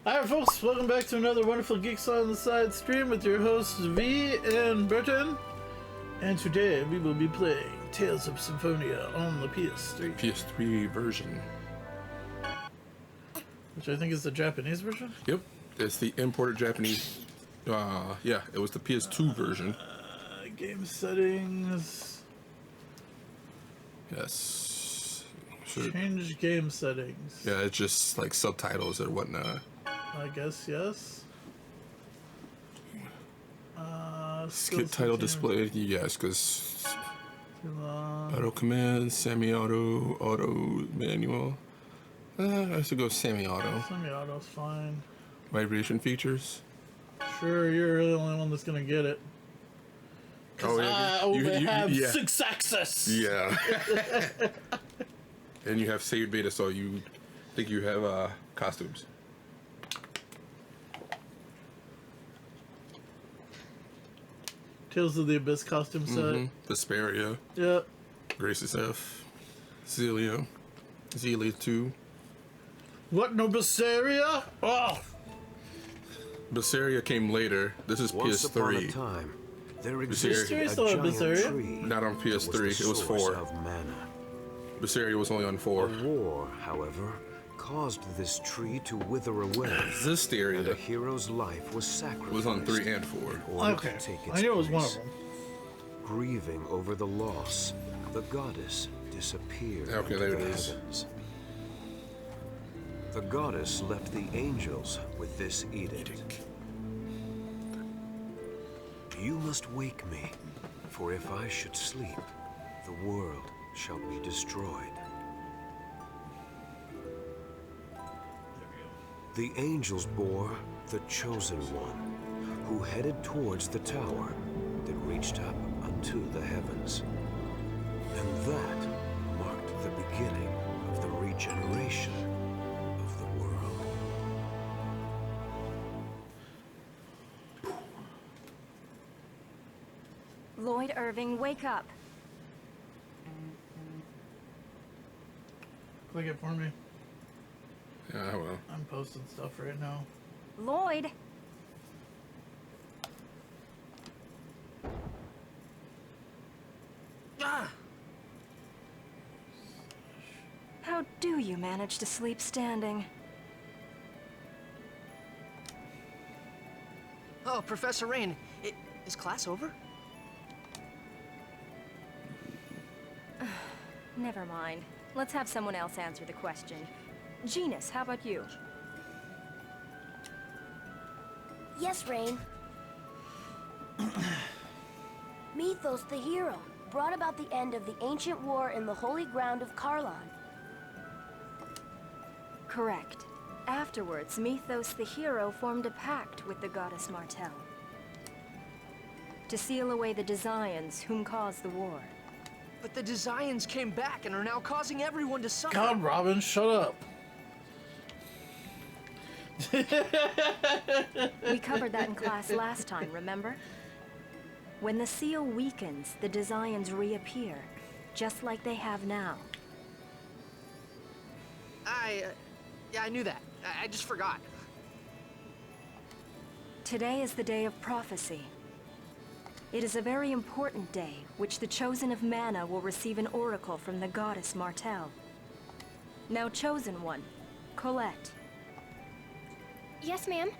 Alright folks, welcome back to another wonderful Geeks on the Side stream with your hosts V and Burton. And today we will be playing Tales of Symphonia on the PS3. PS3 version. Which I think is the Japanese version? Yep, it's the imported Japanese. Yeah, it was the PS2 version. Game settings. Yes. Change game settings. Yeah, it's just like subtitles or whatnot. I guess, yes. Skip title display, yes, because auto command, semi-auto, auto manual. I should go semi-auto. Semi-auto's fine. Vibration features. Sure, you're the only one that's gonna get it. Oh, yeah. I only have 6 access. Yeah. And you have saved beta, so you think you have costumes. Tales of the Abyss costume set. Vesperia. Yep. Graces F. Zelia 2. What, no Berseria? Oh! Berseria came later. This is Once PS3. upon a time, there existed a still have giant Berseria? tree. Not on PS3. It was 4. Of mana. Berseria was only on 4. A war, however, caused this tree to wither away. And a Zisteria hero's life was sacrificed. was on 3 and 4. in order Okay, to take its I knew it was one place. of them. Grieving over the loss, the goddess disappeared Okay, into there the it is. heavens. The goddess left the angels with this edict. You must wake me, for if I should sleep, the world shall be destroyed. The angels bore the chosen one, who headed towards the tower that reached up unto the heavens. And that marked the beginning of the regeneration of the world. Lloyd Irving, wake up. Click it for me. Yeah, well. I'm posting stuff right now. Lloyd! How do you manage to sleep standing? Oh, Professor Rain, is class over? Never mind. Let's have someone else answer the question. Genus, how about you? Yes, Rain. Mythos, the hero, brought about the end of the ancient war in the holy ground of Karlon. Correct. Afterwards, Mythos the hero formed a pact with the goddess Martel to seal away the Desians whom caused the war. But the Desians came back and are now causing everyone to suffer. God, Robin, shut up. We covered that in class last time, remember? When the seal weakens, the Desians reappear, just like they have now. Yeah, I knew that. I just forgot. Today is the day of prophecy. It is a very important day, which the Chosen of Mana will receive an oracle from the goddess Martel. Now, Chosen One, Colette, Yes, ma'am.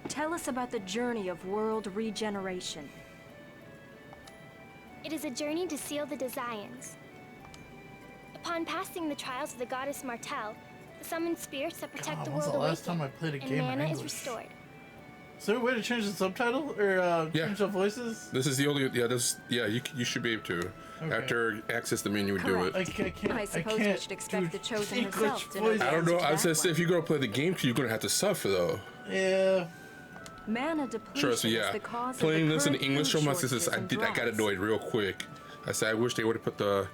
tell us about the journey of world regeneration. It is a journey to seal the Desians. Upon passing the trials of the goddess Martel, the summoned spirits that protect God, the when's world the last awaken, time I played a and game in mana is English? restored. Is there a way to change the subtitle? Or Yeah. change the voices? This is the only. Yeah, you should be able to. Okay. After access the menu, do Correct. it. I can't. I suppose can't we should expect do the Chosen English herself to know voices. the I don't know. answer to I was that gonna say, one. if you're gonna play the game, you're gonna have to suffer though. Yeah. Mana depletion Trust me, is yeah. the cause Playing of the this in current English food so much, shortages I and got droughts. annoyed real quick. I said, I wish they would have put the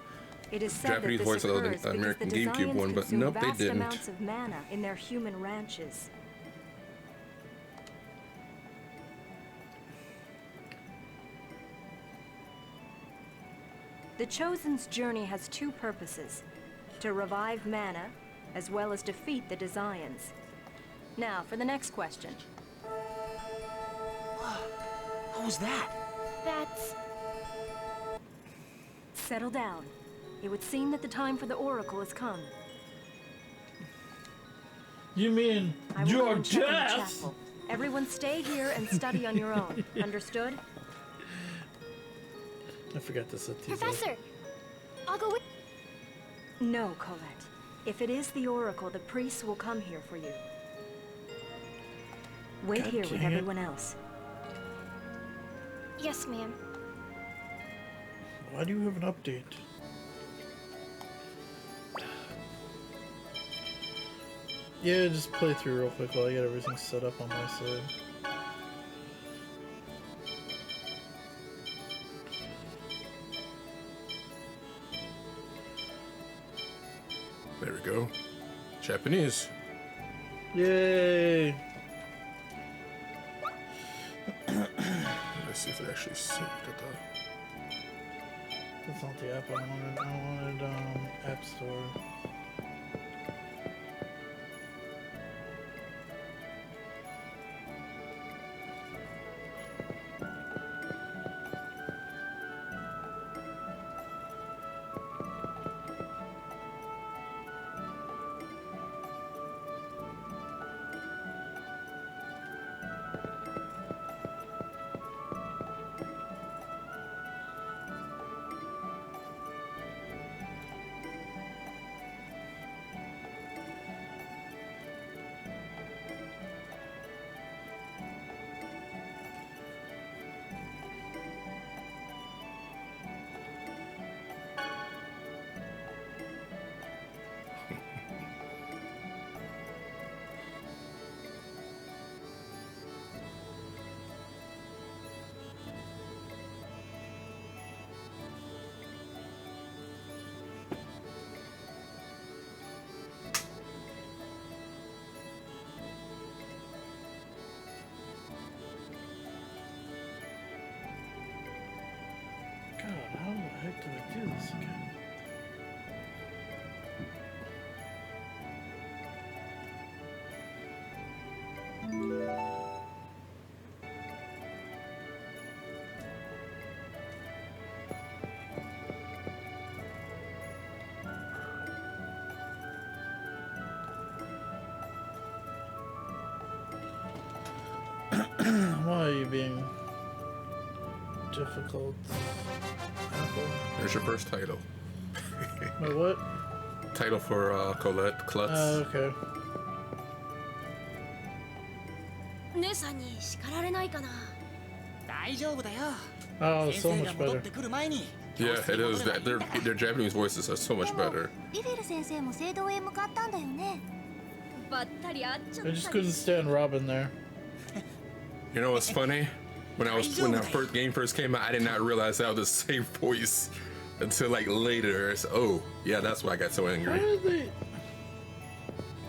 It is said Japanese that voice this of the occurs because American the GameCube Desians one, but consume nope, they vast didn't. amounts of mana in their human ranches. The Chosen's journey has two purposes: to revive mana, as well as defeat the Desians. Now, for the next question. What was that? That's... Settle down. It would seem that the time for the Oracle has come. You mean I will go your and check on the death? chapel. Everyone stay here and study on your own. Understood? I forgot to set these up. Professor! I'll go with... No, Colette. If it is the Oracle, the priests will come here for you. Wait God here with dang it. everyone else. Yes, ma'am. Why do you have an update? Yeah, just play through real quick while I get everything set up on my side. There we go. Japanese. Yay! Let's see if it actually saved at that. That's not the app I wanted. I wanted App Store. God, how the heck do I do this again? Why are you being difficult? Apple? There's your first title. My what? Title for Colette Klutz. Okay. 姉さんに叱られないかな。大丈夫だよ。 Oh, 先 so 生が much 戻っ better. てくる前に。 Yeah, it is. That their Japanese voices are so much better. リフェル先生も聖堂へ向かったんだよね。ばったり会っちゃっ I た just り couldn't stand Robin there. You know what's funny? When that first game first came out, I did not realize that was the same voice until like later. It's, oh, yeah, that's why I got so Why angry. did they?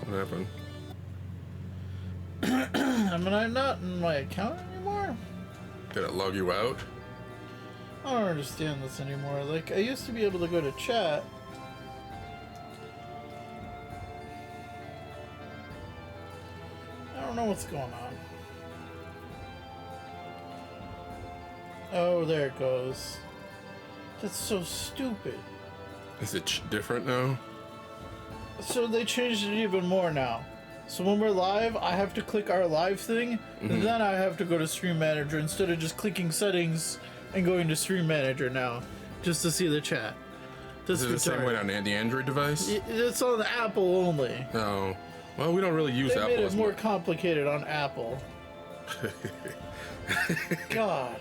What happened? Am I not in my account anymore? Did it log you out? I don't understand this anymore. Like, I used to be able to go to chat. I don't know what's going on. Oh, there it goes. That's so stupid. Is it different now? So they changed it even more now. So when we're live, I have to click our live thing, and then I have to go to Stream Manager instead of just clicking settings and going to Stream Manager now, just to see the chat. That's Is it the same way retarded. on the Android device? It's on the Apple only. No. Well, we don't really use They Apple made it as more much. complicated on Apple. God.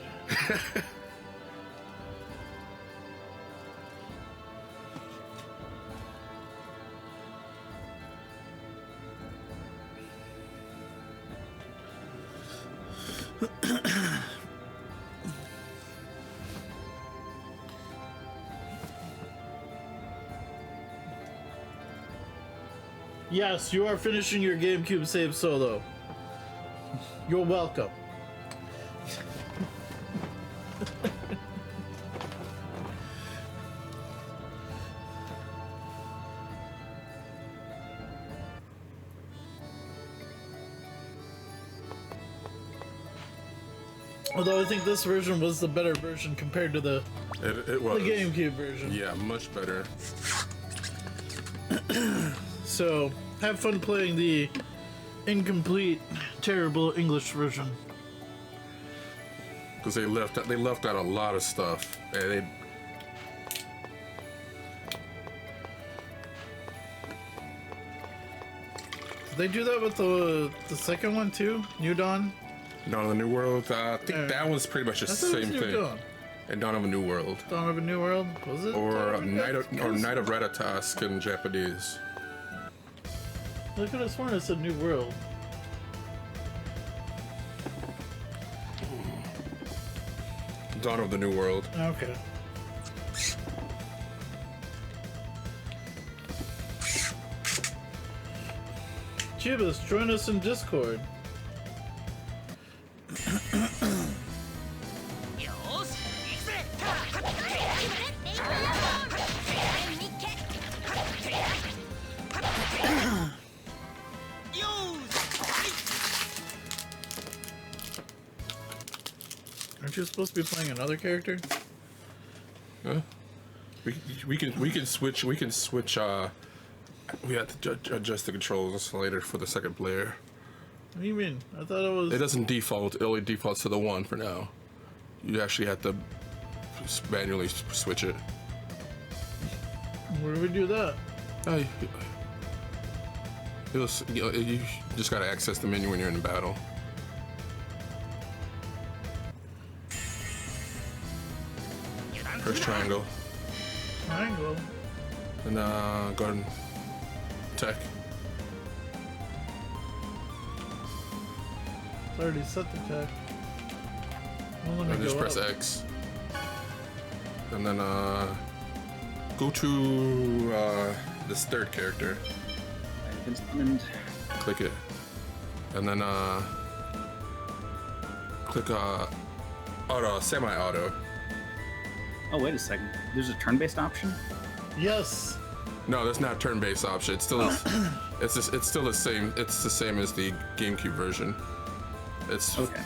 Yes, you are finishing your GameCube save solo. You're welcome. Although I think this version was the better version compared to the It was. the GameCube version. Yeah, much better. So have fun playing the incomplete, terrible English version. Because they left out a lot of stuff. And Did they do that with the second one too? New Dawn? Dawn of the New World, I think Yeah. that one's pretty much the I thought it was same New thing. Dawn. And Dawn of a New World. Dawn of a New World? Was it? Or Night of Ratatask in Japanese. I could have sworn it said New World. Dawn of the New World. Okay. Chibas, join us in Discord. Aren't you supposed to be playing another character? Huh? We can switch. We have to adjust the controls later for the second player. What do you mean? I thought it was. It doesn't default. It only defaults to the one for now. You actually have to manually switch it. Where do we do that? You just gotta access the menu when you're in battle. First triangle. Triangle. And go and tech. It's already set the tech. Well, let me And just go press up. X. And then go to this third character. I've been summoned. Click it. And then click auto, semi-auto. Oh, wait a second. There's a turn-based option? Yes. No, that's not turn-based option. It's still it's still the same. It's the same as the GameCube version. It's Okay.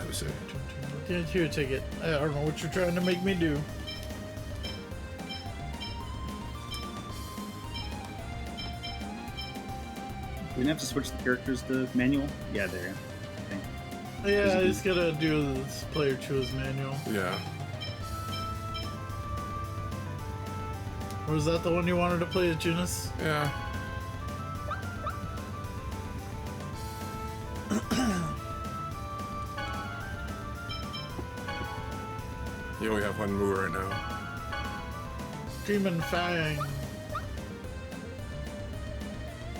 let me see. Here, take it. I don't know what you're trying to make me do. We didn't have to switch the characters to manual? Yeah, there. Okay. Yeah, I just gotta do this player choose manual. Yeah. Or is that the one you wanted to play at Junus? Yeah. You only have one move right now. Demon Fang.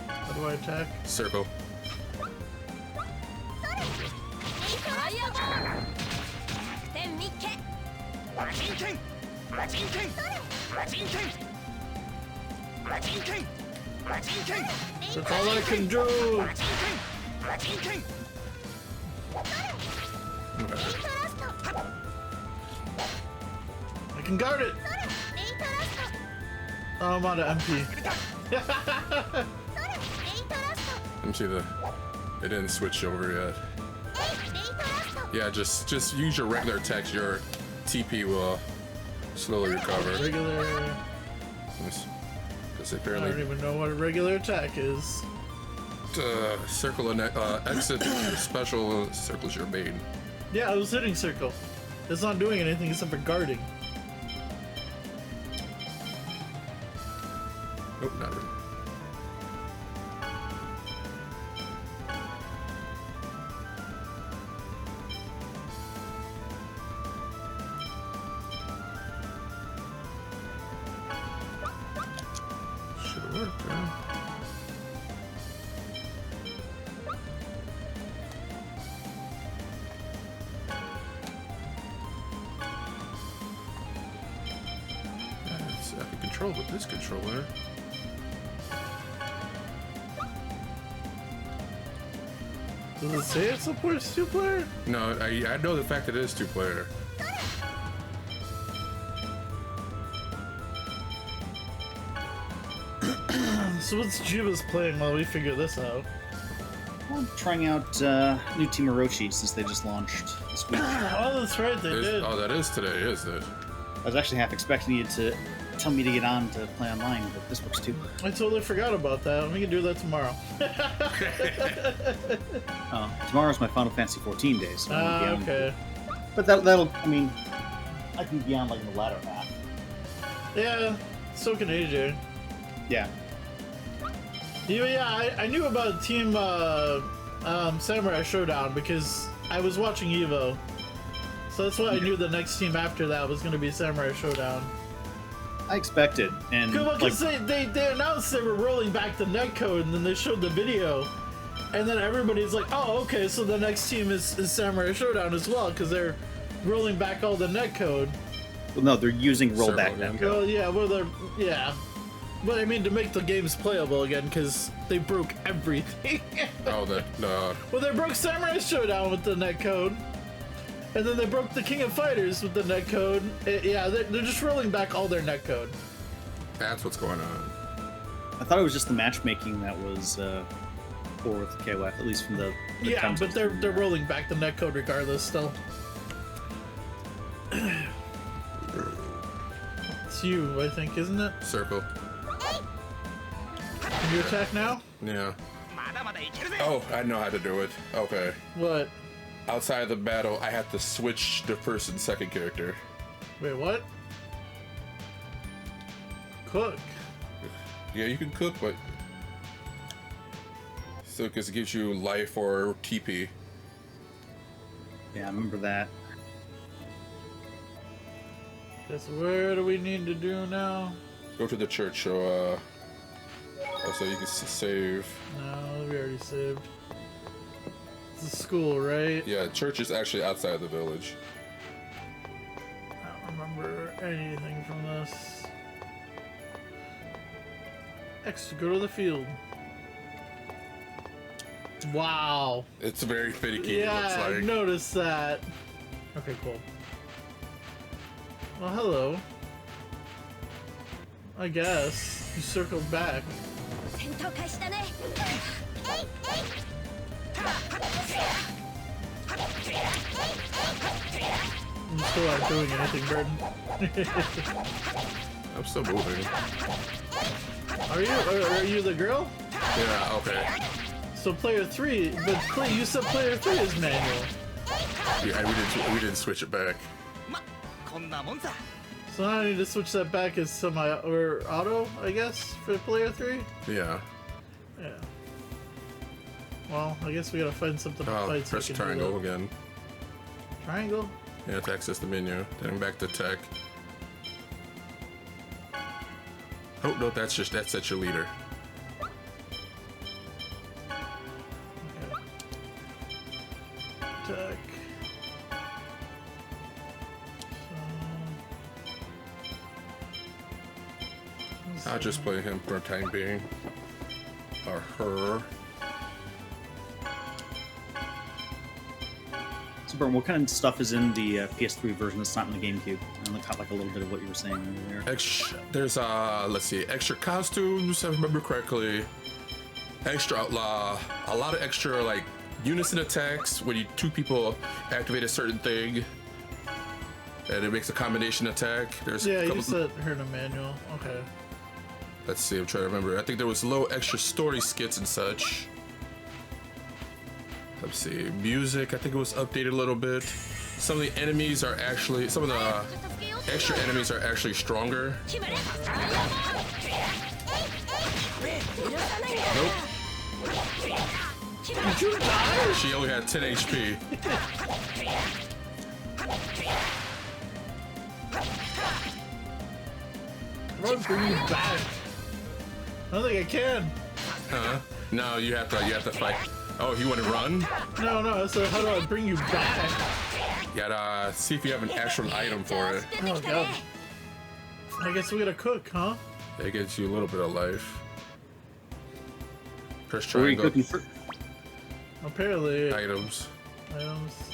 How do I attack? Circle. That's all I can do! I can guard it! Oh, I'm out of MP. Let me see it didn't switch over yet. Yeah, just use your regular attack. Your TP will slowly recover. Regular... Because I apparently don't even know what a regular attack is. circle and exit special circles your main. Yeah, I was hitting circle. It's not doing anything except for guarding. Nope, not really. Should've worked, huh? I can control with this controller. Does it say it supports two-player? No, I know the fact that it is two-player. So what's Jiva's playing while we figure this out? I'm trying out new Team Orochi since they just launched this week. Oh, that's right, they did. Oh, that is today, isn't it? I was actually half expecting you to tell me to get on to play online, but this works too. I totally forgot about that. We can do that tomorrow. Tomorrow's my Final Fantasy 14 day, so I'm gonna be on. Okay. But that'll, I mean, I can be on like in the latter half. Yeah, so can AJ. Yeah. Yeah, I knew about Team Samurai Showdown because I was watching Evo. So that's why I knew the next team after that was going to be Samurai Showdown. I expected, and Because they announced they were rolling back the netcode, and then they showed the video, and then everybody's like, oh, okay, so the next team is Samurai Showdown as well, because they're rolling back all the netcode. well, no, they're using rollback Circle, netcode. Well, yeah, well, yeah. But I mean, to make the games playable again, because they broke everything. Oh, no. Well, they broke Samurai Showdown with the netcode, and then they broke the King of Fighters with the netcode. Yeah, they're just rolling back all their netcode. That's what's going on. I thought it was just the matchmaking that was poor with the KOF, at least from the Yeah, content. but they're rolling back the netcode regardless still. It's you, I think, isn't it? Circle. Can you attack now? Yeah. Oh, I know how to do it. Okay. What? Outside of the battle, I have to switch the first and second character. Wait, what? Cook. Yeah, you can cook, but still, because it gives you life or TP. Yeah, I remember that. Guess where do we need to do now? Go to the church, so so you can save. No, we already saved. It's a school, right? Yeah, church is actually outside the village. I don't remember anything from this. X to go to the field. Wow. It's very finicky. Yeah, it looks I like. noticed that. Okay, cool. Well, hello. I guess you circled back. I'm still not doing anything, Burton. I'm still moving. Are you the girl? Yeah. Okay. So player 3, but you said player 3 is manual. Yeah, we didn't switch it back. So now I need to switch that back as semi or auto, I guess, for player 3. Yeah. Yeah. Well, I guess we gotta find something to Oh, fight. So press we can do triangle that. again. Triangle? Yeah, to access the menu. Then back to tech. Oh no, that's your leader. Okay. Tech. I'll just play him for a time being. Or her. So, Burton, what kind of stuff is in the PS3 version that's not in the GameCube? I only caught like a little bit of what you were saying earlier. There's let's see, extra costumes, if I remember correctly. Extra a lot of extra like unison attacks when two people activate a certain thing, and it makes a combination attack. There's Yeah, a couple, you said her in a manual. Okay. let's see, I'm trying to remember. I think there was little extra story skits and such. Let's see, music, I think it was updated a little bit. Some of the enemies are actually, some of the extra enemies are actually stronger. Nope. Did you die? She only had 10 HP. Run for you back. I don't think I can. Huh? No, you have to fight. Oh, you want to run? No, so how do I bring you back? You gotta see if you have an actual item for it. Oh god. I guess we gotta cook, huh? It gives you a little bit of life. Press Where are you triangle. cooking for? Apparently. Items. Items.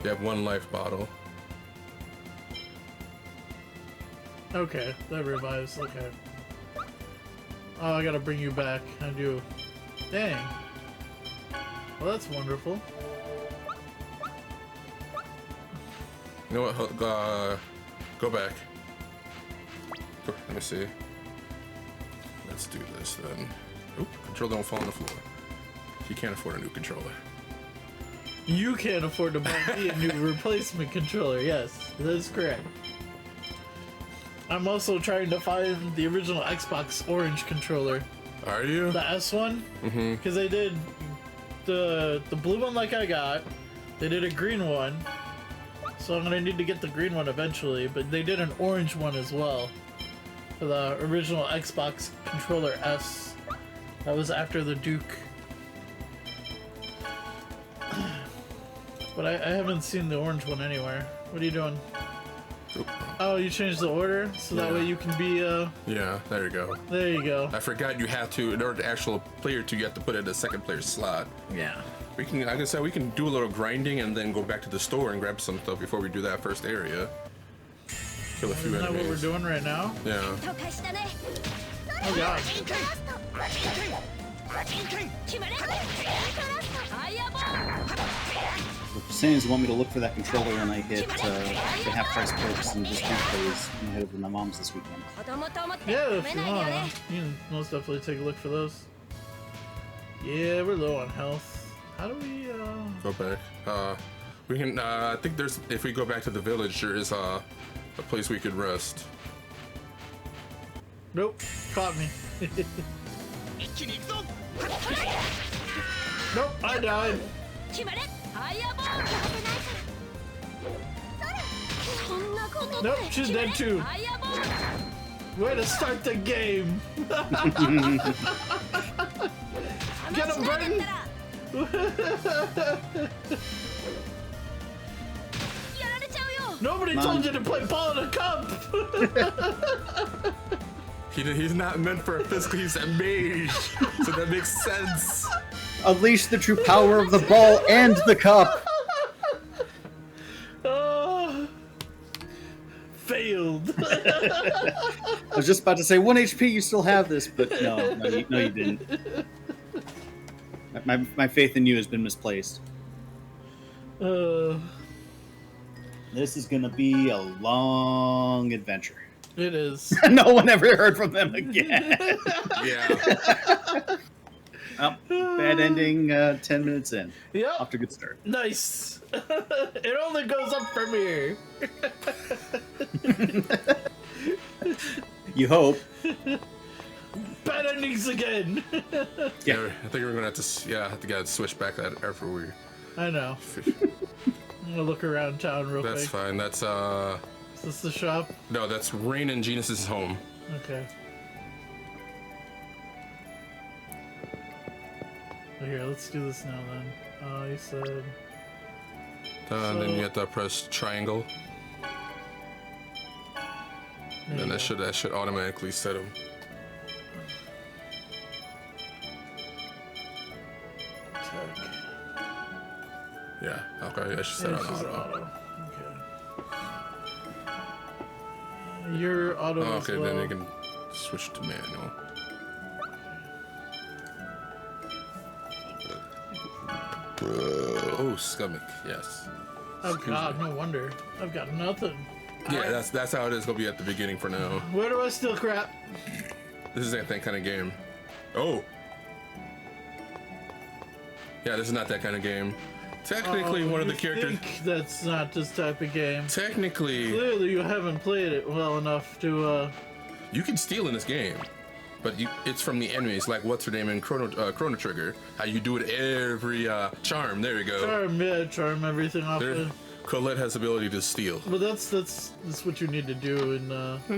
You have one life bottle. Okay, that revives. Okay. Oh, I gotta bring you back. I do. Dang. Well, that's wonderful. You know what? Go back. Let me see. Let's do this then. Oop, controller don't fall on the floor. You can't afford a new controller. You can't afford to buy me a new replacement controller. Yes, that is correct. I'm also trying to find the original Xbox orange controller. Are you? The S one? Mm-hmm. Because they did the blue one like I got. They did a green one. So I'm gonna need to get the green one eventually, but they did an orange one as well. For the original Xbox controller S. That was after the Duke. But I haven't seen the orange one anywhere. What are you doing? Oop. Oh, you changed the order? So that way you can be, Yeah, there you go. There you go. I forgot you have to, in order to actual player 2, you have to put it in the second player slot. Yeah. We can, like I said, we can do a little grinding and then go back to the store and grab some stuff before we do that first area. Kill a few Isn't that enemies. what we're doing right now? Yeah. Oh god. What you're saying is you want me to look for that controller when I hit the half-price perks and discount plays and head over to my mom's this weekend. Yeah, if you want. You can most definitely take a look for those. Yeah, we're low on health. How do we, Go back. We can, I think there's, if we go back to the village, there is a place we could rest. Nope. Caught me. Nope, I died. Nope, she's dead too. Way to start the game. Get him, Burton. Nobody told you to play ball in a cup. He's not meant for a physical, he's a mage. So that makes sense. Unleash the true power of the ball and the cup. Failed. I was just about to say 1 HP. You still have this, but no, you didn't. My faith in you has been misplaced. This is gonna be a long adventure. It is. No one ever heard from them again. Yeah. Oh, bad ending. 10 minutes in. Yep. Off to a good start. Nice. It only goes up from here. You hope. Bad endings again. Yeah. I think we're gonna have to. Have to get switch back that after we. I know. I'm gonna look around town real quick. That's fine. That's Is this the shop? No, that's Rain and Genus's home. Okay. Here, let's do this now then. You said. And then you have to press triangle. And that should automatically set him. Tech. Yeah. Okay. I should set Yeah, on she's auto. Okay. Your auto. Okay, as well. then you can switch to manual. Oh, stomach. Yes. Oh god, no wonder. I've got nothing. Yeah, that's how it is gonna be at the beginning for now. Where do I steal crap? This is that kind of game. Oh. Yeah, this is not that kind of game. Technically, one of the characters. Think that's not this type of game. Technically, Clearly, you haven't played it well enough to. You can steal in this game, but it's from the enemies. Like what's her name in Chrono Trigger? How you do it every charm. There you go. Charm everything off it. Colette has ability to steal. But that's what you need to do in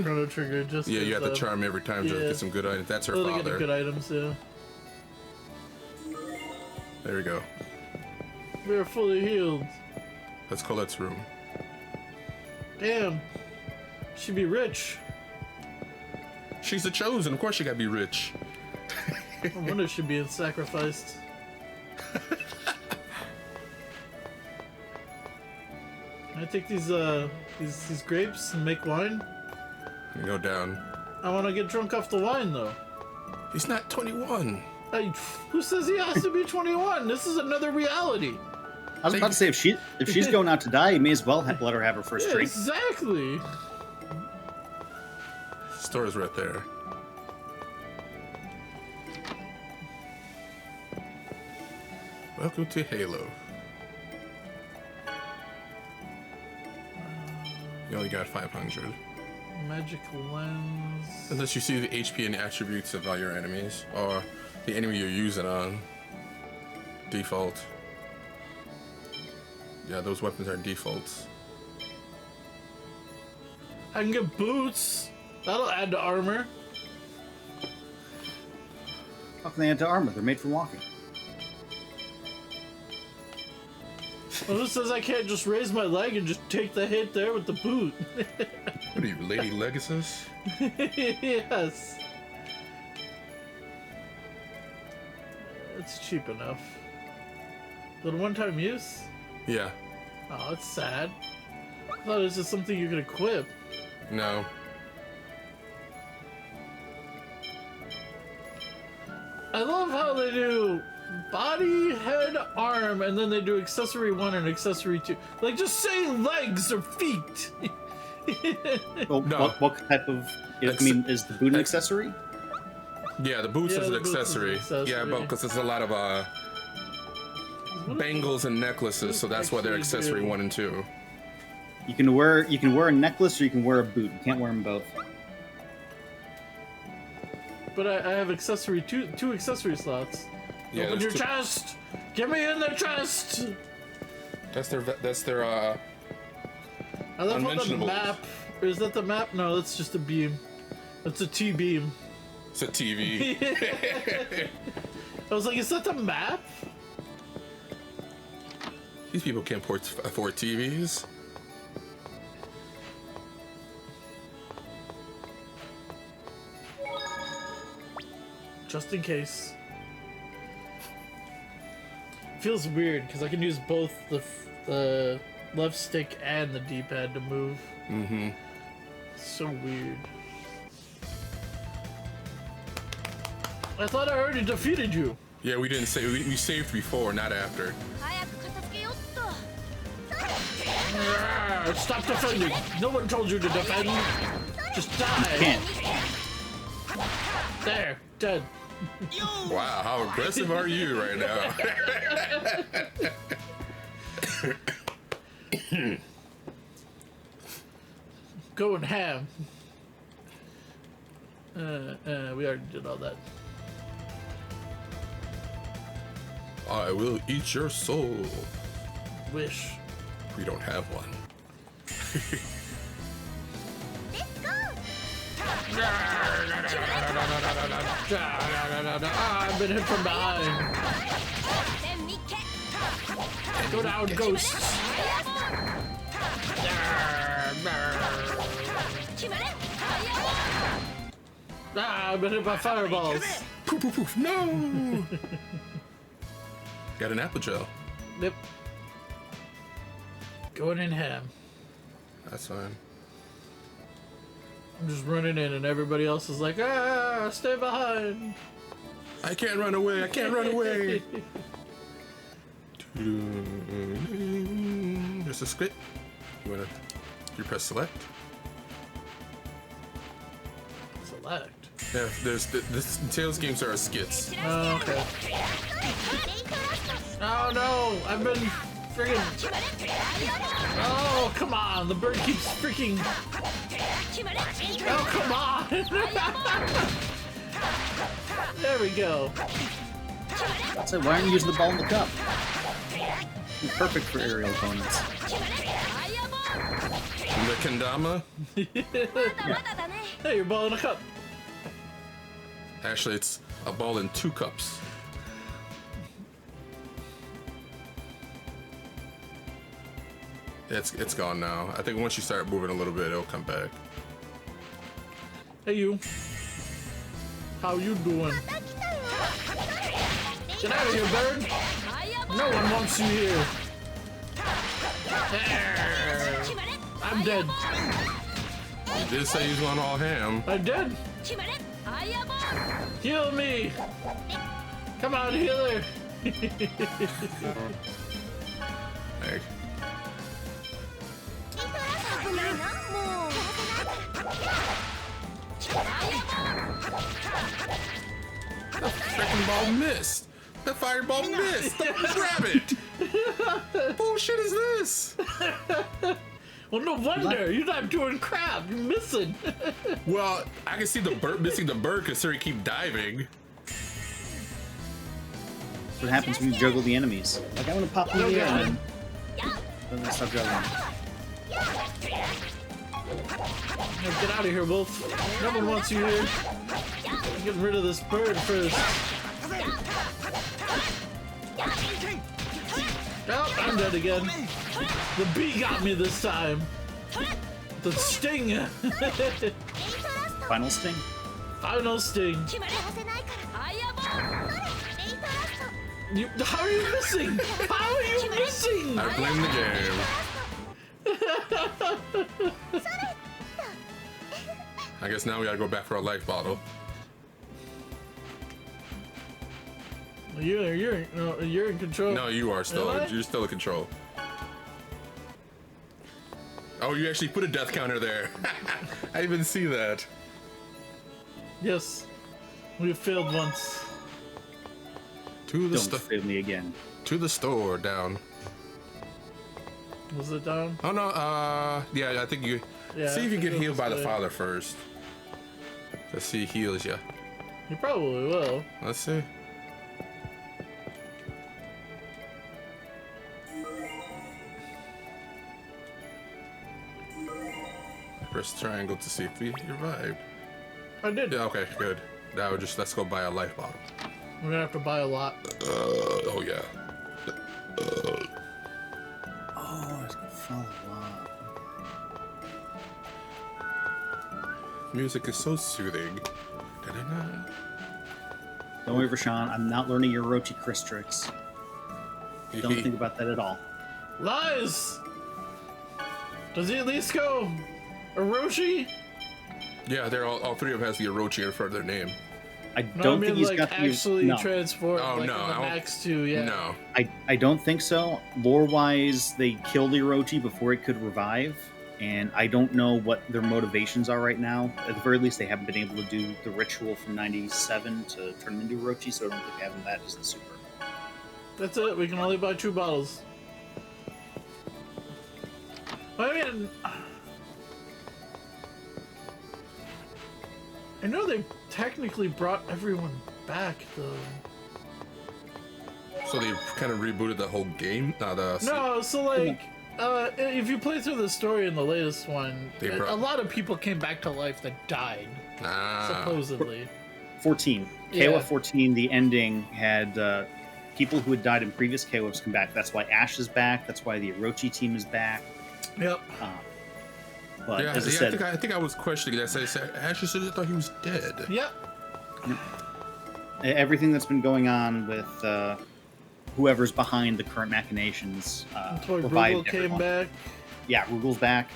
Chrono Trigger. Just Yeah, you have to charm every time to get some good items. That's her father. To get good items, yeah. There we go. We're fully healed. That's Colette's room. Damn. She'd be rich. She's the chosen. Of course she gotta be rich. I wonder if she'd be sacrificed. Can I take these grapes and make wine? You go down. I want to get drunk off the wine though. He's not 21. Who says he has to be 21? This is another reality. I was about to say, if she's going out to die, you may as well let her have her first drink. Exactly. Store's right there. Welcome to Halo. You only got 500. Magic lens. Unless you see the HP and attributes of all your enemies, or the enemy you're using on default. Yeah, those weapons are defaults. I can get boots. That'll add to armor. How can they add to armor? They're made for walking. Well, it says I can't just raise my leg and just take the hit there with the boot. What are you, Lady Legacy? Yes. It's cheap enough. But one-time use? Yeah. Oh, it's sad. I thought it was just something you could equip. No. I love how they do body, head, arm, and then they do accessory 1 and accessory 2. Like, just say legs or feet. Well, No. what type of... I mean, is the boot an accessory? Yeah, the boots Yeah, is an the boots is an accessory. accessory. Yeah, but because there's a lot of bangles and necklaces, so that's why they're Actually accessory do. 1 and 2. You can wear a necklace or you can wear a boot. You can't wear them both. But I have accessory two accessory slots. Yeah, Open your that's chest! Get me in the chest! That's their I love how the Unmentionables. map... Is that the map? No, that's just a beam. That's a T-beam. It's a TV. I was like, is that the map? These people can't afford TVs. Just in case. Feels weird because I can use both the left stick and the D-pad to move. Mm-hmm. So weird. I thought I already defeated you. Yeah, we didn't say we saved before, not after. Ah, stop defending. No one told you to defend. Just die. Can't. There, dead. Wow, how aggressive are you right now? Going ham. We already did all that. I will eat your soul. Wish. We don't have one. I've been hit from behind. Go down, ghosts. I've been hit by fireballs. Poof, poof, poof. No! Got an apple gel. Yep. Going in ham. That's fine. I'm just running in and everybody else is like, stay behind. I can't run away. I can't run away. There's a skit. You press select. Select. Yeah, this Tales games are skits. Oh, okay. Oh no, I've been friggin'. Oh, come on, the bird keeps freaking. Oh, come on. There we go. So why aren't you using the ball in the cup? It's perfect for aerial opponents. The kendama. Hey, you're ball in a cup. Actually, it's a ball in 2 cups. It's gone now. I think once you start moving a little bit, it'll come back. Hey, you. How you doing? Get out of here, bird. No one wants you here. There. I'm dead. You did say he was going all ham. I'm dead. Heal me. Come on, healer. Like, the freaking ball missed. The fireball missed. Grab it. Bullshit is this? Well, no wonder. You're not doing crap. You're missing. Well, I can see the bird missing the bird because he keep diving. That's what happens when you juggle the enemies. Like, I want to pop in the air and then I stop juggling. Get out of here, Wolf. No one wants you here. I'm getting rid of this bird first. Oh, I'm dead again. The bee got me this time. The sting. Final sting? Final sting. How are you missing? How are you missing? I blame the game. I guess now we gotta go back for a life bottle. You're in control. No, you are still. Am I? You're still in control. Oh, you actually put a death counter there. I didn't even see that. Yes, we failed once. To the Don't fail me again. To the store, down. Was it down? Oh no, yeah, I think you. Yeah, see if you I get think it healed was by the good. father first. Let's see, he heals you. You probably will. Let's see. Press triangle to see if we revived. I did. Yeah, okay, good. Now let's go buy a life bottle. We're gonna have to buy a lot. Oh yeah. Oh, it's gonna fall a lot. Music is so soothing. Da-da-da. Don't worry, Rashawn. I'm not learning your Orochi Chris tricks. Don't think about that at all. Lies! Does he at least go Orochi? Yeah, they're all three of them has the Orochi in front of their name. I No, don't I mean think he's like got actually the... No. transform Oh, like no, in I the don't- Max 2, yeah. No. I don't think so. Lore-wise, they killed the Orochi before it could revive, and I don't know what their motivations are right now. At the very least, they haven't been able to do the ritual from 97 to turn them into Orochi, so I don't think having that is the super. That's it, we can only buy 2 bottles. I mean, I know they technically brought everyone back, though. So they kind of rebooted the whole game. No, so like, if you play through the story in the latest one, They a brought- lot of people came back to life that died, supposedly. 14. Yeah. KOF 14, the ending had people who had died in previous KOFs come back. That's why Ash is back. That's why the Orochi team is back. Yep. But Yeah, as I said, I think I was questioning that. I said, Ashley said I thought he was dead. Yep. everything that's been going on with whoever's behind the current machinations That's why revived Rugal came everyone. back. Yeah, Rugal's back.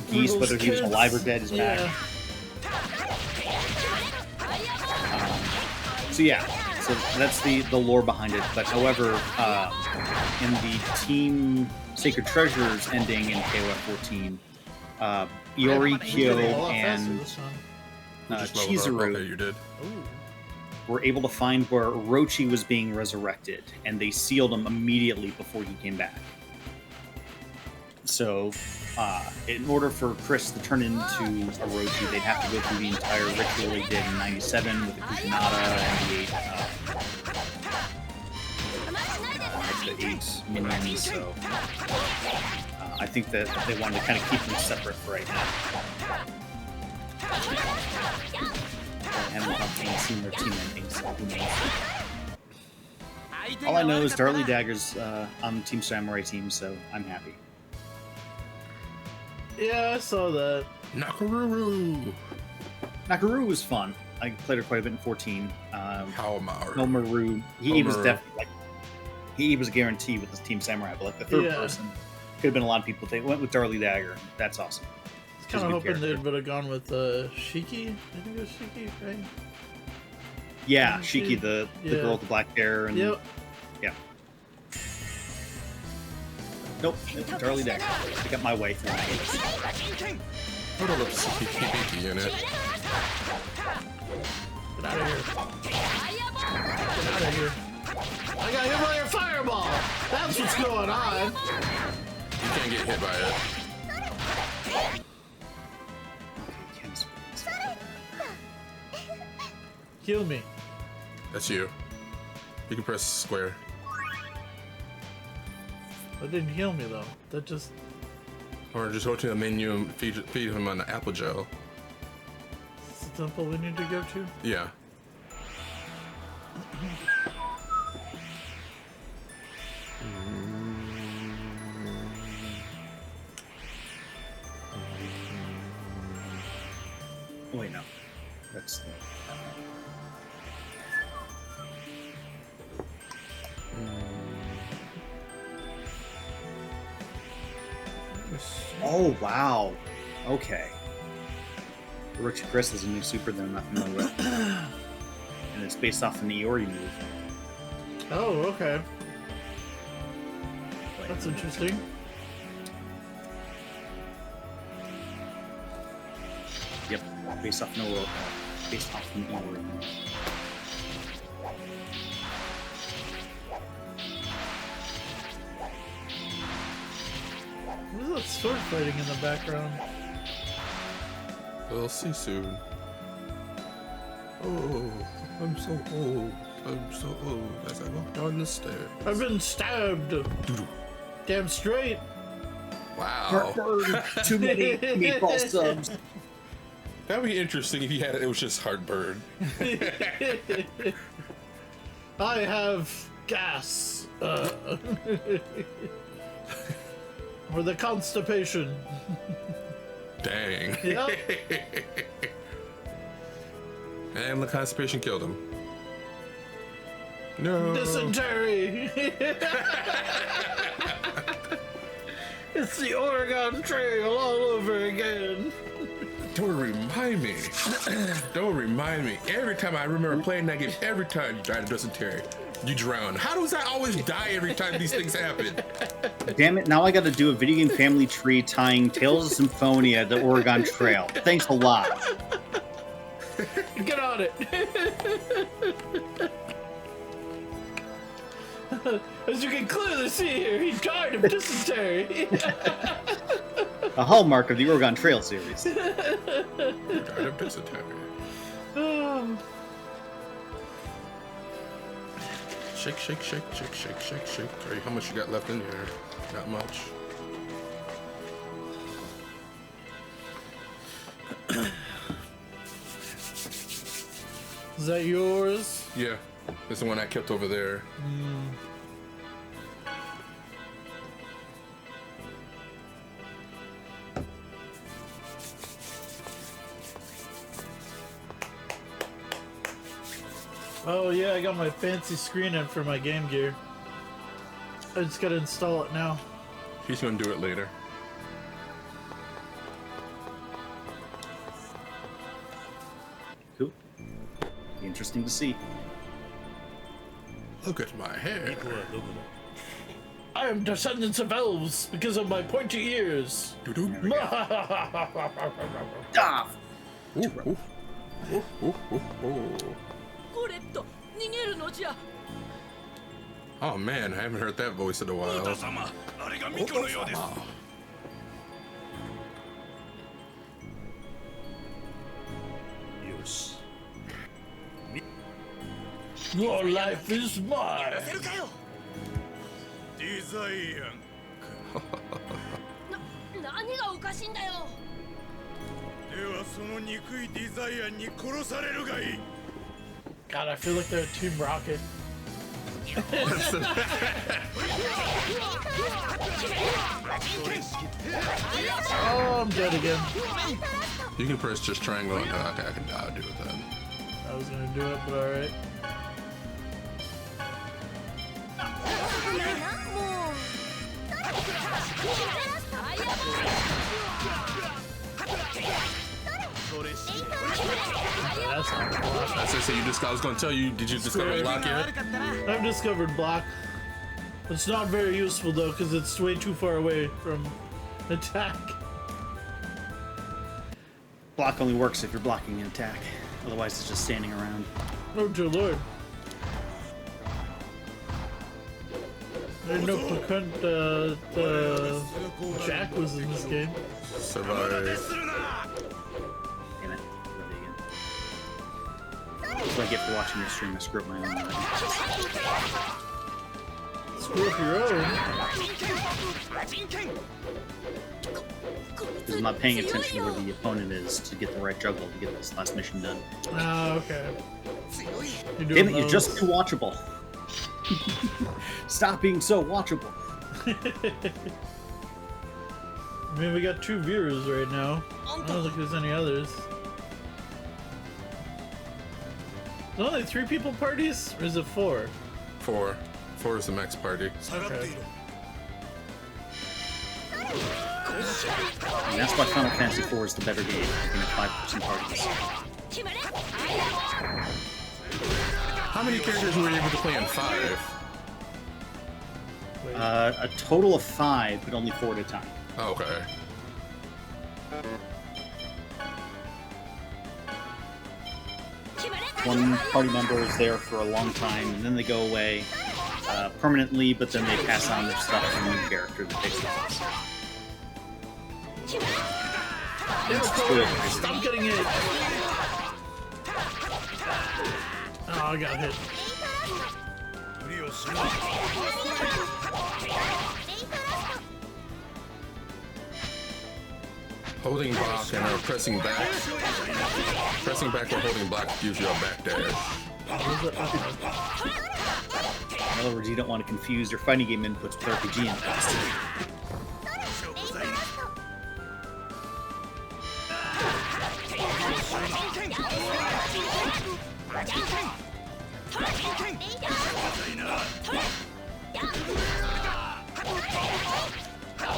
Geese, Rugal's whether he was kids. alive or dead, is back. Yeah. So yeah, so that's the lore behind it. But however, in the Team Sacred Treasures ending in KOF 14, Iori, Kyo, and We just leveled up. Chizuru Okay, you did. were able to find where Orochi was being resurrected, and they sealed him immediately before he came back. So, in order for Chris to turn into Orochi, they'd have to go through the entire ritual they did in 97 with the Kujanata and the 8 minions. So, I think that they wanted to kind of keep them separate for right now. I haven't seen their team endings, so who knows? All I know is Darlie Dagger's on Team Samurai team, so I'm happy. Yeah, I saw that. Nakaruru. Nakaruru was fun. I played her quite a bit in 14. Haomaru. Nomaru, he was Nomaru. definitely like he was guaranteed with his Team Samurai, but like the third Yeah. person could have been a lot of people. They went with Darlie Dagger. That's awesome. I was She's kind a of good hoping character. they would have gone with Shiki. I think it was Shiki, right? Yeah, Shiki, the girl with the black hair. And, Yep. Yeah. Nope, it's Charlie Day. I got my way through. Hold on, let's see PvP unit. Get out of here. Get out of here. I got hit by a fireball. That's what's going on. You can't get hit by it. Kill me. That's you. You can press square. That didn't heal me though. That just. Or just go to the menu and feed him on the apple gel. Is the temple we need to go to? Yeah. Oh, wait, no. That's the... Oh, wow. Okay. Richard Chris is a new super that I'm not familiar with. And it's based off an Iori move. Oh, okay. That's interesting. Yep, based off an Iori move. What is that sword fighting in the background? We'll see soon. Oh, I'm so old. I'm so old as I walk down the stairs. I've been stabbed. Doo-doo. Damn straight. Wow. Too many meatball subs. That'd be interesting if you had it was just heartburn. I have gas. Or the constipation. Dang. Yep. And the constipation killed him. No. Dysentery. It's the Oregon Trail all over again. Don't remind me. Don't remind me. Every time I remember playing that game, every time you died of dysentery, you drown. How does I always die every time these things happen? Damn it, now I gotta do a video game family tree tying Tales of Symphonia to Oregon Trail. Thanks a lot. Get on it. As you can clearly see here, he died of dysentery. A hallmark of the Oregon Trail series. You died of dysentery. Shake, shake, shake, shake, shake, shake, shake. Hey, how much you got left in here? Not much. Is that yours? Yeah, this is the one I kept over there. Oh yeah, I got my fancy screen in for my Game Gear. I just gotta install it now. He's gonna do it later. Cool. Be interesting to see. Look at my hair. I am descendants of elves because of my pointy ears. Doo-doo. Ah! Ooh, ooh. Ooh, ooh, ooh, ooh. Oh man, I haven't heard that voice in a while. Oto-sama. Your life is mine. 何がおかしいんだよ。ではその憎いディザイアンに殺されるがいい。 God, I feel like they're Team Rocket. Oh, I'm dead again. You can press just triangle. Okay, I'll do it then. I was gonna do it, but alright. that's not block. I was gonna tell you, did you discover block yet? I've discovered block. It's not very useful though, because it's way too far away from attack. Block only works if you're blocking an attack. Otherwise, it's just standing around. Oh dear lord. I didn't know Jack was in this game. Survive. Damn it. That's what I get for watching this stream. I screw up my own mind. Screw up your own. Because I'm not paying attention where the opponent is to get the right juggle to get this last mission done. Ah, okay. Damn it, you're just too watchable. Stop being so watchable. I mean, we got 2 viewers right now. I don't think there's any others. There's only 3 people parties? Or is it 4? 4. 4 is the max party. Okay. And that's why Final Fantasy IV is the better game. You can have 5-person parties. How many characters were you able to play in 5? A total of 5, but only 4 at a time. Oh, okay. One party member is there for a long time, and then they go away permanently, but then they pass on their stuff to a new character that takes the place. Stop getting hit! Oh, I got hit. Holding block and pressing back. Pressing back or holding block gives you a back dash. In other words, you don't want to confuse your fighting game inputs with RPG inputs.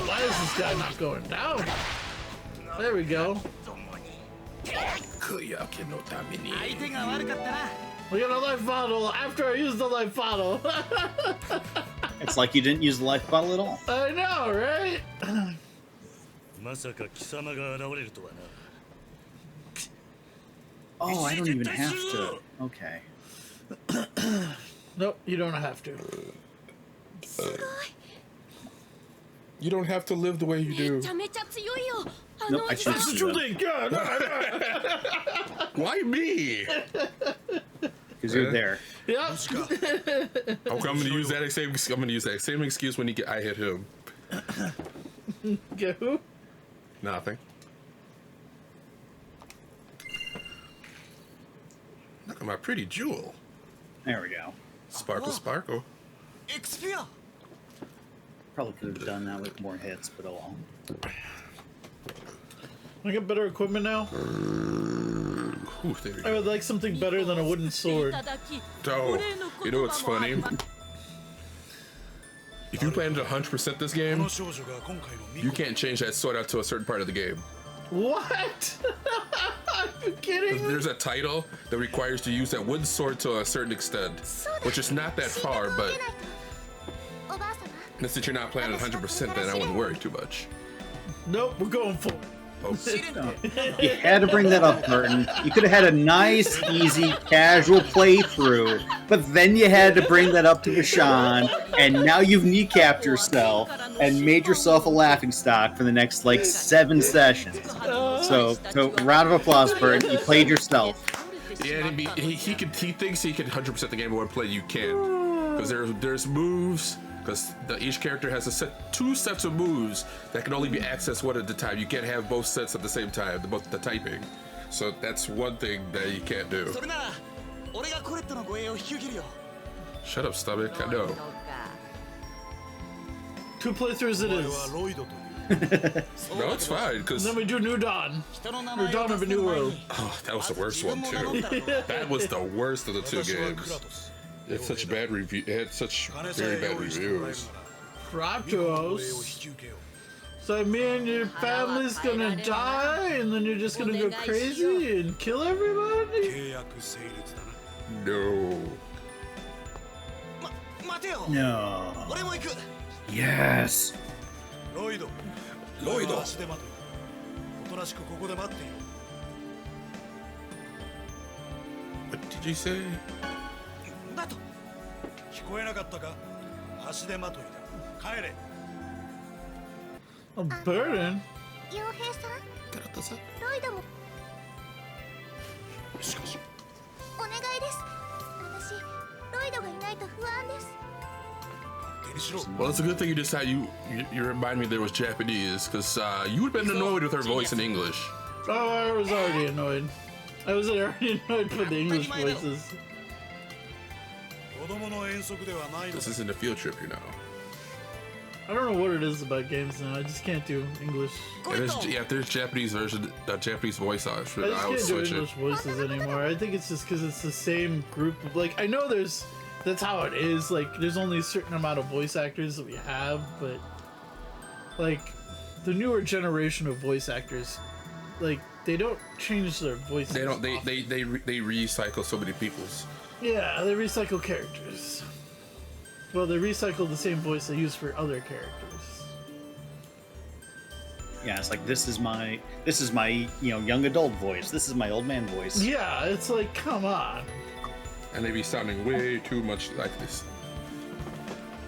Why is this guy not going down? There we go. We got a life bottle after I used the life bottle. It's like you didn't use the life bottle at all. I know, right? Oh, I don't even have to. Okay. Nope, you don't have to. You don't have to live the way you do. Nope, I choose to. Why me? Because you're there. Yep. I'm gonna use that same. I'm gonna use that same excuse when I hit him. Get who? Nothing. Look at my pretty jewel. There we go. Sparkle, sparkle. Probably could have done that with more hits, but oh well. I got better equipment now. Ooh, there we I go. would like something better than a wooden sword. Oh, you know what's funny? If you plan to 100% this game, you can't change that sword out to a certain part of the game. What? Are you kidding me? There's a title that requires to use that wooden sword to a certain extent, which is not that far, but since you're not playing 100%, then I wouldn't worry too much. Nope, we're going for it. Oh. You had to bring that up, Burton. You could have had a nice, easy, casual playthrough, but then you had to bring that up to Bashan, and now you've kneecapped yourself and made yourself a laughingstock for the next, like, 7 sessions. So round of applause, Burton. You played yourself. Yeah, he thinks he can 100% the game of one play. You can, because there's moves. Because each character has 2 sets of moves that can only be accessed one at a time. You can't have both sets at the same time, both the typing. So that's one thing that you can't do. Shut up, stomach. I know. 2 playthroughs it is. No, it's fine, because... Then we do New Dawn. Or Dawn of a New World. Oh, that was the worst one, too. That was the worst of the 2 games. It had such bad review. It had such very bad reviews. Kratos. So I mean, your family's gonna die, and then you're just gonna go crazy and kill everybody? 契約成立だな。 No. 待てよ。 No. 俺も行く。 Yes. ロイド。ロイド。足で待て。おとなしくここで待っている。 What did you say? だと。聞こえなかったか。足手まといだ。帰れ。 A burden? 傭兵さん、ロイドもしかし。お願いです。私、ロイドがいないと不安です。 手にしろ。 Well, it's a good thing you decided you remind me there was Japanese, because you would have been annoyed with her voice in English. Oh, I was already annoyed. I was already annoyed with the English voices. 子供の遠足ではないの This。isn't a field trip, you know. I don't know what it is about games now. I just can't do English. If there's Japanese version, Japanese voice I option, just I would can't do switch English it. voices anymore. I think it's just because it's the same group of, like, I know that's how it is. Like, there's only a certain amount of voice actors that we have, but like the newer generation of voice actors, like, they don't change their voices. They don't. They recycle so many people's. Yeah, they recycle characters. Well, they recycle the same voice they use for other characters. Yeah, it's like this is my young adult voice. This is my old man voice. Yeah, it's like, come on. And they be sounding way too much like this.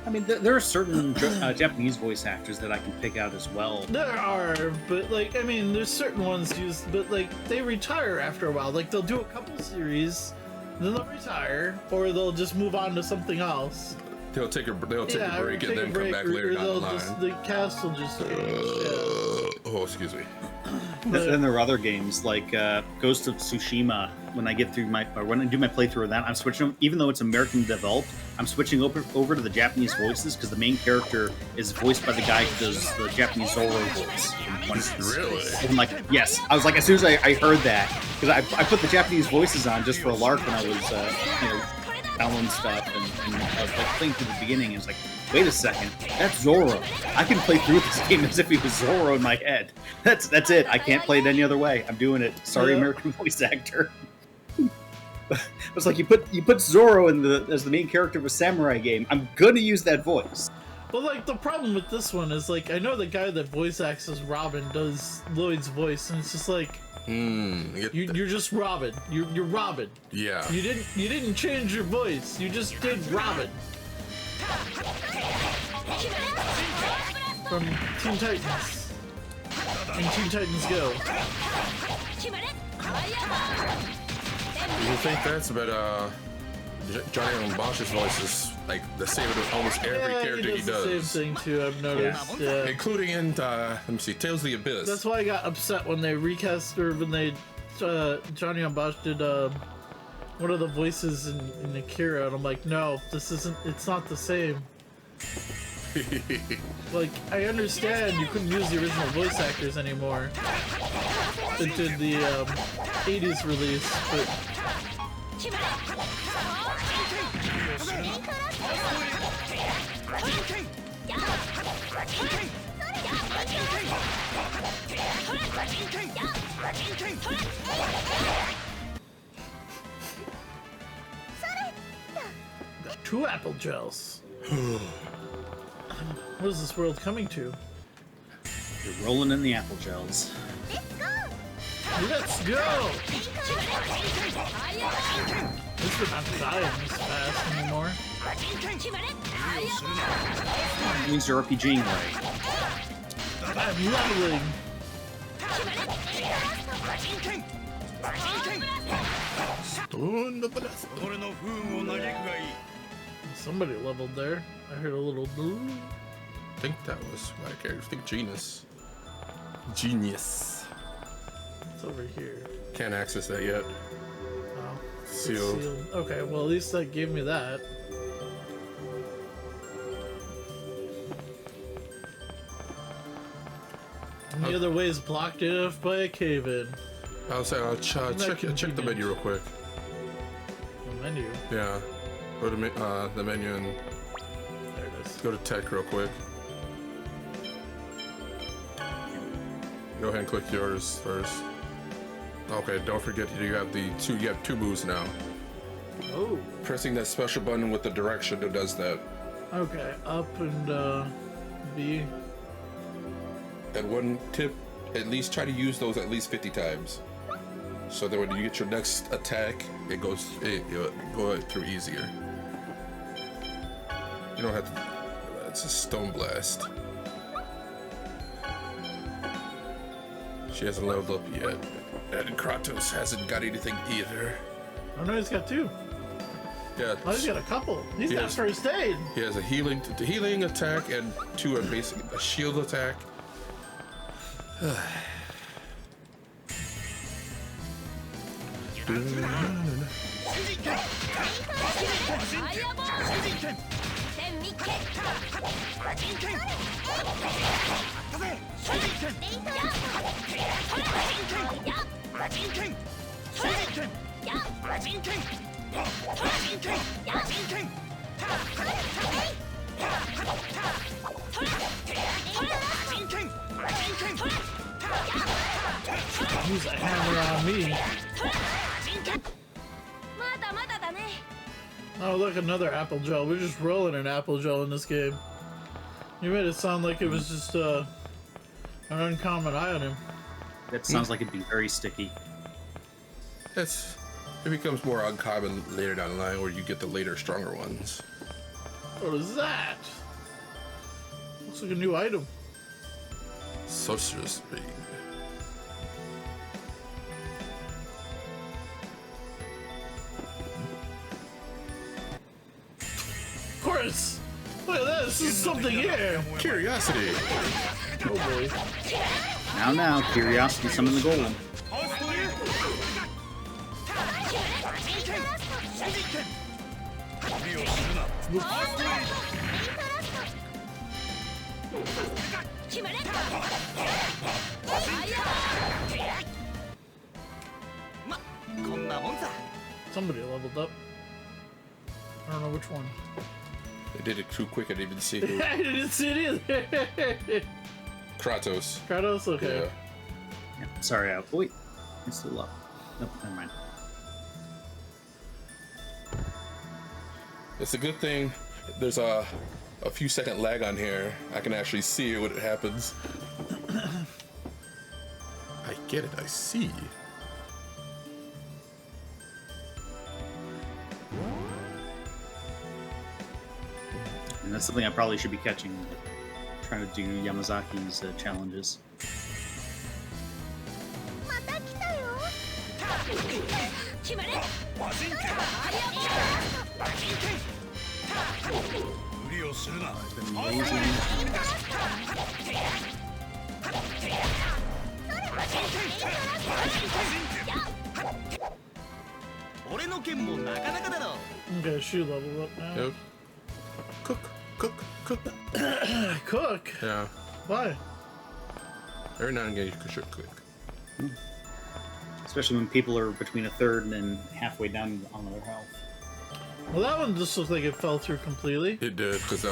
I mean, there are certain Japanese voice actors that I can pick out as well. There are, but like, I mean, there's certain ones used, but like, they retire after a while. Like, they'll do a couple series, then they'll retire, or they'll just move on to something else. They'll take a break Or and take then a come break, back or later down the they'll line. just, the cast will just change. Oh, excuse me. Then there are other games like Ghost of Tsushima. When I get through when I do my playthrough of that, I'm switching them. Even though it's American developed, I'm switching over to the Japanese voices because the main character is voiced by the guy who does the Japanese Zoro voice from One Piece. Really? And I'm like, yes. I was like, as soon as I heard that, because I put the Japanese voices on just for a lark when I was downloading stuff and I was like playing through the beginning. And it's like, wait a second, that's Zoro. I can play through this game as if he was Zoro in my head. That's it. I can't play it any other way. I'm doing it. Sorry, American voice actor. It's like you put Zoro as the main character of a samurai game. I'm gonna use that voice. Well, like, the problem with this one is, like, I know the guy that voice acts as Robin does Lloyd's voice, and it's just like, you're just Robin. You're Robin. Yeah. You didn't change your voice. You just did Robin. From Teen Titans. And Teen Titans Go. You think that's about Johnny Bosch's voice is like the same with almost every character he does. The same thing too, I've noticed. Yeah. Including in let me see, Tales of the Abyss. That's why I got upset when they recast, or when they Johnny Bosch did one of the voices in Akira, and I'm like, no, it's not the same. Like, I understand you couldn't use the original voice actors anymore that did the 80s release, but got 2 apple gels. What is this world coming to? You're rolling in the apple gels. Let's go! At least we're not dying this fast anymore. It means you're RPGing right. I'm leveling! Somebody leveled there. I heard a little boo. I think that was my character. I think Genius. It's over here. Can't access that yet. Oh, it's Sealed. Okay, well, at least that gave me that. And the other way is blocked off by a cave-in. I'll check the menu real quick. The menu? Yeah. Go to the menu and There it is. go to tech real quick. Go ahead and click yours first. Okay, don't forget you have two moves now. Oh. Pressing that special button with the direction that does that. Okay, up and B. And one tip, at least try to use those at least 50 times. So that when you get your next attack, you'll go through easier. You don't have to. It's a stone blast. She hasn't leveled up yet. And Kratos hasn't got anything either. Oh no, he's got two. Yeah. Oh, he's got a couple. He's got first aid. He has a healing attack and two are basically a shield attack. Use a hammer on me. Oh look, another apple gel. We're just rolling an apple gel in this game. You made it sound like it was just an uncommon item. That sounds like it'd be very sticky. It becomes more uncommon later down the line where you get the later stronger ones. What is that? Looks like a new item. Sorcerer's Ring. Of course! Look at this! This is something here! Curiosity! Oh boy. Now, curiosity, summon the golem. Somebody leveled up. I don't know which one. They did it too quick, I didn't even see who. I didn't see it either! Kratos. Kratos? Okay. Yeah. Yeah, sorry, wait. It's still up. Nope, never mind. It's a good thing there's a few second lag on here. I can actually see when it happens. I get it, I see. And that's something I probably should be catching. Trying to do Yamazaki's challenges. Okay, she leveled up now. Yep. Cook. Cook? Yeah. Why? Every now and again you should click. Especially when people are between a third and then halfway down on their health. Well, that one just looked like it fell through completely. It did, because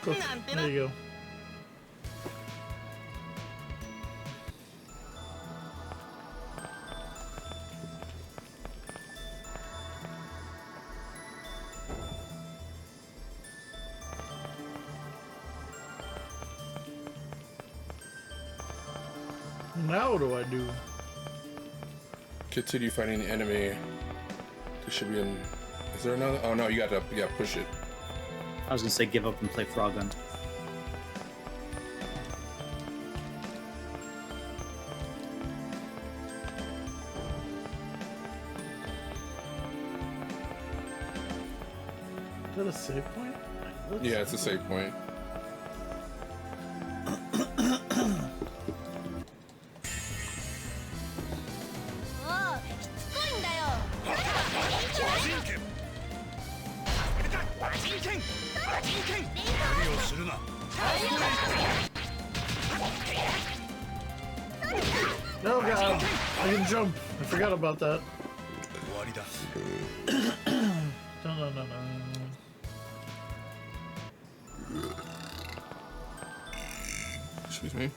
Cook. There you go. Now what do I do? continue fighting the enemy. There should be an... Is there another? Oh no, you gotta push it. I was gonna say give up and play Frog Gun. Is that a save point? Yeah, it's a save point. Oh god, I can jump. I forgot about that. 終わりだ。 No, no, no, no. Excuse me.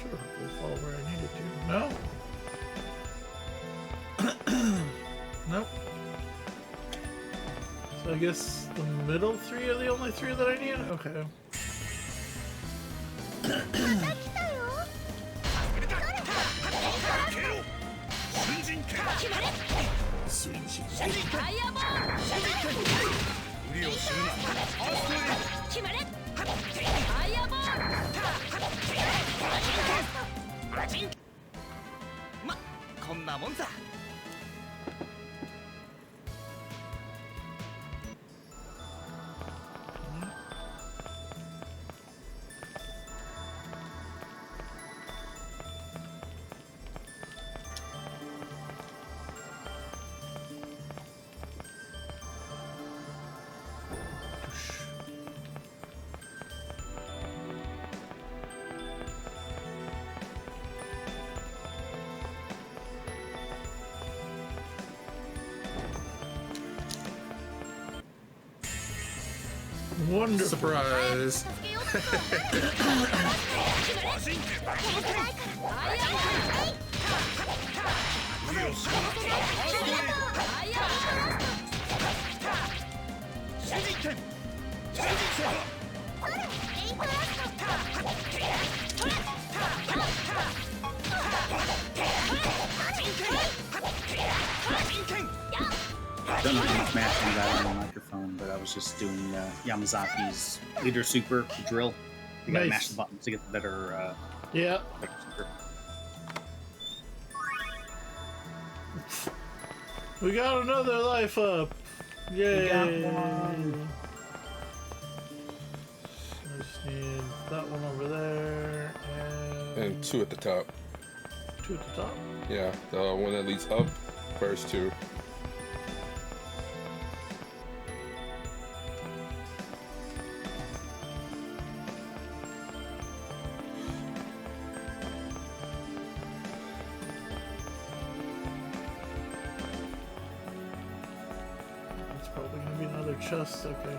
Sure, we'll fall where I needed to. No? Nope. So I guess the middle three are the only three that I need? Okay. 無理をするな。ま、こんなもんさ。 Wonderful. Surprise! Don't know how much mashing got on the microphone, but I was just doing Yamazaki's leader super drill. You gotta Nice. mash the buttons to get the better, Yeah. better super. We got another life up. Yay. We got one. I just need that one over there And two at the top. two at the top. Yeah, the one that leads up, first two. It's probably gonna be another chest. Okay.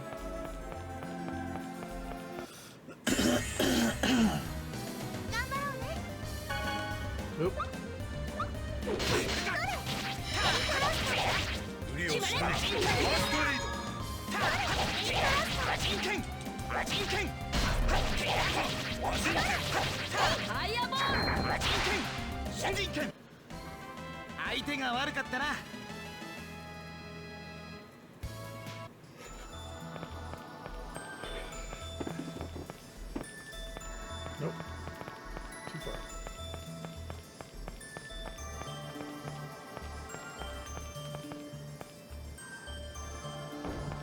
Oop. 無理をするな。ファーストエイド。相手が悪かったな。 Nope. Too far.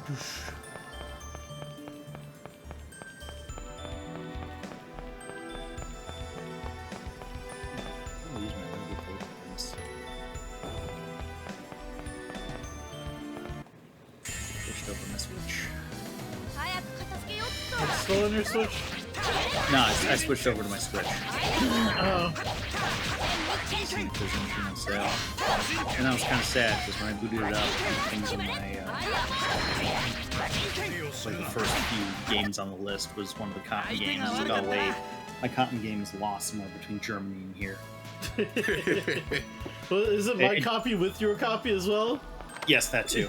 Doosh. I'll use my regular tokens. Switched over my Switch. It's still on your Switch? No, I switched over to my Switch. Oh. There's anything on sale. And I was kind of sad because when I booted it up, things on my like the first few games on the list was one of the Cotton games. I was like, oh wait, my Cotton game is lost somewhere between Germany and here. Well, is it my copy with your copy as well? Yes, that too.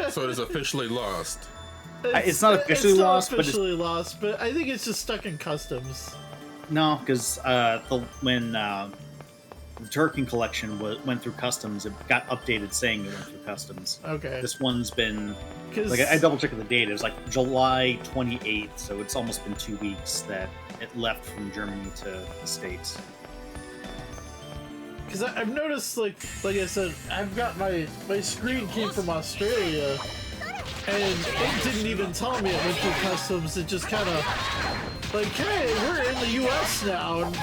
So it is officially lost. It's not officially lost, but officially lost, but I think it's just stuck in customs. No, because when the Turkin collection went through customs, it got updated saying it went through customs. Okay. This one's been 'Cause- like I double checked the date. It was like July 28th, so it's almost been 2 weeks that it left from Germany to the States. Because I've noticed, like I said, I've got my screen came from Australia, And it didn't even tell me it went through customs. It just kind of like, hey, we're in the U.S. now, and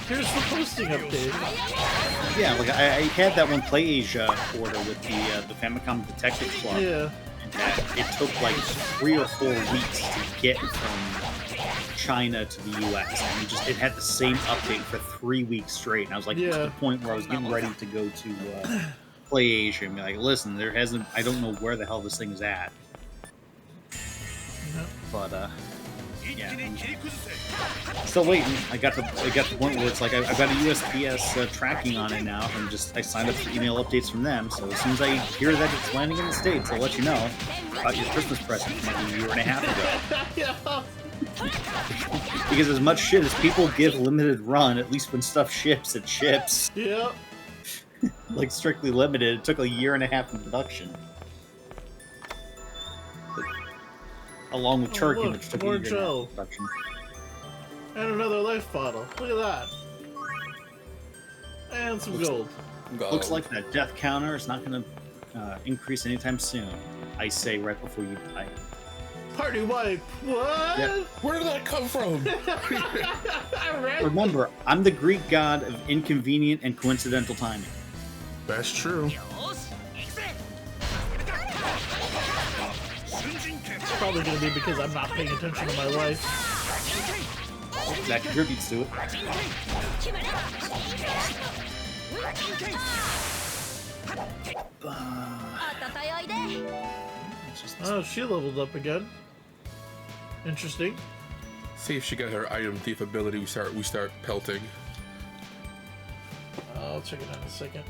here's the posting update. Yeah, like I had that one Play Asia order with the Famicom Detective Club. Yeah. And that it took like 3 or 4 weeks to get from China to the U.S. and it had the same update for 3 weeks straight. And I was like, to the point where I was getting ready to go to Play Asia and be like, listen, I don't know where the hell this thing is at. But yeah, I'm still waiting. I got the point where it's like I've got a USPS tracking on it now, and I signed up for email updates from them. So as soon as I hear that it's landing in the States, I'll let you know about your Christmas present from like a year and a half ago. Because as much shit as people give limited run, at least when stuff ships, it ships. Yep. Like Strictly Limited, it took a year and a half in production. Along with Turkey, look, which took more a year and a half gel. in production. And another life bottle. Look at that. And some gold. Looks like that death counter is not going to increase anytime soon. I say right before you die. Party wipe. What? Yep. Where did that come from? Remember, I'm the Greek god of inconvenient and coincidental timing. That's true. It's probably going to be because I'm not paying attention to my life. That contributes to it. Oh, she leveled up again. Interesting. See if she got her item thief ability. We start pelting. I'll check it out in a second.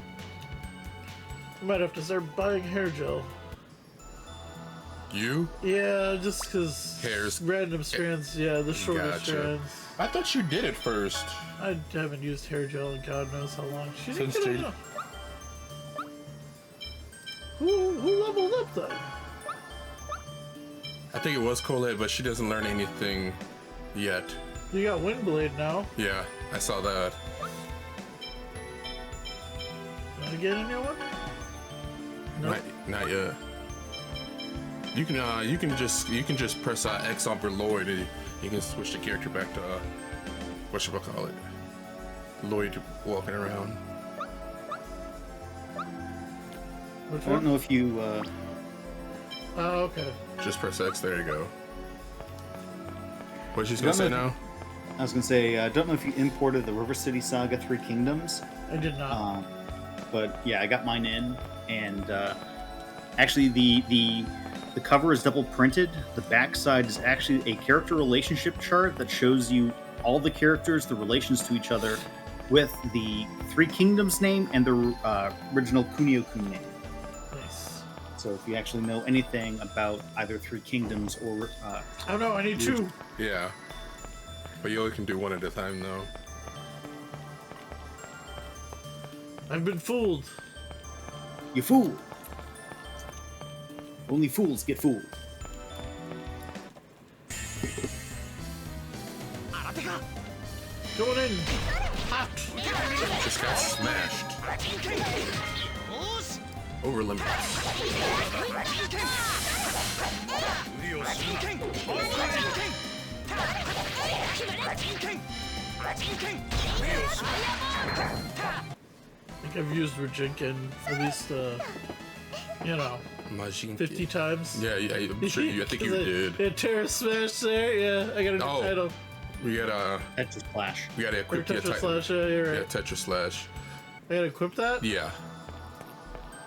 I might have to start buying hair gel. You? Yeah, just because Hairs. random strands. Yeah, the shorter Gotcha. strands. I thought you did it first. I haven't used hair gel in God knows how long. She didn't Since get Jade- enough. Who leveled up then? I think it was Colette, but she doesn't learn anything yet. You got Windblade now. Yeah, I saw that. Want to get a new one? No. Not yet. You can just press X on for Lloyd, and you can switch the character back to whatchamacallit, Lloyd walking around. Which I don't one? know if you. Oh, okay. Just press X. There you go. What she's gonna say now? I was gonna say, I don't know if you imported the River City Saga 3 Kingdoms. I did not. But yeah, I got mine in, and actually the cover is double printed. The backside is actually a character relationship chart that shows you all the characters, the relations to each other, with the 3 Kingdoms name and the original Kunio-kun name. Nice. So if you actually know anything about either 3 Kingdoms or... oh no, I need 2. Yeah, but you only can do one at a time, though. I've been fooled. You fool! Only fools get fooled. Going in. Hot. Just got smashed. Over limits. I think I've used Rajinkin at least, you know, Majinki. 50 times. Yeah, I'm sure I think you did. Yeah, Terra Smash there. Yeah, I got a new title. We got Tetris Slash. We gotta equip the Tetris Slash. Yeah, you're right. Yeah, Tetris Slash. I gotta equip that. Yeah.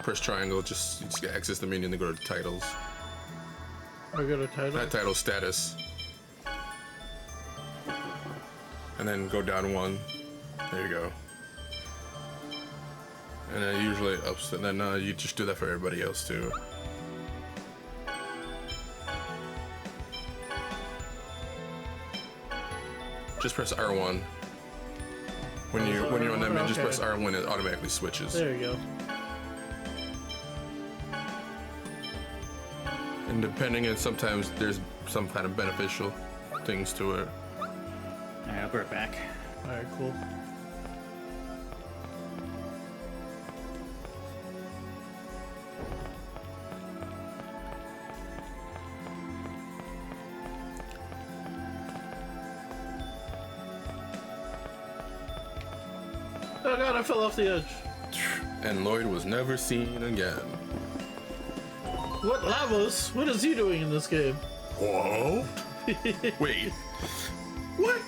Press triangle. You just access the menu and then go to titles. I go to title. That title status. And then go down 1. There you go. And then usually it ups, and then you just do that for everybody else too. Just press R1. When you're on that menu, just press R1, it automatically switches. There you go. And depending on, sometimes there's some kind of beneficial things to it. Alright, I'll be right back. Alright, cool. Oh god, I fell off the edge. And Lloyd was never seen again. What Lavos? What is he doing in this game? Whoa. Wait. What?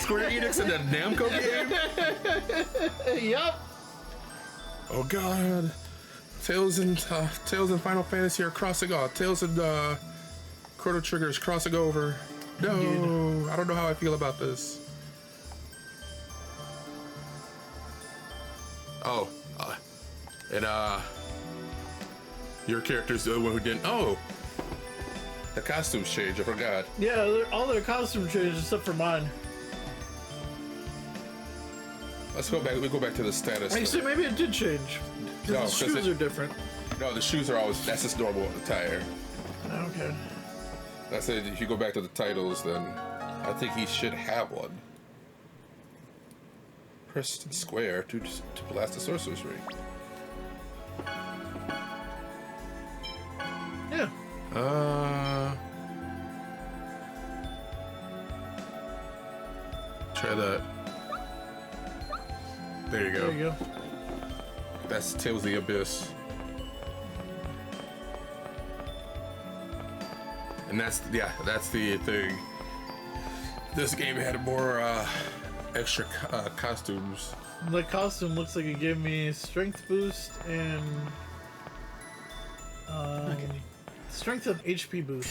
Square Enix in the Namco game? Yup. Oh god. Tales and Final Fantasy are crossing off. Tales and Chrono Trigger is crossing over. No, Indeed. I don't know how I feel about this. Oh, and your character's the one who didn't. Oh, the costumes changed. I forgot. Yeah, all their costume changed except for mine. Let's go back. We go back to the status. Actually, maybe it did change. Because No, the 'cause shoes it- are different. No, the shoes are always. That's just normal attire. Okay. That's it. If you go back to the titles, then I think he should have one. Press square to blast the sorcerer's ring. Yeah. Try that. There you go. There you go. That's Tales of the Abyss. And that's the thing. This game had more extra costumes. The costume looks like it gave me strength boost and strength and HP boost.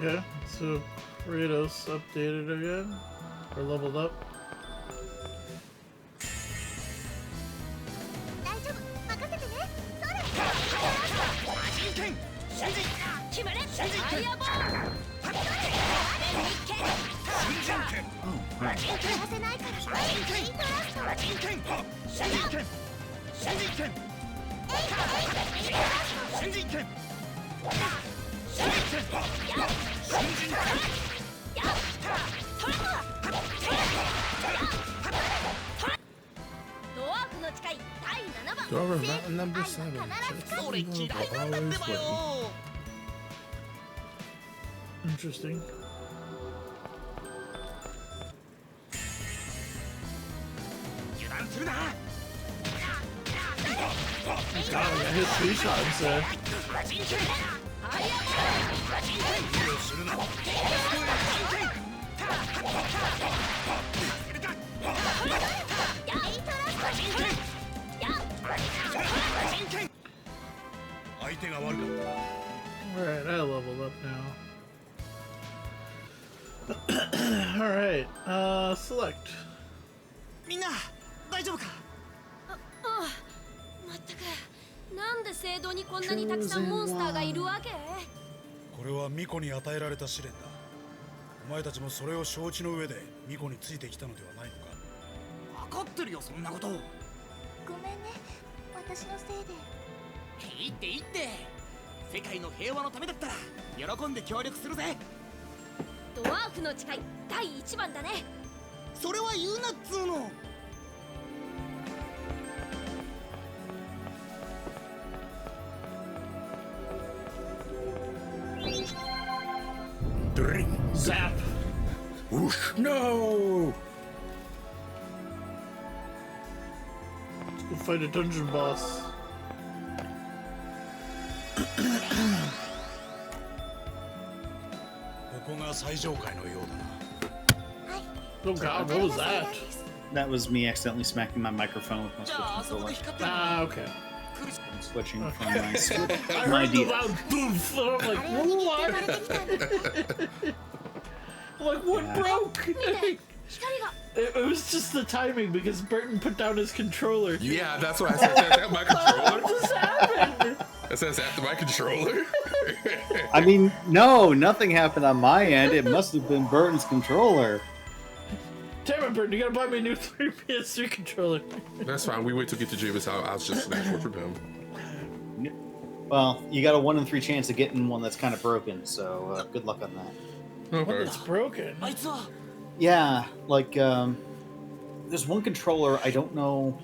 Okay, so Kratos updated again, or leveled up. Door of Mountain number 7. Always working. Interesting. God, I hit 3 times there. Alright, I leveled up now. Alright, select. みんな大丈夫かまったくなんで聖堂にこんなにたくさんモンスターがいるわけこれは巫女に与えられた試練だ。お前たちもそれを承知の上で巫女についてきたのではないのか。分かってるよそんなことごめんね私のせいでいいっていいって世界の平和のためだったら喜んで協力するぜドワーフの誓い第1番だねそれは言うなっつーのZap! Whoosh! No! Let's go fight a dungeon boss. Oh god, what was that? That was me accidentally smacking my microphone with my Switch controller. Ah, okay. I'm switching from my Switch. I My heard the DS. loud boof, and I'm like, what? I'm like, what Yeah. broke? It was just the timing because Burton put down his controller. Yeah, that's what I said. Is that my controller? What just happened? That says after my controller. I mean, no, nothing happened on my end. It must have been Burton's controller. Damn it, Burton, you gotta buy me a new 3 PS3 controller. That's fine. We wait till we get to James' house. I'll just snatch one from him. Well, you got a 1 in 3 chance of getting one that's kind of broken, so good luck on that. One Okay. that's broken. Yeah, like there's one controller, I don't know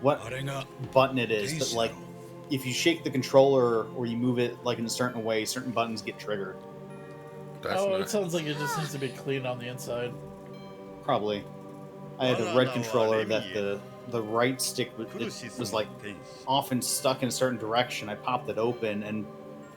what button it is, but like if you shake the controller or you move it like in a certain way, certain buttons get triggered. That's Oh, not... it sounds like it just needs to be cleaned on the inside. Probably. I had a red controller that the right stick was like often stuck in a certain direction. I popped it open and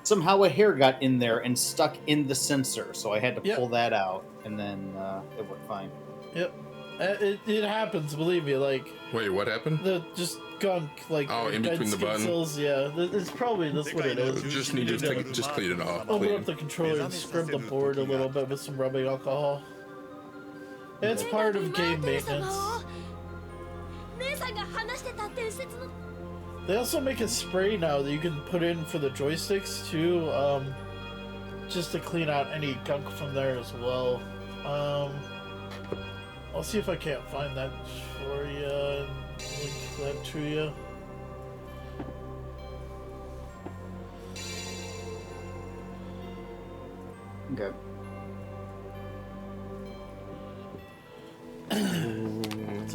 somehow a hair got in there and stuck in the sensor, so I had to pull that out, and then it worked fine. Yep. It happens, believe me. Like, Wait, what happened? The just gunk, like in between the button. Cells, yeah, it's probably that's what it is. Just need to just clean it off. Open up the controller and scrub the board a little bit with some rubbing alcohol. It's part of game maintenance. They also make a spray now that you can put in for the joysticks too, just to clean out any gunk from there as well. I'll see if I can't find that for you and link that to you. Okay.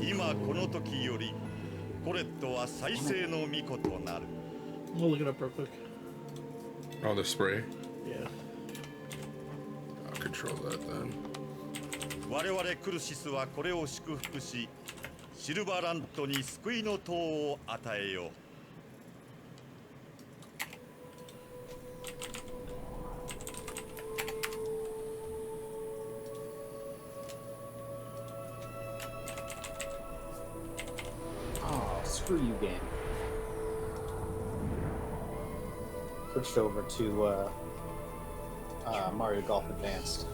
今この時よりコレットは再生の巫女となる。 We'll look it up real quick. Oh, the spray? Yeah. I'll control that then. 我々クルシスはこれを祝福し、シルバーラントに救いの塔を与えよう。 Screw you, game. Switched over to Mario Golf Advanced.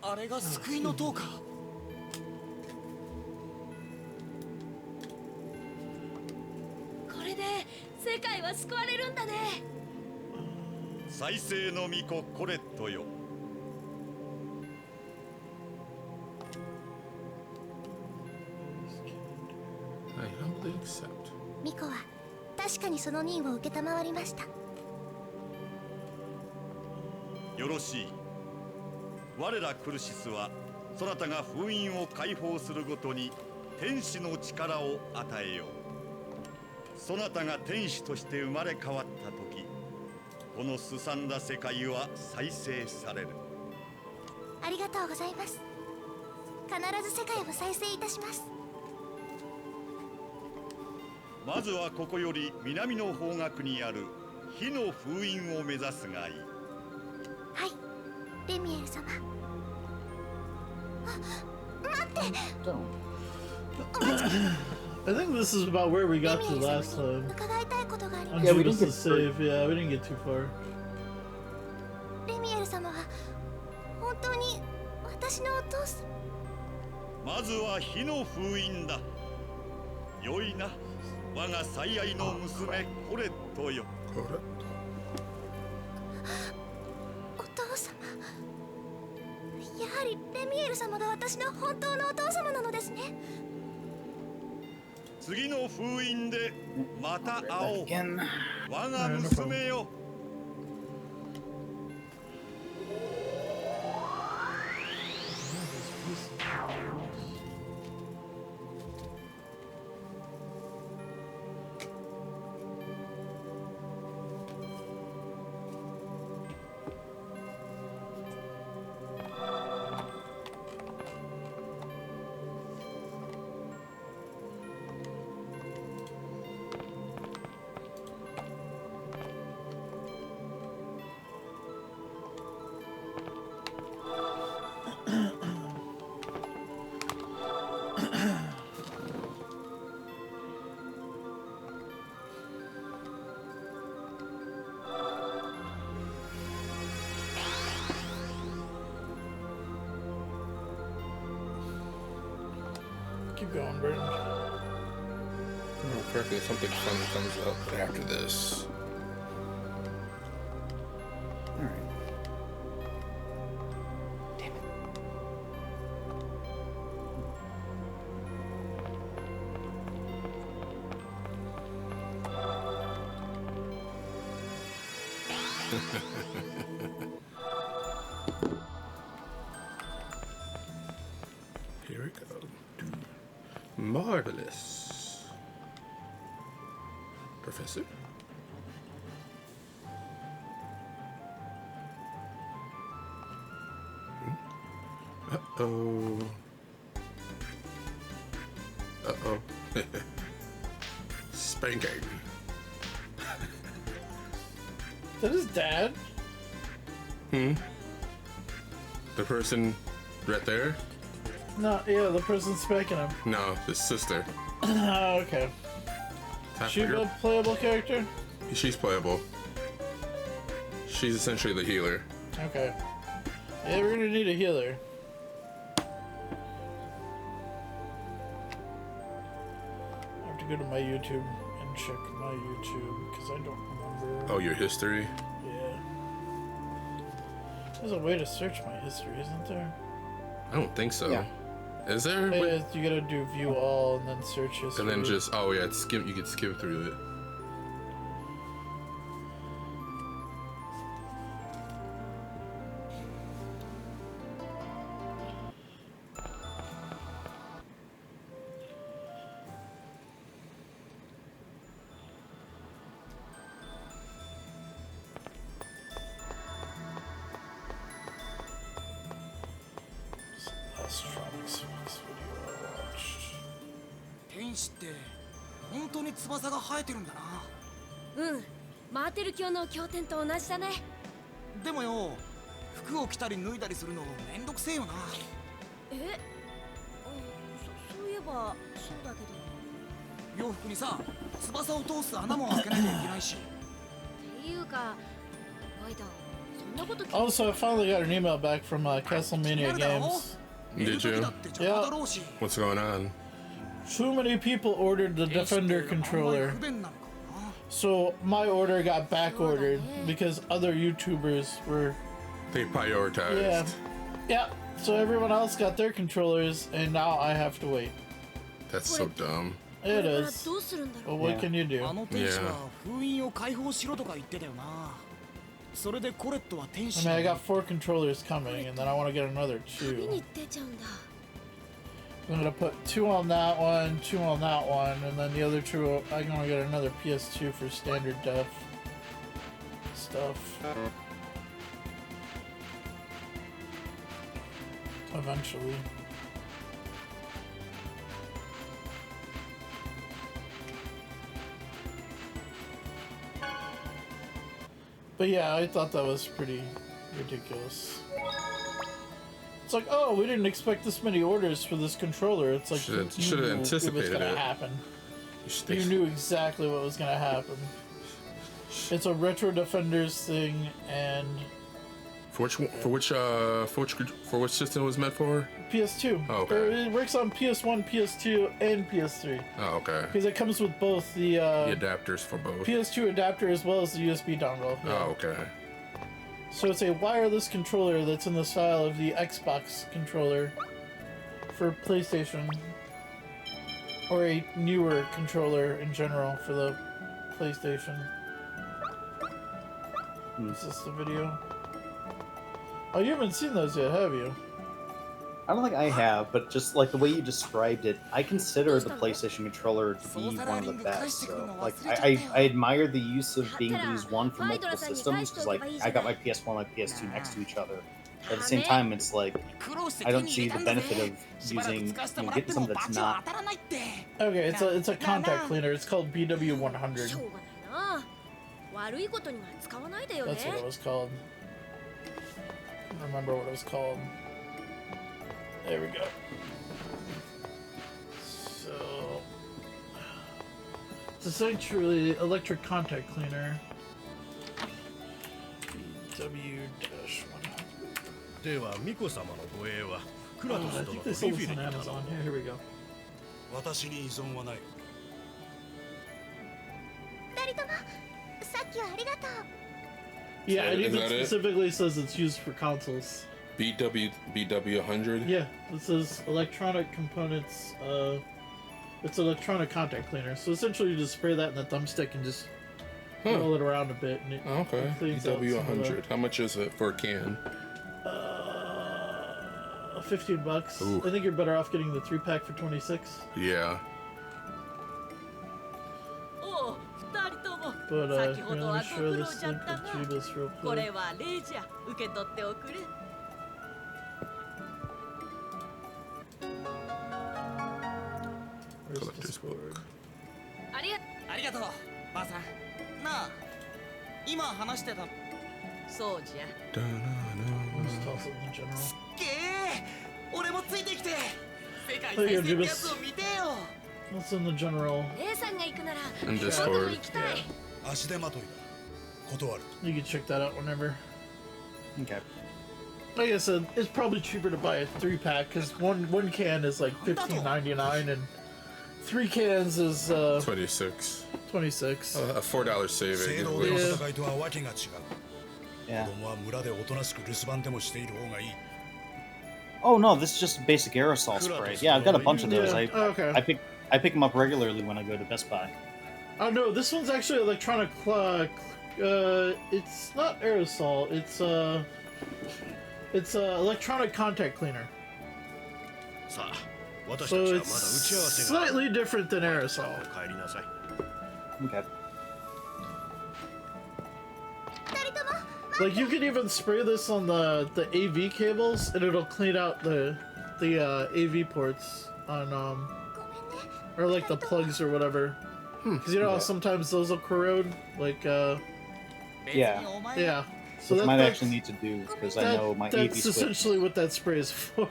あれが救いの塔か。これで世界は救われるんだね。再生の巫女コレットよ。 I humbly accept. 巫女は確かにその任を受けたまわりました。よろしい。我らクルシスはそなたが封印を解放するごとに天使の力を与えよう。そなたが天使として生まれ変わった時、このすさんだ世界は再生される。ありがとうございます。必ず世界を再生いたします。 まずはここより南の方角にある火の封印を目指すがいい。はい、レミエル様。あ、待って。I think this is about where we got to last time. 伺いたいことがあります。Yeah, we didn't get save. Yeah, we didn't get too far. レミエル様は本当に私のお父さん。まずは火の封印だ。良いな。 我が最愛の娘コレットよ。お父様。やはりレミエル様が私の本当のお父様なのですね。次の封印でまた会おう。我が娘よ。 Keep going, Burton. Correctly, something fun comes up after this. Alright. Damn it. Here we go. Marvelous. Professor? Uh-oh. Uh-oh. Spanking. Is that his dad? The person right there? No, yeah, the person spanking him. No, his sister. Okay. She a playable character? She's playable. She's essentially the healer. Okay. Yeah, we're gonna need a healer. I have to go to my YouTube and check my YouTube because I don't remember. Oh, your history? Yeah. There's a way to search my history, isn't there? I don't think so. Yeah. Is there? Yeah, you gotta do view all and then search history. And then just, oh yeah, skim. You can skim through it. Astronomics video I watched. 天使って本当に翼が生えてるんだな。うん、マーテル教の経典と同じだね。でもよ、服を着たり脱いだりするのめんどくせえよな。え、そういえばそうだけど。洋服にさ、翼を通す穴も開けなきゃいけないし。っていうか、ワイダー、そんなこと聞いて。 Also, I finally got an email back from Castlemania Games. Did you? Yeah. What's going on? Too many people ordered the Defender controller. So my order got back ordered because other YouTubers were... They prioritized. Yeah. Yeah. So everyone else got their controllers and now I have to wait. That's so dumb. It is. Well, what can you do? あの天使は封印を解放しろとか言ってたよな。それでコレットは天 I 使。 mean, I got 4 controllers coming and then I want to get another 2. に出ちゃうんだ。 I'm gonna put 2 on that one, 2 on that one, and then the other 2, I'm gonna get another PS2 for standard def stuff. Eventually. But yeah, I thought that was pretty ridiculous. It's like, oh, we didn't expect this many orders for this controller. It's like, Should have it was anticipated gonna it. happen. You knew exactly what was gonna happen. It's a Retro Defenders thing, and For which system it was meant for? PS2. Oh, okay. It works on PS1, PS2, and PS3. Oh, okay. Because it comes with both the The adapters for both. PS2 adapter as well as the USB dongle. Yeah. Oh, okay. So it's a wireless controller that's in the style of the Xbox controller for PlayStation, or a newer controller in general for the PlayStation. Is this the video? Oh, you haven't seen those yet, have you? I don't think I have, but just like the way you described it, I consider the PlayStation controller to be one of the best. So, like, I admire the use of being able to use one for multiple systems because, like, I got my PS1 and my PS2 next to each other. At the same time, it's like I don't see the benefit of using, getting something that's not. Okay, it's a contact cleaner. It's called BW100. しょうがないな。悪いことには使わないでよね。 That's what it was called. I don't remember what it was called. There we go. So it's essentially electric contact cleaner. BW-100. ではミコ様の護衛はクラ Oh, ト I ス think 殿 they とリ sold フィ this レ on に頼 Amazon. む Here we go. 私に依存はない。二人ともさっきはありがとう。 Yeah, it Is even that it? specifically says it's used for consoles. BW100. Yeah, it says electronic components. It's electronic contact cleaner. So essentially, you just spray that in the thumbstick and just roll it around a bit, and it Okay. cleans out some of EW100. How much is it for a can? the, $15. Ooh. I think you're better off getting the 3-pack for 26. Yeah. おう、二人とも。 But 先ほ here, ど let は me ご show 苦労 this じゃ link った of な。 Jeebus real こ quick. れは礼じゃ。受け取っておくれ。Where's Collector's Discord? ありがとう、ばあさん。なあ、今話してた。そうじゃ。 Let's toss it in general. げえ、俺もついてきて。世界 Hey, 最 yo, 先のや Jeebus. つを見てよ。 What's in the general? 姉さんが行くなら、 And 僕も Discord. 行きたい。足手まといだ。断る。 You can check that out whenever. Okay. Like I said, it's probably cheaper to buy a 3-pack because one can is like $15.99 and 3 cans is 26. 26. A $4 saving. 聖堂での戦いとはわけが違う。 Yeah. 子供は村でおとなしく留守番でもしている方がいい。 Oh no, this is just basic aerosol spray. Yeah, I've got a bunch of those. Yeah, okay. I pick them up regularly when I go to Best Buy. Oh no, this one's actually electronic. It's not aerosol. It's electronic contact cleaner. さあ、私 So たちはまだ打 it's ち合わせが。 slightly different than aerosol. 帰りなさい。 Okay. Like you can even spray this on the AV cables, and it'll clean out the AV ports on or like the plugs or whatever. Because you know how sometimes those will corrode, like Yeah. yeah. So Which that, might that's, actually need to do because I know my AV that's switch. essentially what that spray is for.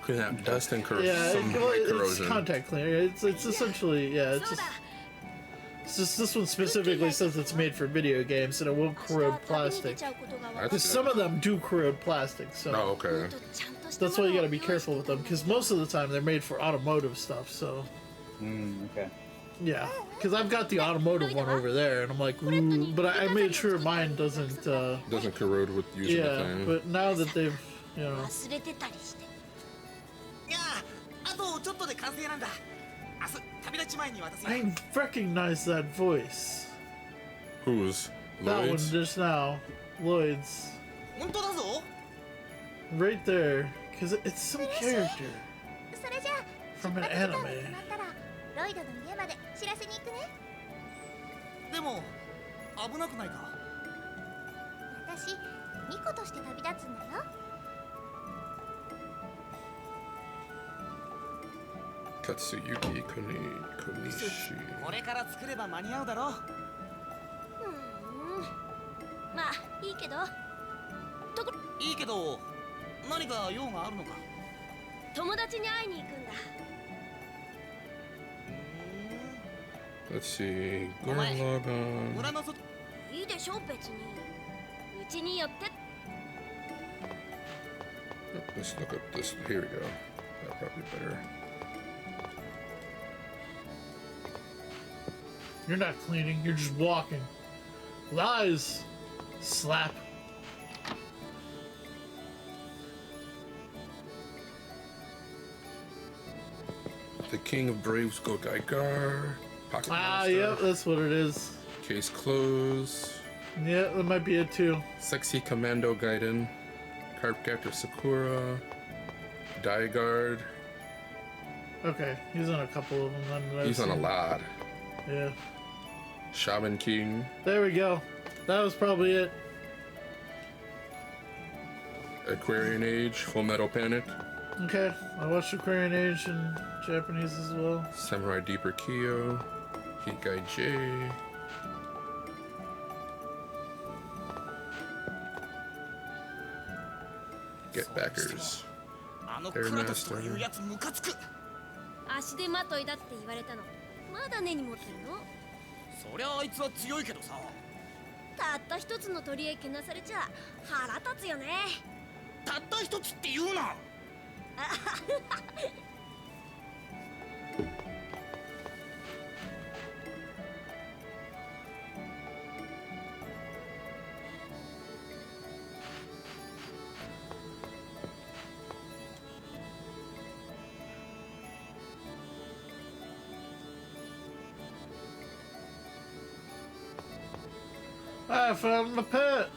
Clean out dust and Yeah, some it's corrosion. contact cleaner. It's essentially it's just this one specifically says it's made for video games and it won't corrode plastic. Because some of them do corrode plastic, so Oh, okay. that's why you got to be careful with them. Because most of the time they're made for automotive stuff. So Okay. yeah, because I've got the automotive one over there, and I'm like, ooh, but I made sure mine doesn't. Doesn't corrode with using the Yeah, thing. but now that they've, you know. 忘れてたりして。いやあ、あとちょっとで完成なんだ。明日旅立ち前に渡すよ。 I recognize that voice. Whose? That one Lloyd's? just now, Lloyd's, 本当だぞ。 right there, because it's some character それじゃあ from an 出発時間が anime. 決まったらロイドの家まで知らせに行くね。でも危なくないか。私ミコとして旅立つんだよ。 Katsuyuki Konishi. これから作れば間に合うだろう。まあいいけど。いいけど何か用があるのか。友達に会いに行くんだ。 Let's see. Gurren Lagann. 村の外。いいでしょ別に。うちに寄って。 Let's look up this. Here we go. That's probably better. You're not cleaning, you're just walking. Lies! Slap. The King of Braves Go Gaigar. Pocket Ah, Monster. yep, that's what it is. Case closed. Yeah, that might be it too. Sexy Commando Gaiden. Card Captor Sakura. Diegard. Okay, he's on a couple of them then. that I've He's on a seen. lot. Yeah. Shaman King. There we go. That was probably it. Aquarian Age. Full Metal Panic. Okay, I watched Aquarian Age in Japanese as well. Samurai Deeper Kyo. Hikai J. Get Backers. あのクラトスというやつムカつく。足手まといだって言われたの。まだ根に持ってるの？そりゃあいつは強いけどさ。たった一つの鳥へけなされちゃ腹立つよね。たった一つって言うな。I found my pet.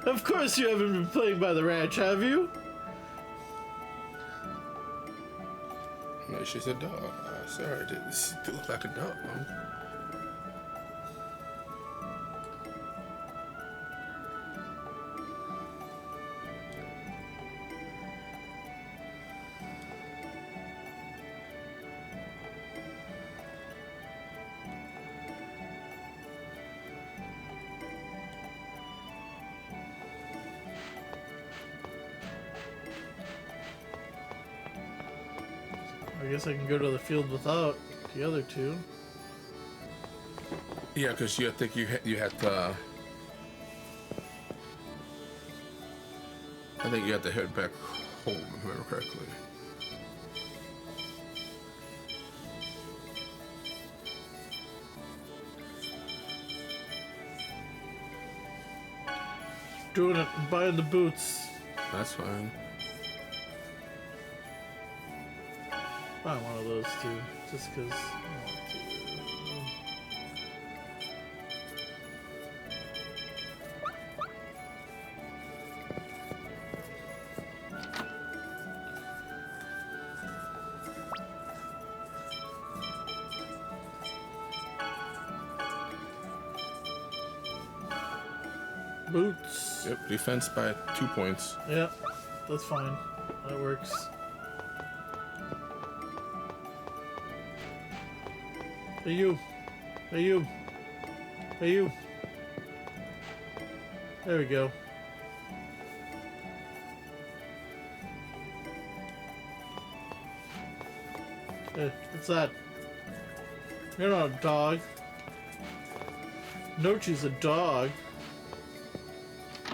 Of course you haven't been playing by the ranch, have you? No, she's a dog. Sorry, it look like a dog. I guess I can go to the field without the other two. Yeah, because you think you had to. I think you had to head back home, if I remember correctly. Doing it, buying the boots. That's fine. Buy one of those two, just because I want to. Boots. Yep, defense by 2 points. Yep, that's fine. That works. Hey you! Hey you! Hey you! There we go. Hey, what's that? You're not a dog. Nochi's a dog.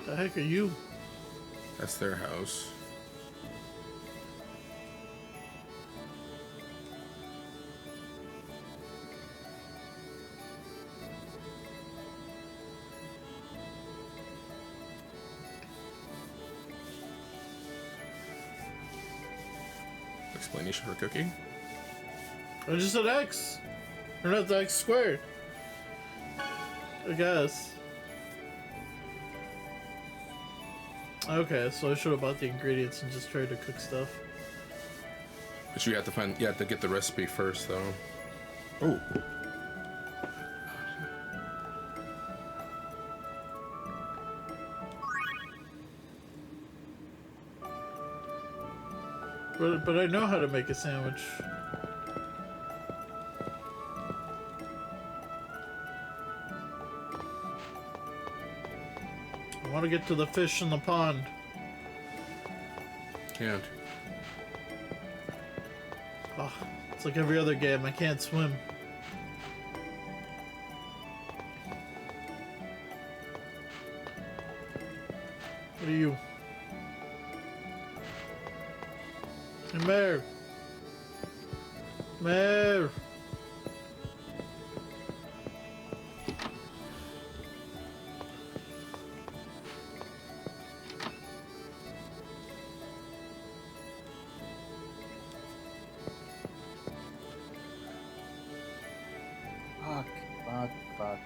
The heck are you? That's their house. Explanation for cooking? I just said X. Or not the X squared. I guess. Okay, so I should have bought the ingredients and just tried to cook stuff. But you have to get the recipe first, though. Oh. But I know how to make a sandwich. I want to get to the fish in the pond. Can't. Oh, it's like every other game. I can't swim. What are you? Hey, Mare. Mare. Fuck.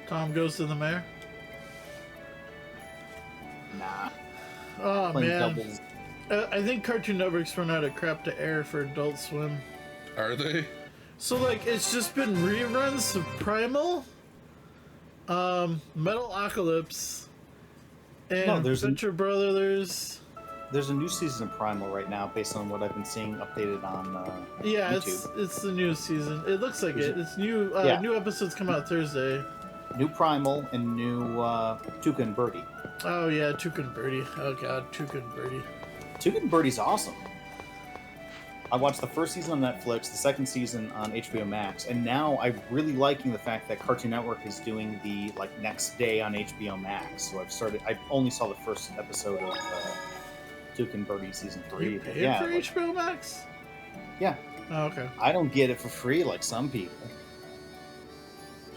Tom goes to the mayor. Nah. Oh Playing man. doubles. I think Cartoon Network's run out of crap to air for Adult Swim. Are they? So like it's just been reruns of Primal, Metalocalypse, and No, there's Venture Brothers. There's a new season of Primal right now, based on what I've been seeing updated on Yeah, YouTube. it's the new season. It looks like it. It's new. Yeah. New episodes come out Thursday. New Primal and new Tuca and Birdie. Oh yeah, Tuca and Birdie. Oh god, Tuca and Birdie. Tuca and Birdie's awesome. I watched the first season on Netflix, the second season on HBO Max, and now I'm really liking the fact that Cartoon Network is doing the like next day on HBO Max. So I only saw the first episode of Duke and Birdie season 3. You but paid yeah, for like, HBO Max? yeah. Oh, okay. I don't get it for free like some people.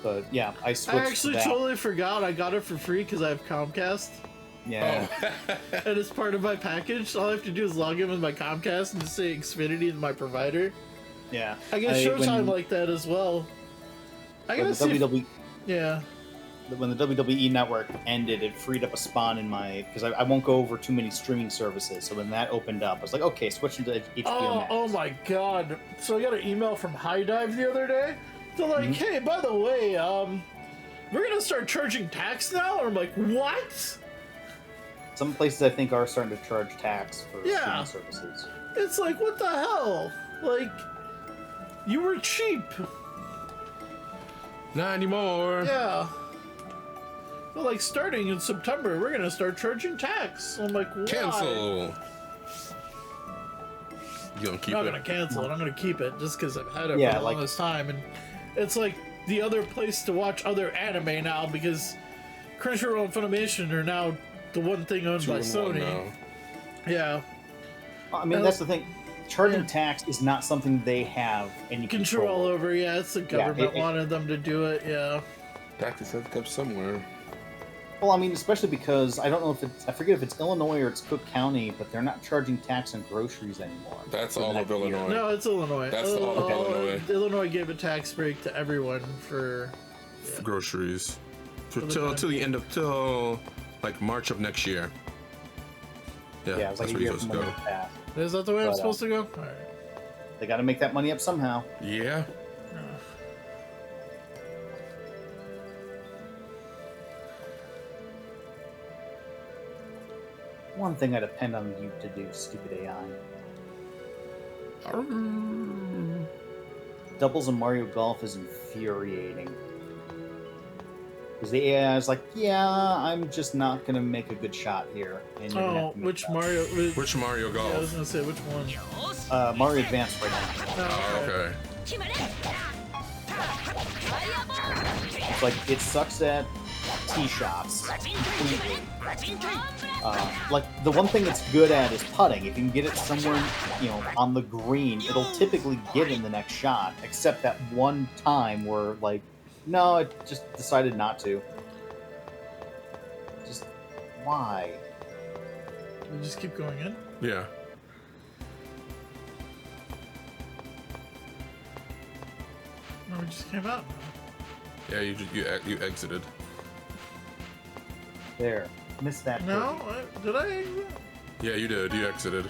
But yeah, I switched I actually to that. totally forgot I got it for free because I have Comcast. Yeah. And it's part of my package. All I have to do is log in with my Comcast and just say Xfinity is my provider. Yeah. I get Showtime like that as well. I gotta see. Yeah. When the WWE Network ended, it freed up a spawn in my because I won't go over too many streaming services. So when that opened up, I was like, okay, switch into HBO Max. Oh my god! So I got an email from High Dive the other day. They're like, hey, by the way, we're gonna start charging tax now. And I'm like, what? Some places I think are starting to charge tax for streaming services. It's like, what the hell? Like, you were cheap. Not anymore. Yeah. But like, starting in September, we're gonna start charging tax. I'm like, why? Cancel. You gonna keep it? I'm not gonna cancel it. I'm gonna keep it just because I've had it for the longest time, and it's like the other place to watch other anime now because Crunchyroll and Funimation are now the one thing owned by Sony. Yeah. I mean, that's the thing. Charging tax is not something they have any control over. Yeah, it's the government wanted them to do it. Yeah. Taxes have to come somewhere. Well, I mean, especially because I don't know if I forget if it's Illinois or it's Cook County, but they're not charging tax on groceries anymore. That's all of Illinois. No, it's Illinois. That's all of Illinois. Illinois gave a tax break to everyone for groceries. Till the end of like March of next year. Yeah, it's like that's a where year you're from supposed when to it go. passed. Is that the way I'm supposed to go? All right. They got to make that money up somehow. Yeah. One thing I depend on you to do, stupid AI. Doubles in Mario Golf is infuriating. Because the AI is like, yeah, I'm just not going to make a good shot here. And you're gonna have to make which Mario? Which Mario Golf? Yeah, I was going to say, which one? Mario Advance right now. Oh, okay. It's like, it sucks at tee shots completely. Like, the one thing it's good at is putting. If you can get it somewhere, on the green, it'll typically get in the next shot, except that one time where, like, no, it just decided not to. Just, why? You just keep going in? Yeah. No, we just came out. Yeah, you exited. There. Missed that. No? Did I? Yeah, you did. You exited.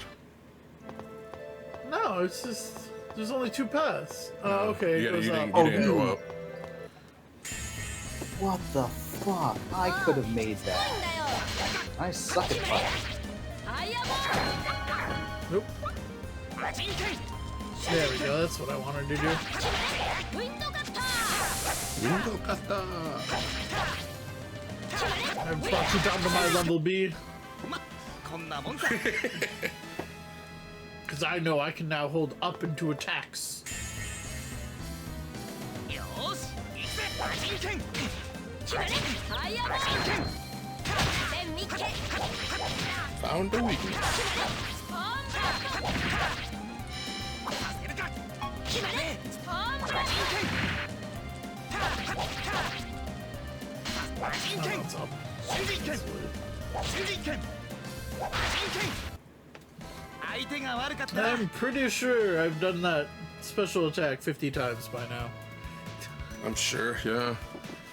No, it's just... There's only 2 paths. Oh, okay. You didn't go up. What the fuck? I could have made that. I suck at putting. Nope. There we go. That's what I wanted to do. I've brought you down to my level B. Because I know I can now hold up into attacks. Found a weakness. I'm pretty sure I've done that special attack 50 times by now. I'm sure, yeah.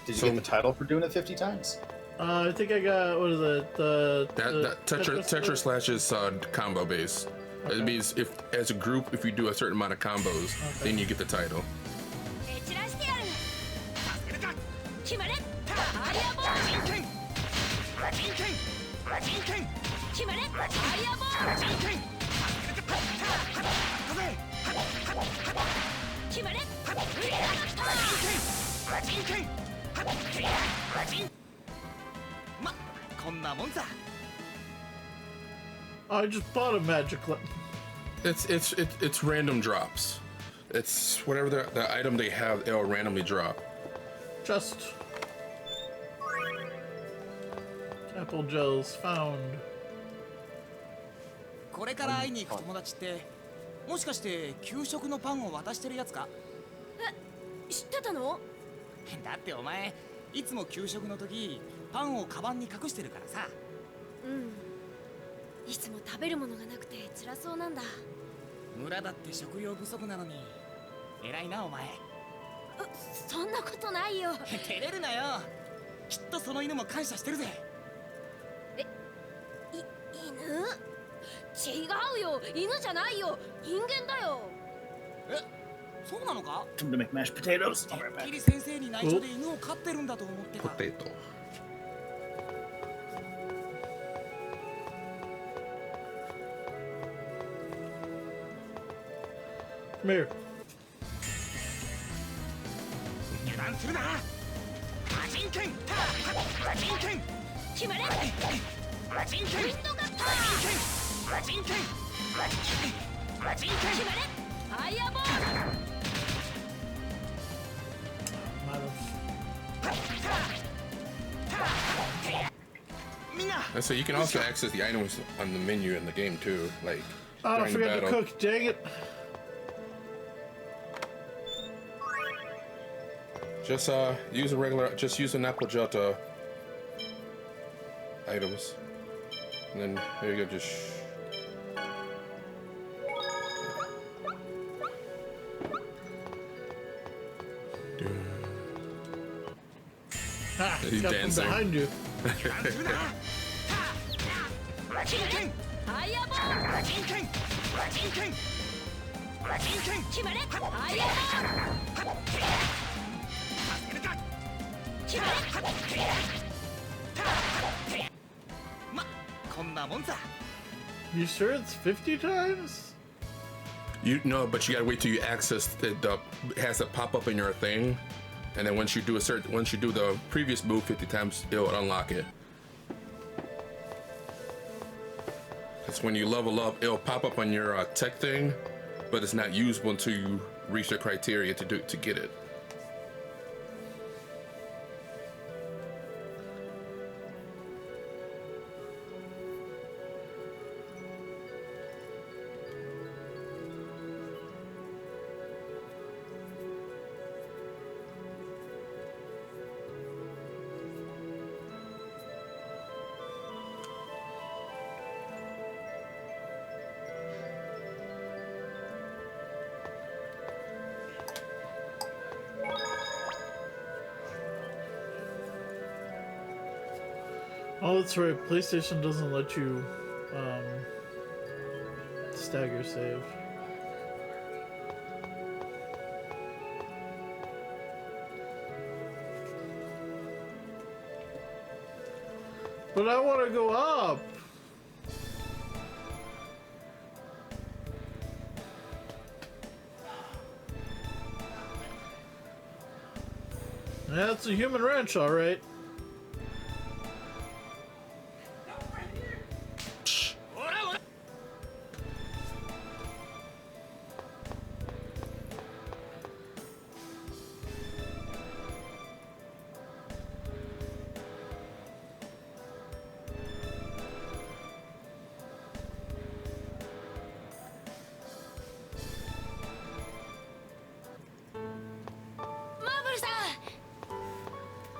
Did you get the title for doing it 50 times? I think I got, what is it? That Tetra Slash is combo base. Okay. It means if, as a group, if you do a certain amount of combos, then you get the title. I just bought a magic It's random drops. It's whatever the item they have, it'll randomly drop. Just apple gels found. これから会いに行く友達ってもしかして給食のパンを渡してるやつか？え、知ってたの？だってお前いつも給食の時パンをカバンに隠してるからさ。うん。いつも食べるものがなくて辛そうなんだ。村だって食料不足なのに偉いなお前。そんなことないよ。照れるなよ。きっとその犬も感謝してるぜ。犬？違うよ、犬じゃないよ、人間だよ。そうなのか？ Time to make mashed potatoes. てっきり先生に内緒で犬を飼ってるんだと思ってた。Potato. Come here. 油断するな。魔人剣。魔人剣。決まれ。魔人剣。ウィンドカッター。魔人剣。魔人剣。決まれ。ファイアボール。And so you can also access the items on the menu in the game too, like Oh, I during the forgot to battle. cook. Dang it. Just use an apple gel to items, and then there you go. Just Ha! He's Got dancing. from behind you. 魔人剣。ファイアボール。魔人剣。魔人剣。魔人剣。決まれ。ファイアボール。助けるか。決まれ。こんなもんさ。 You sure it's 50 times? you know, but you gotta wait till you access it has to pop up in your thing, and then once you do the previous move 50 times, it'll unlock it. Because when you level up, it'll pop up on your tech thing, but it's not usable until you reach the criteria to get it. Oh, that's right. PlayStation doesn't let you stagger save. But I want to go up. That's a human wrench, all right.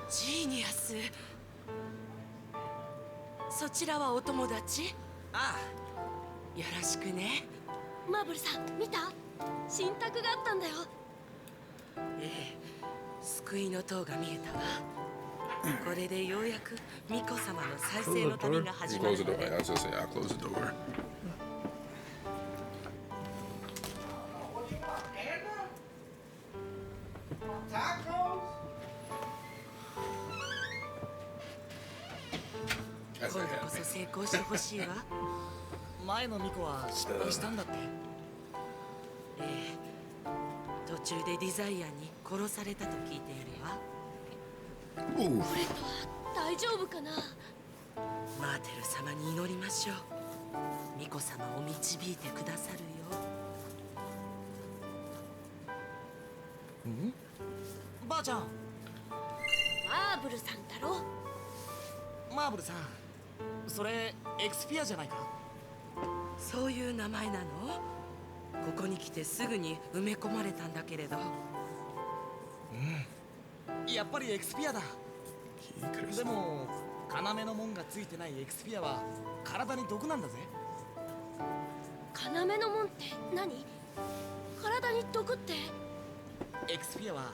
Genius. そちらはお友達？ああ。よろしくね。マーブルさん、見た？新宅があったんだよ。ええ、救いの塔が見えたわ。これでようやく巫女様の再生の旅が始まる。Close the door. I was gonna say, I'll close the door. That's 今 not 度こそ happening. 成功してほしいわ。前の巫女は失敗したんだって。ええ、途中でディザイアンに殺されたと聞いているわ。俺とは大丈夫かな？マーテル様に祈りましょう。巫女様を導いてくださるよ。ばあちゃん。マーブルさんだろ。マーブルさん、それエクスピアじゃないか。そういう名前なの？ここに来てすぐに埋め込まれたんだけれど。やっぱりエクスピアだ。でも要の門がついてないエクスピアは体に毒なんだぜ。要の門って何？体に毒って？エクスピアは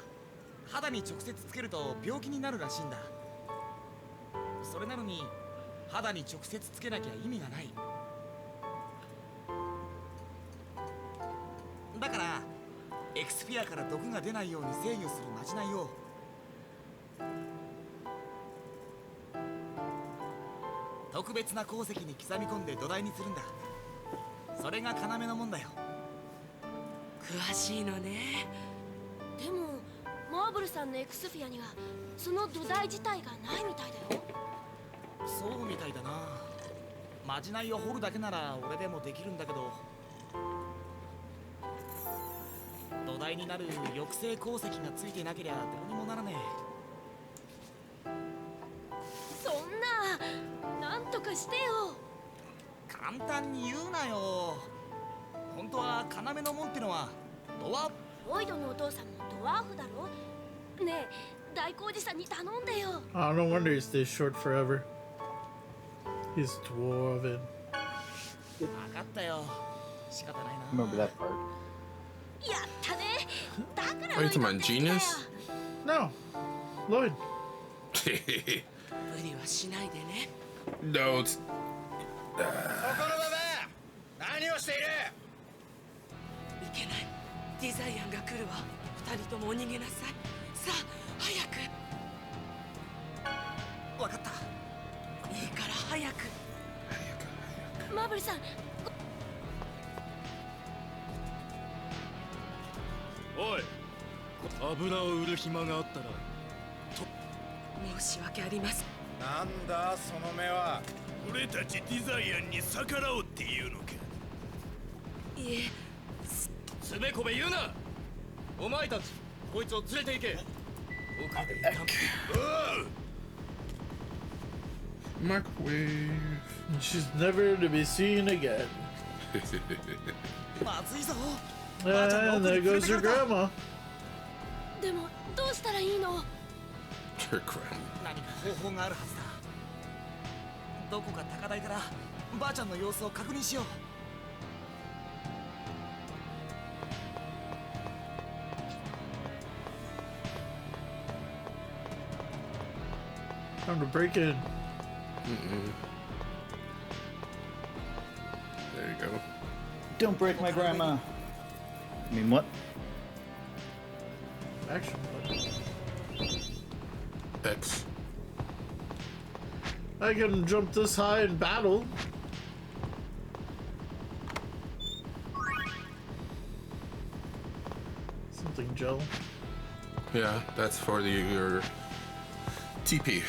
肌に直接つけると病気になるらしいんだ。それなのに肌に直接つけなきゃ意味がない。だからエクスピアから毒が出ないように制御するまじないを特別な鉱石に刻み込んで土台にするんだ。それが要の門だよ。詳しいのね。でもマーブルさんのエクスフィアにはその土台自体がないみたいだよ。そうみたいだな。まじないを掘るだけなら俺でもできるんだけど、土台になる抑制鉱石がついてなけりゃどうにもならねえ。そんな、なんとかしてよ。簡単に言うなよ。本当は要の門ってのはドワーフ。ロイドのお父さんもドワーフだろ。ねえ、大工事さんに頼んでよ。Oh, no wonder he stays short forever. He's dwarven. 分かったよ。仕方ないな。 Remember that part. やったね。だから Are you talking about genius? No. Lloyd. 無理はしないでね。 No, it's そこのババア、何をしている？いけない。デザイアンが来るわ。二人ともお逃げなさい。さあ、早く。分かった。いいから早く。マーブルさん。おい、油を売る暇があったら。申し訳ありません。なんだその目は。俺たちディザイアンに逆らおうっていうのか。いえ、つべこべ言うな。お前たち、こいつを連れて行け。奥でいた。microwave. She's never to be seen again. まずいぞ。 And there goes your grandma. でもどうしたらいいの？ Your grandma. 何か方法があるはずだ。どこか高台からばあちゃんの様子を確認しよう。Time to break in. There you go. Don't break my grandma. I mean, what? Action button. X. I can jump this high in battle. Something gel. Yeah, that's for your TP.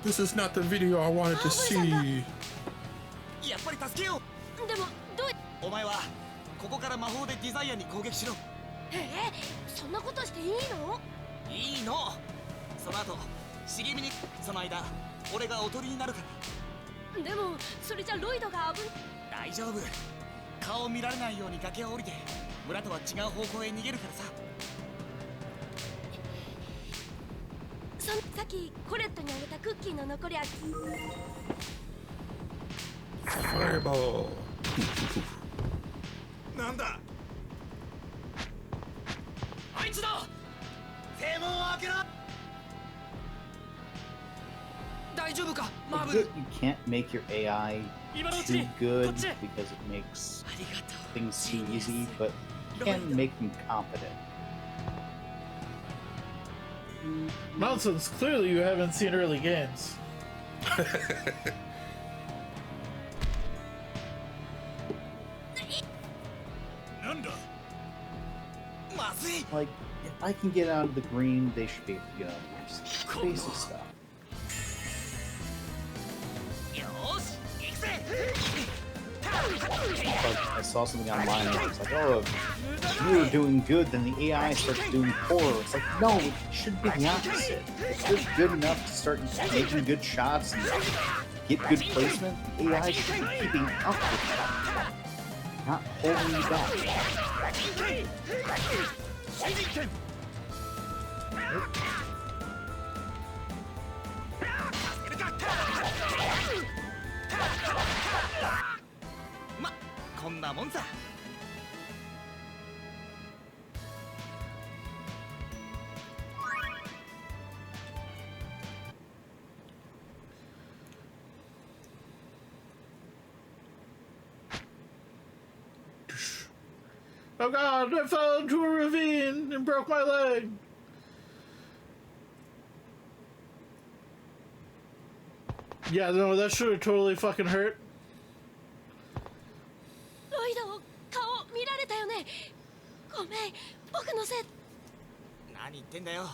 This is not the video I wanted to see. やっぱり助けよう。でもどう？お前はここから魔法でデザイアに攻撃しろ。そんなことしていいの？いいの。その後茂みに、その間俺がおとりになるから。でもそれじゃロイドが危ん。大丈夫。顔を見られないように崖を降りて村とは違う方向へ逃げるからさ。さっきコレットにあげたクッキーの残りは。 Fireball. なんだ。あいつだ。正門を開けろ。大丈夫か、マーブル。 You can't make your AI too good because it makes things too easy, but you can make them competent. Nonsense. Clearly you haven't seen early games. なんだ。まずい。Like, if I can get out of the green, they should be able to get out of the green. Just basic stuff. I saw something online where it's like, oh, if you're doing good, then the AI starts doing poor. It's like, no, it should be the opposite. If you're good enough to start making good shots and get good placement, the AI should be keeping up with that, not holding you back. Nope. こんなもんさ。Oh god, I fell into a ravine and broke my leg. Yeah, no, that should have totally fucking hurt. ロイド、顔見られたよね。ごめん、僕のせい。何言ってんだよ。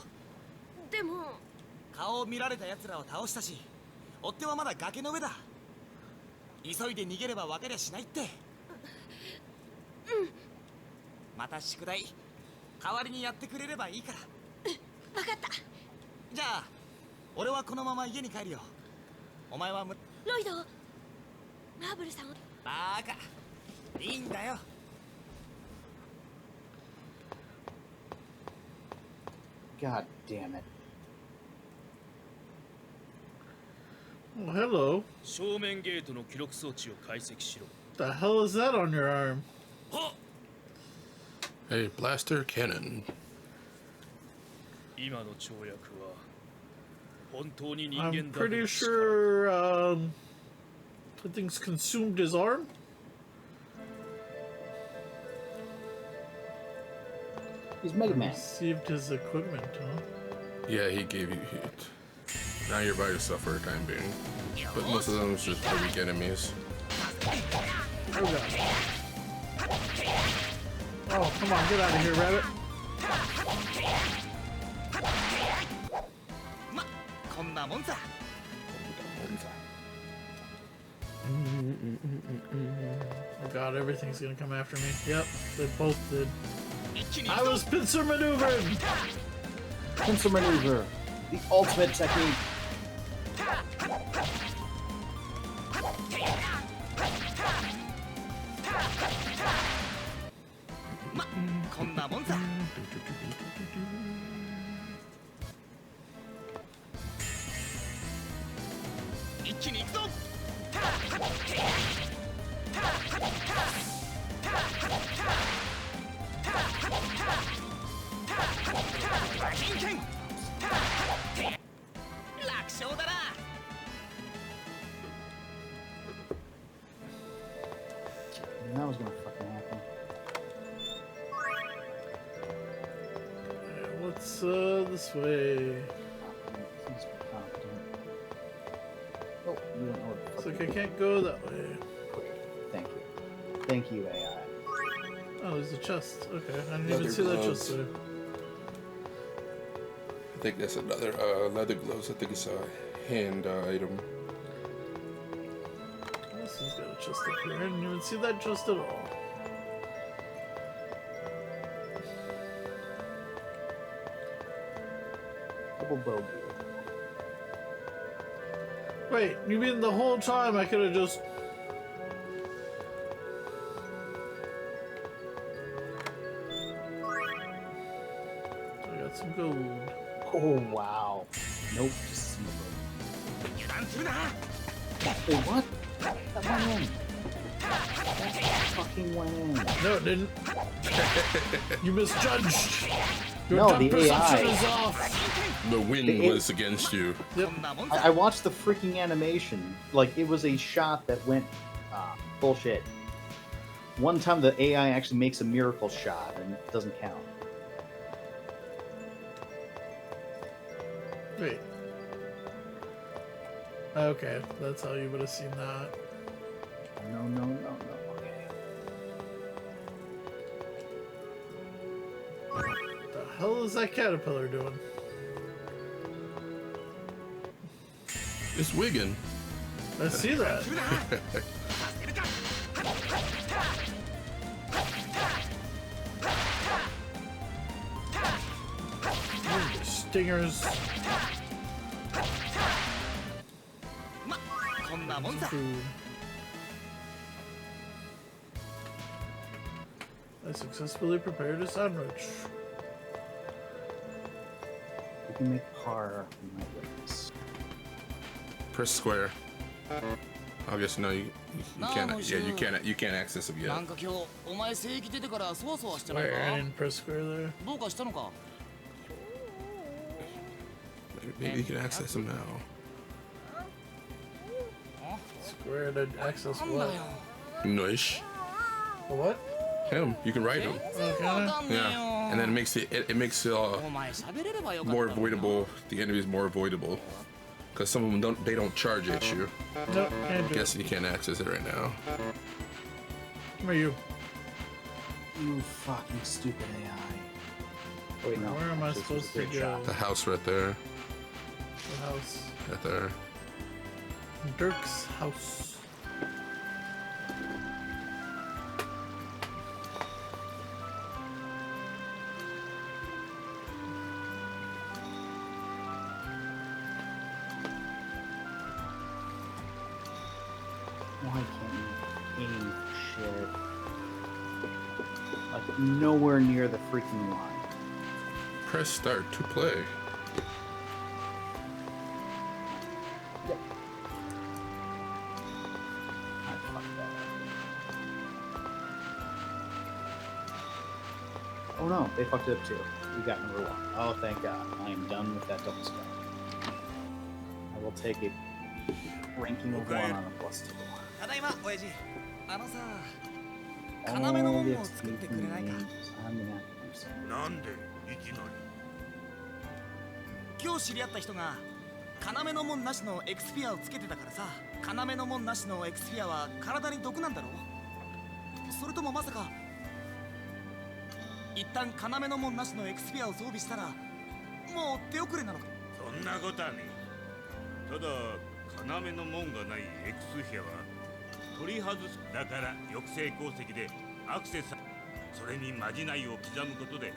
でも顔を見られた奴らを倒したし、追っ手はまだ崖の上だ。急いで逃げれば分かりゃしないって。また宿題代わりにやってくれればいいから。分かった。じゃあ俺はこのまま家に帰るよ。お前はロイド、マーブルさん。バカ、いいんだよ。God damn it. Oh, hello. 正面ゲートの記録装置を解析しろ。 The hell is that on your arm? Hey, blaster cannon. 今の跳躍は本当に人間だ I'm け pretty の力 sure something's consumed his arm. He's Mega Man. Received his equipment, huh? Yeah, he gave you heat. Now you're by yourself for a time being. But most of them is just the weak enemies. Oh god. Oh, come on, get out of here, rabbit. ま、こんなもんさ。 Oh god, everything's gonna come after me. Yep, they both did. I was pincer maneuvering! Pincer maneuver. The ultimate technique. ま、こんなもんさ。一気に行くぞ。楽勝だな。 That was gonna fucking happen. What's this way? Please be confident. Oh, you don't know what the It's fuck. like I can't go that way. Thank you. Thank you, AI. Oh, there's a chest. Okay, I didn't Leather even see that gloves. chest there. I think that's another leather gloves. I think it's a hand item. This one's got a chest up here. I didn't even see that chest at all. Double bogey. Wait, you mean the whole time I could have just... I got some gold. Oh wow. Nope. Just some of 油断するな。 it. Wait, what? That went in. That fucking went in. No, it didn't. You misjudged. Your No, depth the perception AI. is off. The wind The- was against you. こんなもんさ。 I watched the freaking animation. Like, it was a shot that went... bullshit. One time the AI actually makes a miracle shot, and it doesn't count. Wait. Okay, that's how you would have seen that. No, no, no, no. Okay. hell is that caterpillar doing? It's wigging. I see that. Stingers. I successfully prepared a sandwich. You can make par from my witness. Press square. I guess no, you can't. Yeah, you can't access it yet. なんか今日お前正規出てからそわそわしてない Wait, か I didn't press square there. どうかしたのか Maybe you can access them now. Square to access what? Noish. What? Him. You can write him. Yeah, and then it makes it makes more avoidable. The enemy is more avoidable because some of them don't charge at you. Nope, can't do Guess you can't access it right now. Where are you? You fucking stupid AI. Wait, no. Where am I supposed to go? The house right there. The house. Right there. Dirk's house. Why can't you aim shit? Like, nowhere near the freaking line. Press start to play. I fucked that up. Oh no, they fucked it up too. We got number 1. Oh, thank God. I am done with that double sky. I will take a ranking of 1 on a plus 2. ただいま親父あのさ要のもんを作ってくれないかなんでいきなり今日知り合った人が要のもんなしのエクスフィアをつけてたからさ要のもんなしのエクスフィアは体に毒なんだろそれともまさか一旦要のもんなしのエクスフィアを装備したらもう手遅れなのかそんなことはねただ要のもんがないエクスフィアは取り外すだから抑制鉱石でアクセスそれにまじないを刻むことで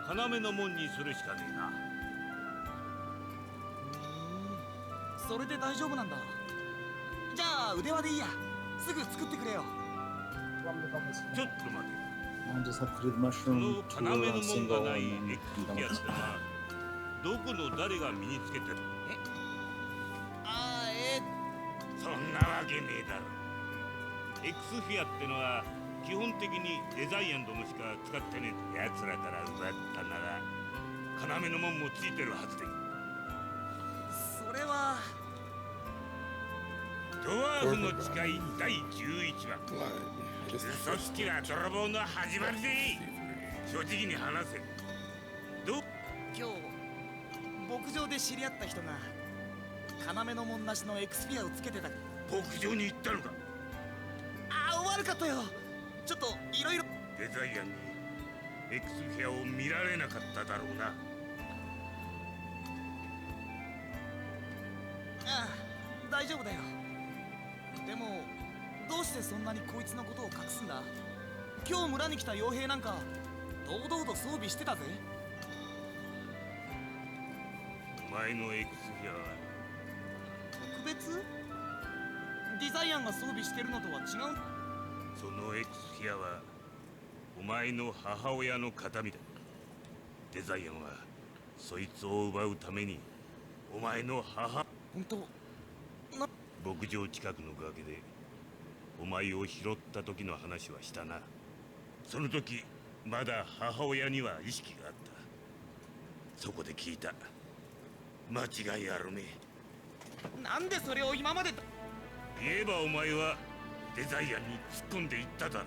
要のもんにするしかねえなそれで大丈夫なんだじゃあ腕輪でいいやすぐ作ってくれよちょっと待て I just have to do the その mushroom 要の tour も on ん single がない and エ then クス be フ done ィア with ってのはどこの誰が身につけてるそんなわけねえだろエクスフィアってのは基本的にデザイアンどもしか使ってねえ奴らから奪ったなら要のもんもついてるはずでそれはドワーフの誓い第11話嘘つきは泥棒の始まりで正直に話せ今日牧場で知り合った人が要のもんなしのエクスフィアをつけてた牧場に行ったのかああ悪かったよちょっといろいろデザイアンにエクスフィアを見られなかっただろうなああ大丈夫だよでもどうしてそんなにこいつのことを隠すんだ今日村に来た傭兵なんか堂々と装備してたぜお前のエクスフィアは特別デザイアンが装備してるのとは違うそのエクスフィアはお前の母親の形見だデザイアンはそいつを奪うためにお前の母本当牧場近くの崖でお前を拾った時の話はしたなその時まだ母親には意識があったそこで聞いた間違いあるめなんでそれを今まで言えばお前はデザイアンに突っ込んでいっただろ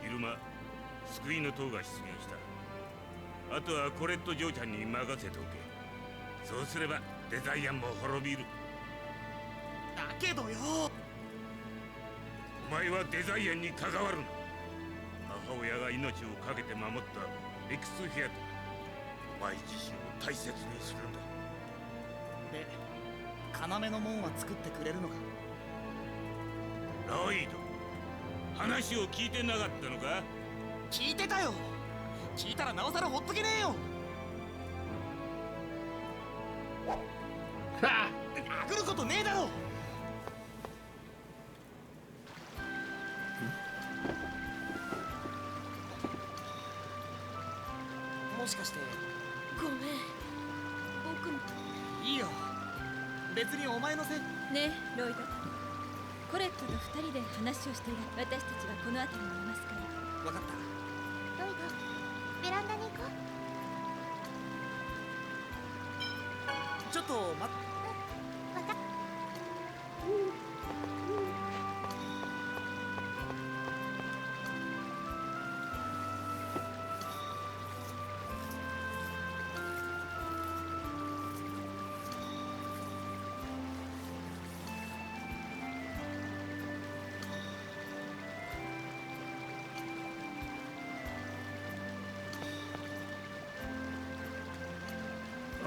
昼間救いの塔が出現したあとはコレット嬢ちゃんに任せておけそうすればデザイアンも滅びるだけどよお前はデザイアンに関わるな母親が命を懸けて守ったエクスフィアとお前自身を大切にするんだ。で、要の門は作ってくれるのか？ロイド、話を聞いてなかったのか？聞いてたよ。聞いたらなおさらほっとけねえよ。殴ることねえだろ。もしかしてごめん、僕も。いいよ、別にお前のせい。ねえロイド、コレットと2人で話をしている。私たちはこの辺りにいますから。分かった。ロイド、ベランダに行こう。ちょっと待って。わかっ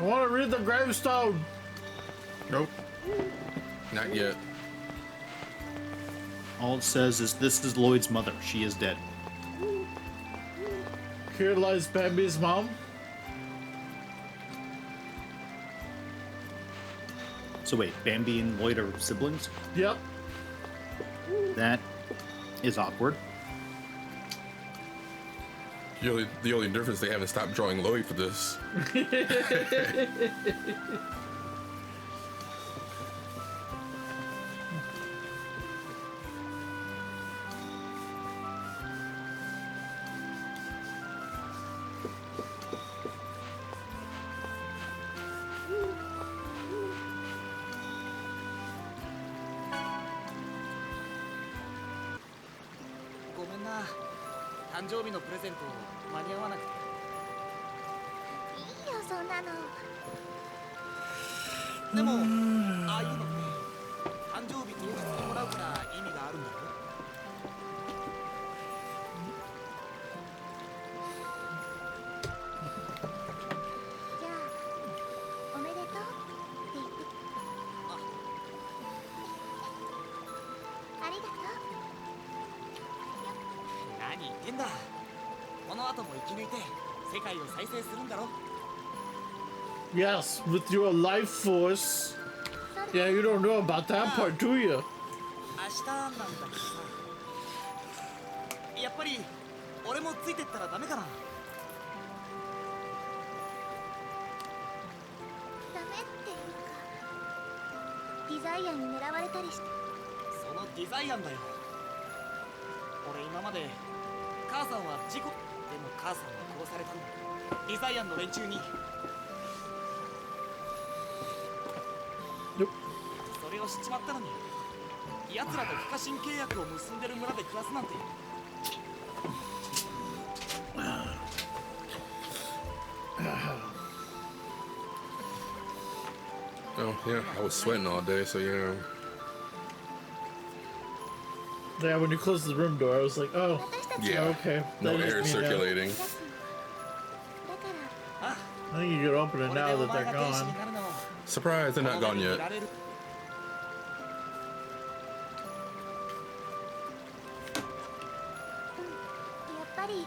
I want to read the gravestone. Nope. Not yet. All it says is, "This is Lloyd's mother. She is dead." Here lies Bambi's mom. So wait, Bambi and Lloyd are siblings? Yep. That is awkward. The only difference, they haven't stopped drawing Lloyd for this.ごめんな、誕生日のプレゼント間に合わなくて。いいよ、そんなの。でも、ああいうのって誕生日当日にもらうから意味があるんだろ？じゃあ、おめでとうって言って。ありがとう。何言ってんだ。この後も生き抜いて世界を再生するんだろ？ Yes, with your life force. Yeah, you don't know about that part, do you? 明日なんだけどさ、やっぱり俺もついてったらダメかな？ダメっていうか、デザイアンに狙われたりして。そのデザイアンだよ。俺今まで母さんは事故でも母さんは殺されたんだ。デザイアンの連中に。それを知っちまったのに、奴らと不可侵契約を結んでる村で暮らすなんて。Oh, yeah, I was sweating all day, so yeah. Yeah, when you closed the room door, I was like, oh, Yeah, okay. no That is air me now. circulating. I think you could open it now that they're gone. Surprise, they're not gone yet. やっぱり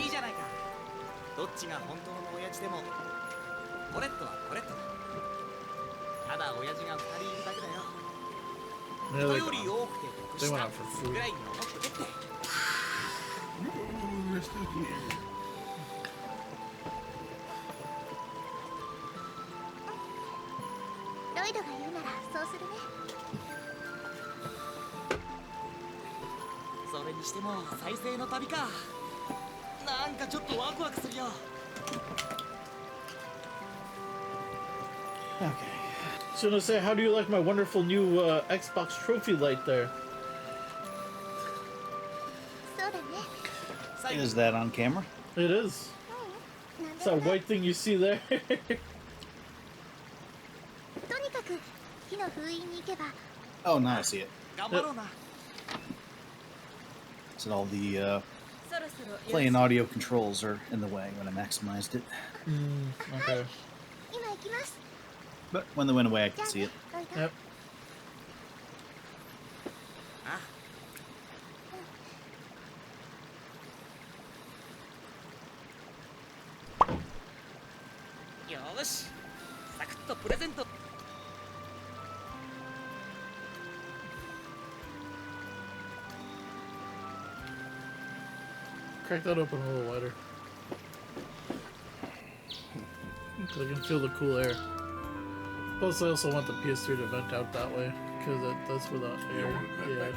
いいじゃないか。どっちが本当の親父でもコレットはコレットだ。ただ親父が2人いるだけだよ。 Yeah, 人 like, より多くて得 they し went た out for food. ぐらいに思ってけって。ロイドが言うならそうするね。それにしても再生の旅か。なんかちょっとワクワクするよ。 Okay. So to say, how do you like my wonderful new Xbox trophy light there? そうだね。 Is that on camera? It is. It's that white thing you see there. とにかく火の封印に行けば。 Oh, now I see it. 頑張ろうな。Is it all the Playing audio controls are in the way when I maximized it. Okay. But when they went away, I could see it. Yep. Crack that open a little wider. So I can feel the cool air. Plus, I also want the PS3 to vent out that way, because that's without air. Yeah.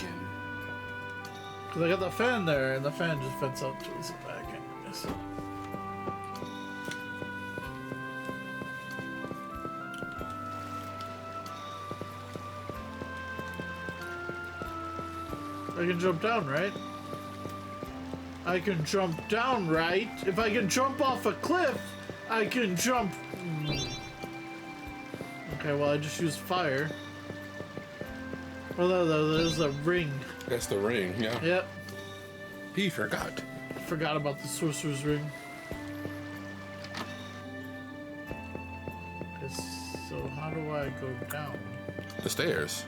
Because I got the fan there, and the fan just vents out towards the back. Anyways. I can jump down, right? I can jump down, right? If I can jump off a cliff, I can jump... Okay, well, I just used fire. Oh, no, there's a ring. That's the ring, yeah. Yep. He forgot. Forgot about the sorcerer's ring. So how do I go down? The stairs.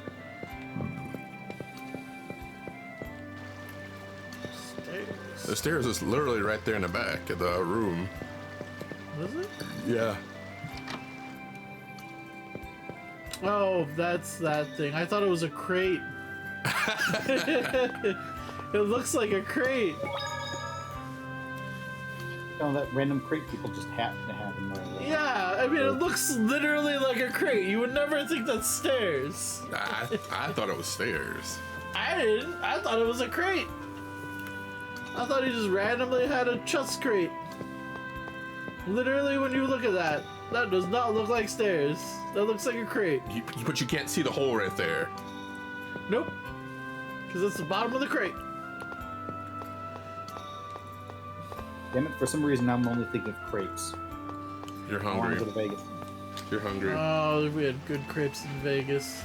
The stairs is literally right there in the back of the room. Was it? Yeah. Oh, that's that thing. I thought it was a crate. It looks like a crate. Oh, that random crate people just happen to have in there. Yeah, I mean, it looks literally like a crate. You would never think that's stairs. I thought it was stairs. I didn't. I thought it was a crate. I thought he just randomly had a chest crate. Literally, when you look at that, that does not look like stairs. That looks like a crate. But you can't see the hole right there. Nope. Because it's the bottom of the crate. Damn it, for some reason I'm only thinking of crepes. You're hungry. I want to go to Vegas. You're hungry. Oh, we had good crepes in Vegas.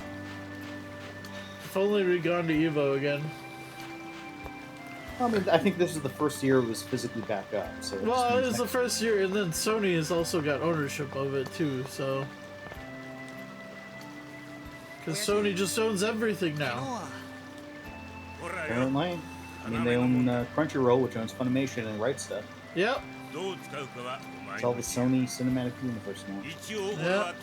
If only we'd gone to Evo again. I mean, I think this is the first year it was physically back up. So well, it was the first year, and then Sony has also got ownership of it too, so... Because Sony just owns everything now. Apparently. I mean, they own Crunchyroll, which owns Funimation and Right Stuff. Yep. It's all the Sony Cinematic Universe now. Yep.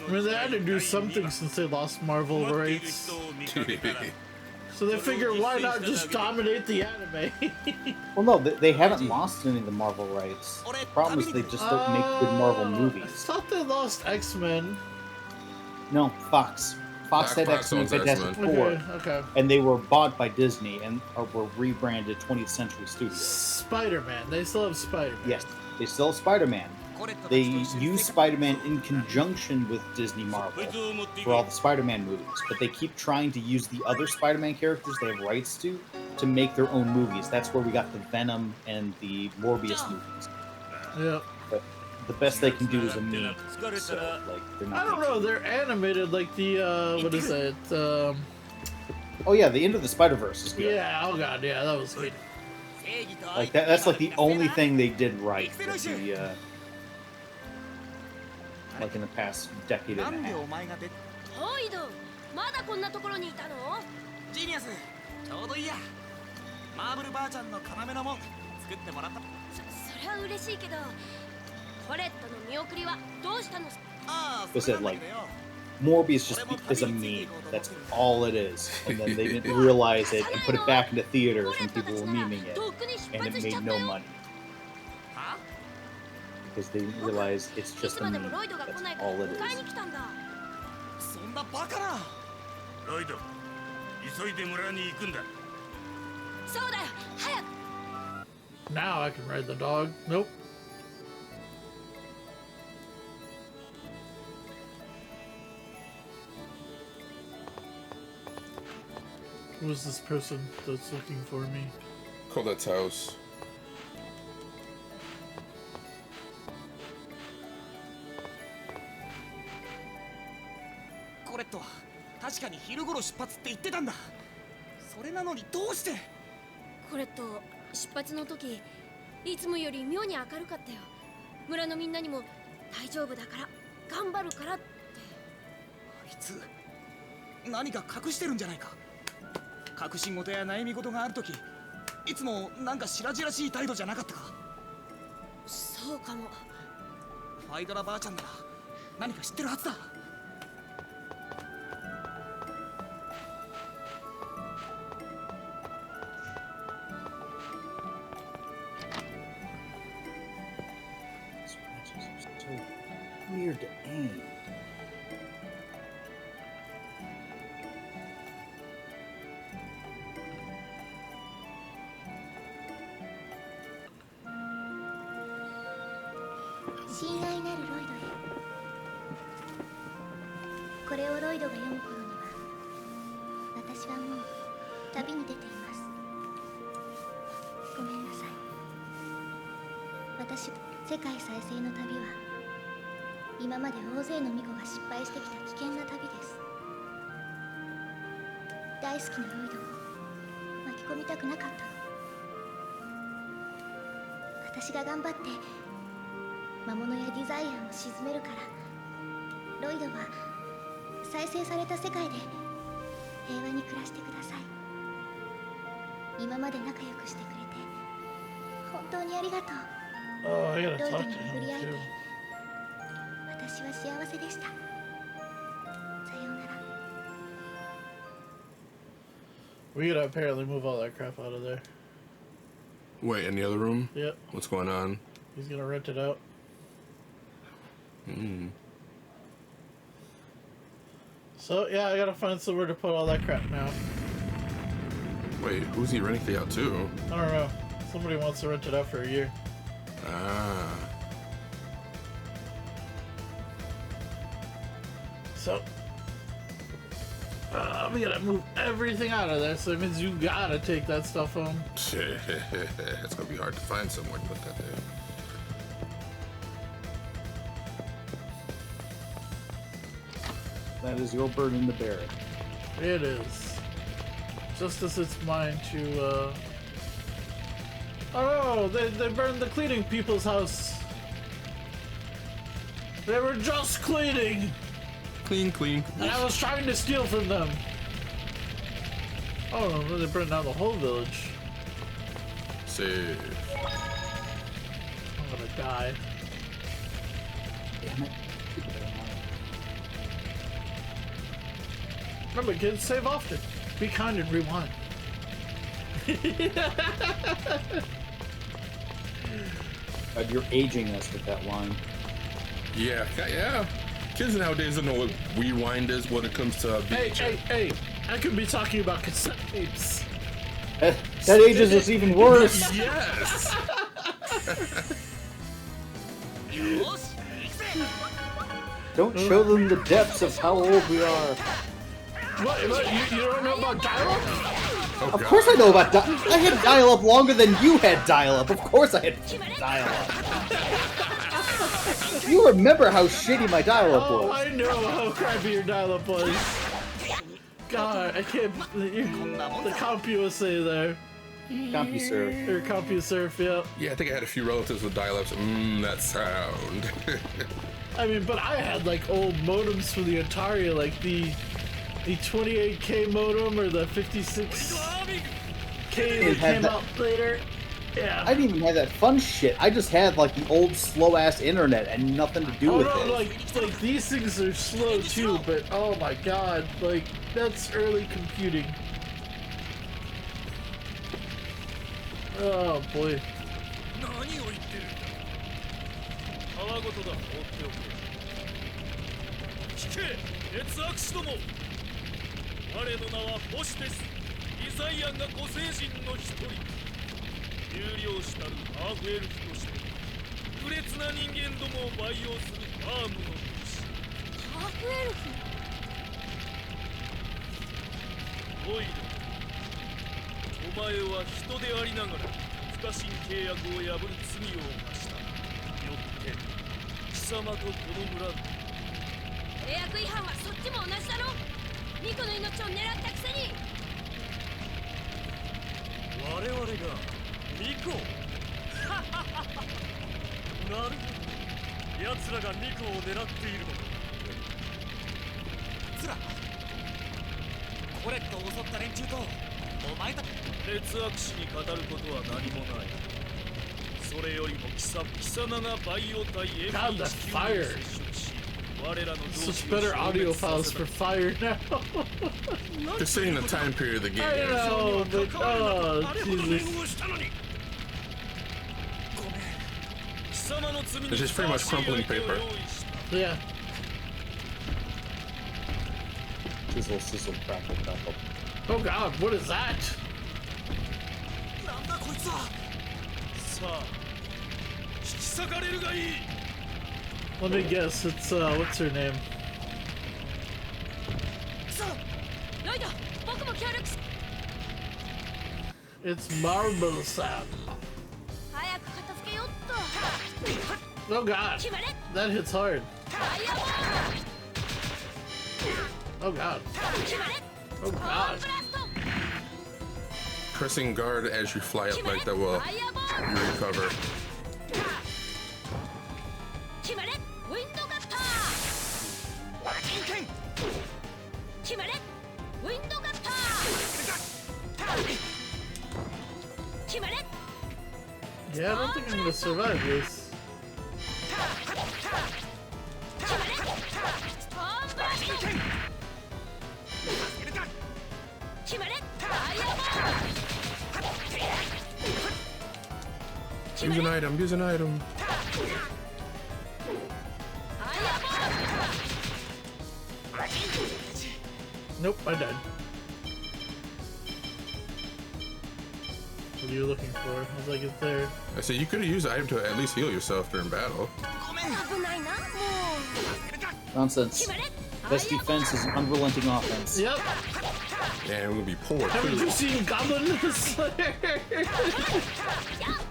I mean, they had to do something since they lost Marvel rights. So they figure, why not just dominate the anime? Well, no, they haven't lost any of the Marvel rights. The problem is they just don't make good Marvel movies. I thought they lost X-Men. No, Fox. Fox had X-Men Fantastic Four, okay. and they were bought by Disney and were rebranded 20th Century Studios. Spider-Man. They still have Spider-Man. Yes, they still have Spider-Man. They use Spider-Man in conjunction with Disney Marvel for all the Spider-Man movies, but they keep trying to use the other Spider-Man characters they have rights to make their own movies. That's where we got the Venom and the Morbius movies. Yeah. But the best they can do is a meme. So, like, they're not. I don't know. They're animated like the what is it? Oh yeah, the End of the Spider-Verse is good. Yeah. Oh god. Yeah, that was good. Like that's like the only thing they did right with the. Like in the past decade and a half. ホイド、まだこんなところにいたの？ジーニアス、ちょうどいいや。マーブルばあちゃんの要のもん作ってもらった。それは嬉しいけど、コレットの見送りはどうしたの？ They said like Morbius just is a meme. That's all it is. And then they didn't realize it and put it back into theaters when people were memeing it, and it made no money. Because they didn't realize it's just a meme. That's all it is. そんなバカな。ロイド、急いで村に行くんだ。そうだよ、早く。 Now I can ride the dog. Nope. Who is this person that's looking for me? Colette's house. それなのにどうして。コレット、出発の時いつもより妙に明るかったよ。村のみんなにも大丈夫だから頑張るからって。あいつ何か隠してるんじゃないか。隠し事や悩み事がある時いつもなんか白々しい態度じゃなかったか。そうかも。ファイドラばあちゃんなら何か知ってるはずだ。Weird to aim. This 世界再生の旅は今まで大勢の巫女が失敗してきた危険な旅です。大好きなロイドを巻き込みたくなかったの。私が頑張って魔物やデザイアンを鎮めるからロイドは再生された世界で平和に暮らしてください。今まで仲良くしてくれて本当にありがとう。ロイドに巡り会えて私は幸せでした。さようなら。 We gotta apparently move all that crap out of there. Wait, in the other room? Yep. What's going on? He's gonna rent it out. So, yeah, I gotta find somewhere to put all that crap now. Wait, who's he renting it out to? I don't know. Somebody wants to rent it out for a year. Ah. So, we gotta move everything out of there, so it means you gotta take that stuff home. It's gonna be hard to find somewhere to put that there. That is your burden to bear. It is. Just as it's mine to, Oh, they burned the cleaning people's house. They were just cleaning. Clean. And I was trying to steal from them. Oh no, they burned down the whole village. Save. I'm gonna die. Damn it. Remember, kids, save often. Be kind and rewind. You're aging us with that line. Yeah. Kids nowadays don't know what rewind is when it comes to Hey, I could be talking about cassette tapes. That ages us even worse. Yes. Don't show them the depths of how old we are. What you don't know about dial-up? Oh, of course I know about dial-up. I had dial-up longer than you had dial-up. Of course I had dial-up. You remember how shitty my dial-up was. Oh, I know how crappy your dial-up was. God, I can't. The CompuSA there. CompuServe. Or CompuServe, yeah. Yeah, I think I had a few relatives with dial-ups. That sound. I mean, but I had like old modems for the Atari, like the 28K modem or the 56K that came out later. Yeah. I didn't even have that fun shit. I just had like the old slow-ass internet and nothing to do with it. Like these things are slow too, but oh my god, like that's early computing. Oh boy. 我の名は星です。イザイアンがご聖人の一人。有料主たるハーフエルフとして不烈な人間どもを培養するアームの騎士。ハーフエルフ？ロイド、お前は人でありながら不可侵契約を破る罪を犯した。よって貴様とこの村で。契約違反はそっちも同じだろ。巫女の命を狙ったくせに。我々がミコなるほど奴らがミコを狙っているのかつらコレットを襲った連中とお前たち劣悪視に語ることは何もないそれよりも貴様がバイオ対 God, that fire. 接触し我らの Such better audio files for fire now. They're saying the time period of the game. I know, but oh, Jesus. It's just pretty much crumpling paper. Yeah. Sizzle, sizzle, crackle, crackle. Oh God, what is that? なんだこいつはさあ引き裂かれるがいい Let me guess, it's what's her name? ロイド僕も協力し It's Marble Sap. 早く片付けよっと Oh God, that hits hard. Oh God. Oh God. Pressing guard as you fly up like that will you recover. 決まれウィンドガッター決まれウィンドガッター決まれ Yeah, I don't think I'm gonna survive this. 決まれストーンブラスト決まれアイアボー Use an item, use an item. Nope, I died. What are you looking for? I was like, it's there. I said you could have used the item to at least heal yourself during battle. Nonsense. Best defense is unrelenting offense. Yep. Yeah, we're gonna be poor Haven't too. you seen Goblin Slayer?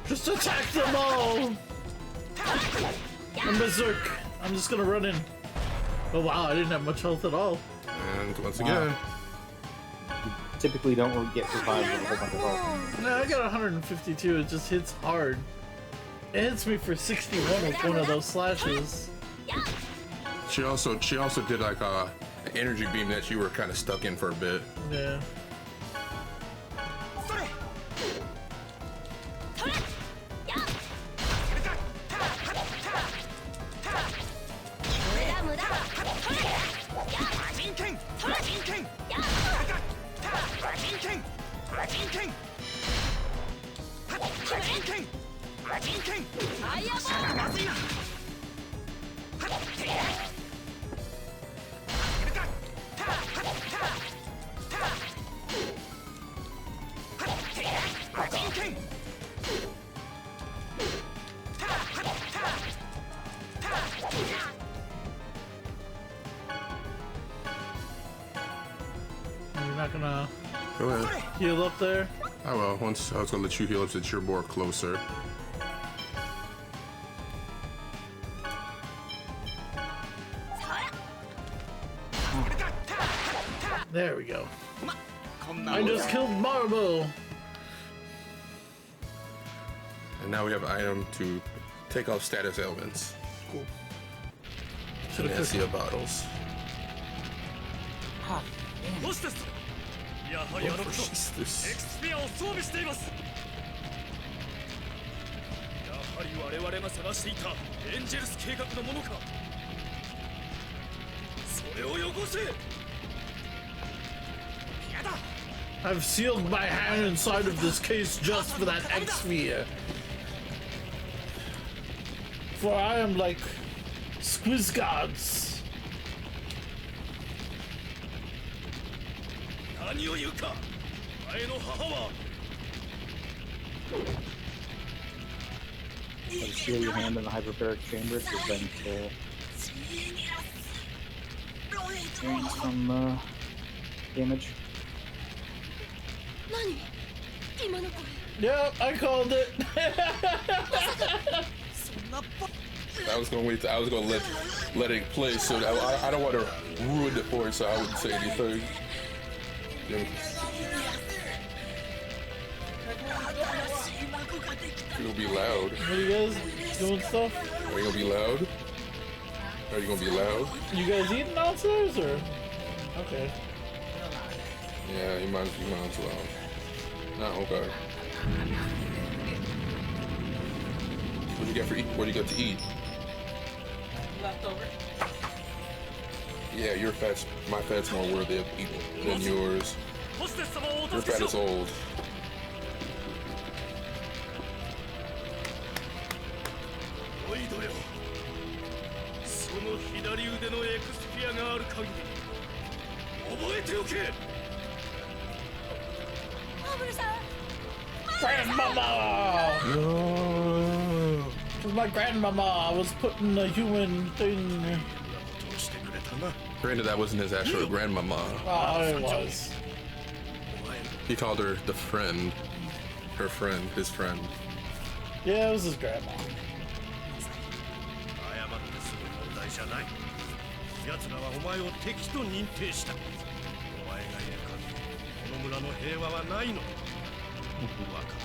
Just attack them all! I'm berserk. I'm just gonna run in. Oh wow, I didn't have much health at all. And once again, you typically don't really get revived with a whole bunch of health. No, I got 152. It just hits hard. It hits me for 61 with one of those slashes. she also did like an energy beam that you were kind of stuck in for a bit. Yeah. You're not gonna Go ahead. heal up there? Oh well, once I was gonna let you heal up since you're more closer. There we go. I just killed Marble! And now we have an item to take off status ailments. Cool. And Nessia bottles. ホステスやはりあの子エクスピアを装備していますやはり我々が探していたエンジェルス計画のものかそれをよこせ I've sealed my hand inside of this case just for that X-Sphere. For I am like Squiz Gods. 何を言うか前の母は Seal your hand in the hyperbaric chamber to prevent some damage. Yep, I called it. I was gonna wait. I was gonna let it play, so I don't want to ruin it for you, so I wouldn't say anything. Yeah. You're gonna be loud. What are you guys doing stuff? Are you gonna be loud? Are you gonna be loud? You guys eating downstairs or? Okay. Yeah, you might as well. Nah, okay. What do you get for eat? What do you get to eat? Leftover. Yeah, your fat's my fat's more worthy of eating than yours. Your fat is old. Grandmama! No. Cause my grandmama was putting a human thing. Granted, that wasn't his actual grandmama. Oh, it was. He called her the friend. Her friend, his friend. Yeah, it was his grandma. じゃない。奴らはお前を敵と認定した。お前がいる限り、この村の平和はないの。わかっ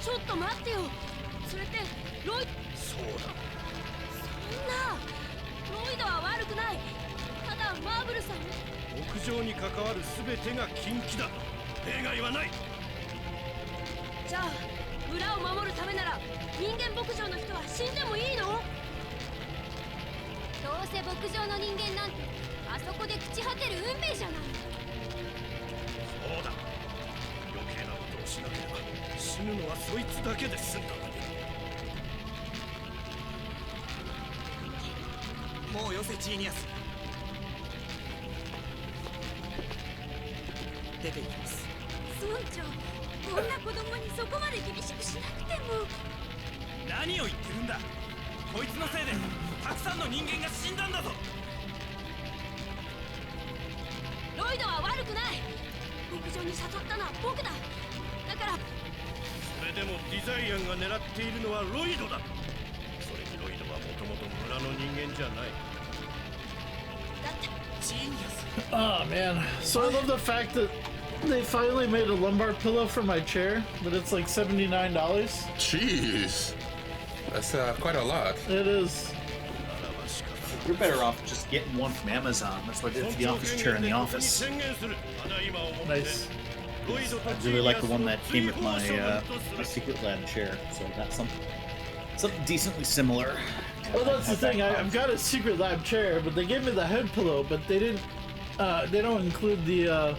た。ちょっと待ってよ。それってロイ。そうだ。そんな。ロイドは悪くない。ただマーブルさん。屋上に関わる全てが禁忌だ。例外はない。じゃあ村を守るためなら人間牧場の人は死んでもいいの？どうせ牧場の人間なんてあそこで朽ち果てる運命じゃない。そうだ。余計なことをしなければ死ぬのはそいつだけで済んだ。もうよせジーニアス。出ていきます。村長、こんな子供にそこまで厳しくしなくても。何を言ってるんだ。こいつのせいでたくさんの人間が死んだんだぞ。ロイドは悪くない。牧場に誘ったのは僕だ。だからそれでもディザイアンが狙っているのはロイドだ。それにロイドはもともと村の人間じゃない。だってジーニアス。 Oh man, so I love the fact that they finally made a lumbar pillow for my chair, but it's like $79. Jeez, that's quite a lot. It is. You're better off just getting one from Amazon. That's what I did for the office chair in the office. Nice. I really like the one that came with my my Secret Lab chair, so I got something decently similar. Well, that's the thing. I've got a Secret Lab chair, but they gave me the head pillow, but they didn't. They don't include the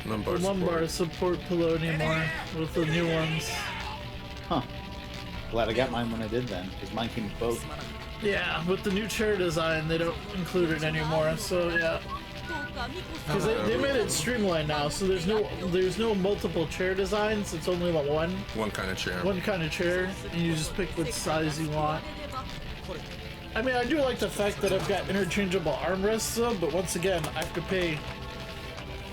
lumbar support pillow anymore with the new ones. Huh. Glad I got mine when I did then, because mine came with both. Yeah, with the new chair design, they don't include it anymore. So yeah, because they made it streamlined now. So there's no multiple chair designs. It's only one. One kind of chair. One kind of chair, and you just pick what size you want. I mean, I do like the fact that I've got interchangeable armrests though, but once again, I have to pay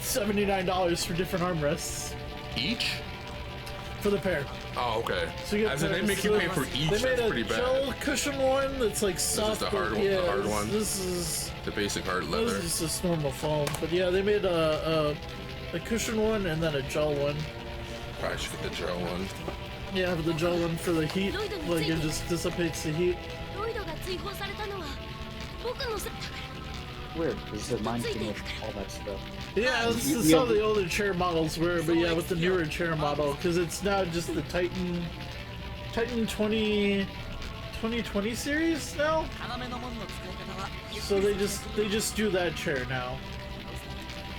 $79 for different armrests. Each? For the pair. Oh, okay. So you As in they make you pay for each. They made That's a pretty bad. gel cushion one that's like soft. This is the hard one. Yeah, the hard one. This is the basic hard leather. This is just normal foam, but yeah, they made a cushion one and then a gel one. Probably should get the gel one. Yeah, but the gel one for the heat, like it just dissipates the heat. Weird, because mine came with all that stuff. Yeah, this is how the older chair models were, but yeah, with the newer chair model, because it's now just the Titan 2020 series now. So they just do that chair now.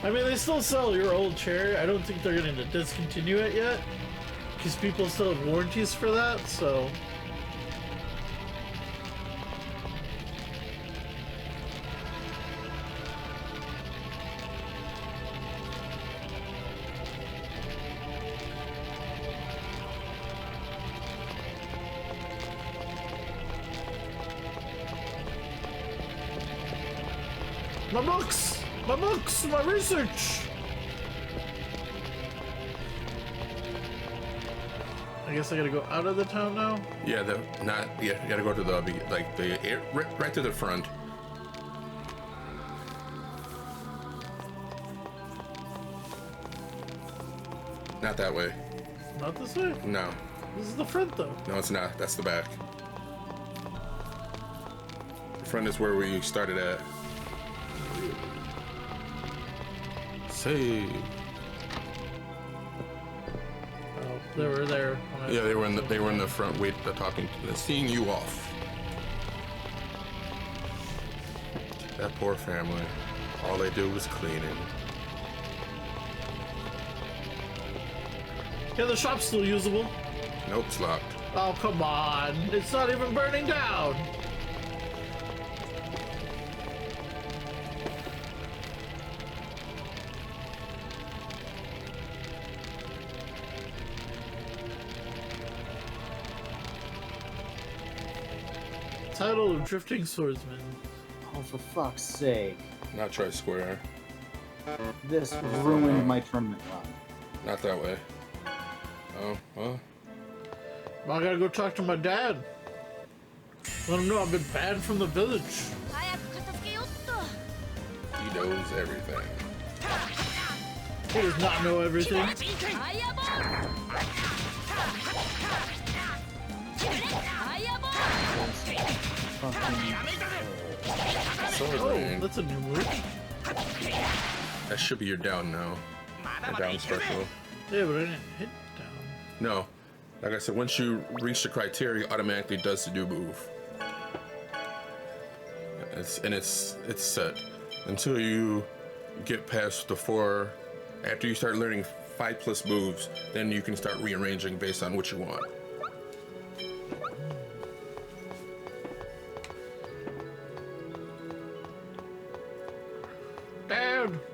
I mean, they still sell your old chair. I don't think they're going to discontinue it yet, because people still have warranties for that. So. My books! My books! My research! I guess I gotta go out of the town now? Yeah, you gotta go to the, right to the front. Not that way. Not this way? No. This is the front, though. No, it's not. That's the back. The front is where we started at. Say. Oh, they were there. Yeah, they were in the front, talking, seeing you off. That poor family. All they do was cleaning. Yeah, the shop's still usable. Nope, it's locked. Oh, come on. It's not even burning down. Title of Drifting Swordsman. Oh, for fuck's sake. Not try square. This ruined my tournament run. Not that way. Oh, well. I gotta go talk to my dad. Let him know I've been banned from the village. He knows everything. He does not know everything. Oh, that's a new move. That should be your down now. Your down special. Yeah, but I didn't hit down. No. Like I said, once you reach the criteria, it automatically does the new move. It's set. Until you get past the 4, after you start learning 5+ moves, then you can start rearranging based on what you want.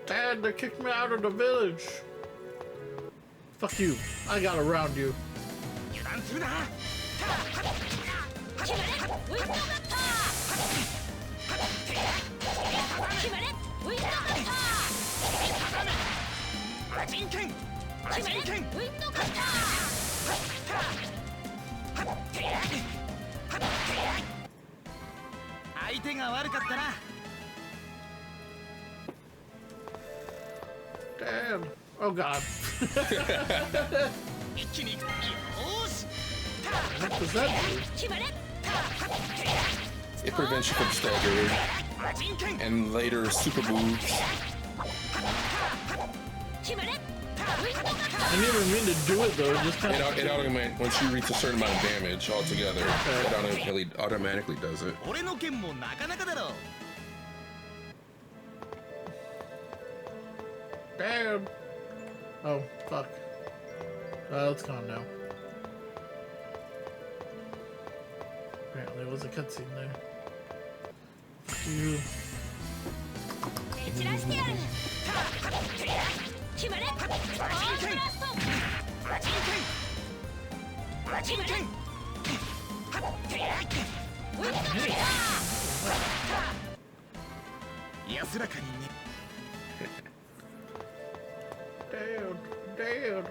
Dad, they kicked me out of the village. Fuck you. I got around you. Damn. Oh god. What does that do? It prevents you from staggering and later super moves. I didn't even mean to do it though. It just kind of. It automatically, once you reach a certain amount of damage altogether, it automatically does it. Damn. Oh, fuck. It's gone now. Apparently, there was a cutscene there. Fuck you. Damn.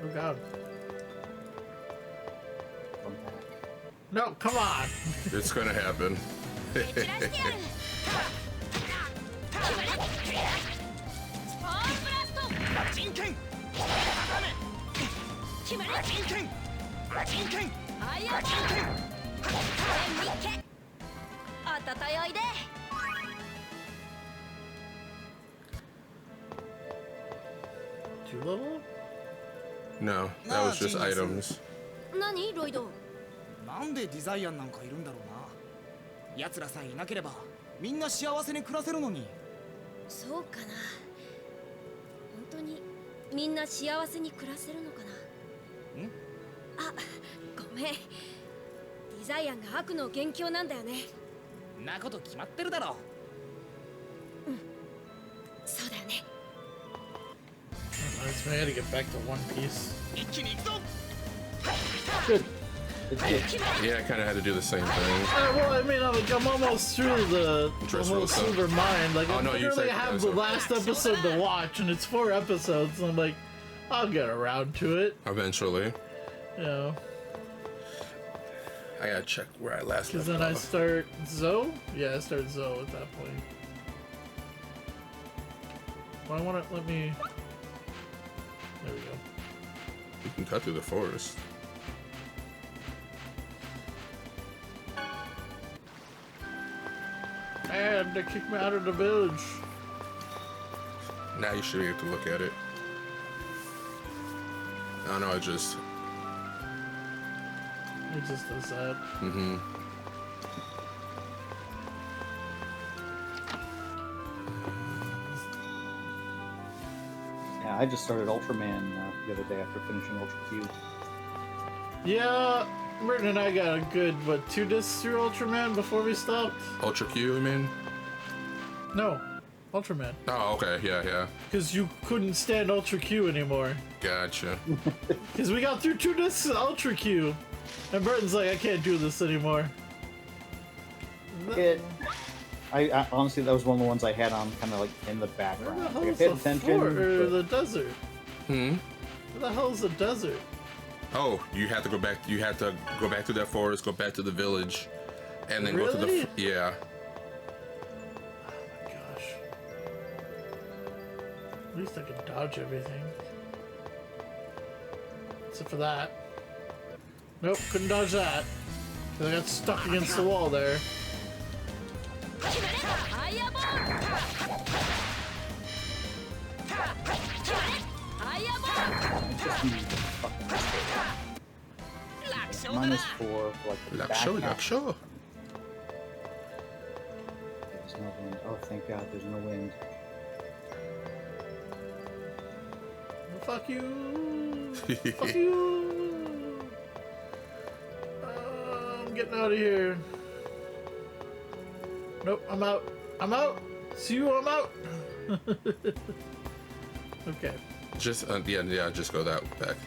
Oh god. No, come on. It's gonna happen. Did you level? No, that was just items. 何ロイドなんでディザイアンなんかいるんだろうな。奴らさえいなければみんな幸せに暮らせるのに。そうかな。本当にみんな幸せに暮らせるのかな。ん？あ、ごめん。ディザイアンが悪の元凶なんだよね。なこと決まってるだろ。うん。そうだよね。Nice, man. I gotta get back to One Piece. 一気に行くぞ。 Good. Yeah, I kind of had to do the same thing. Well, I mean, I'm almost through the whole Silver Mine. Like, I literally have the last episode to watch, and it's 4 episodes. And I'm like, I'll get around to it. Eventually. You know. I gotta check where I last left Because then I off. start Zoe? Yeah, I start Zoe at that point. Well, I want to let me. can cut through the forest. Man, they kicked me out of the village. Now you should be able to look at it. I don't know, it just does that. Mm-hmm. Yeah, I just started Ultraman the other day after finishing Ultra Q. Yeah, Burton and I got a good, 2 discs through Ultraman before we stopped? Ultra Q, you mean? No, Ultraman. Oh, okay, yeah. Because you couldn't stand Ultra Q anymore. Gotcha. Because we got through 2 discs of Ultra Q. And Burton's like, I can't do this anymore. I honestly, that was one of the ones I had on kind of like in the background. Where the hell Like, I is paid the attention. or the desert? Hmm? Where the hell is the desert? Oh, you have to go back. You have to go back to that forest, go back to the village, and then go to Really? the yeah. Oh my gosh. At least I can dodge everything. Except for that. Nope, couldn't dodge that. 'Cause I got stuck against the wall there. -4 for like the back half. Laksho. There's no wind. Oh, thank God, there's no wind. Fuck you! Fuck you! I'm getting out of here. Nope, I'm out. I'm out! See you, I'm out! Okay. Just yeah, just go that back.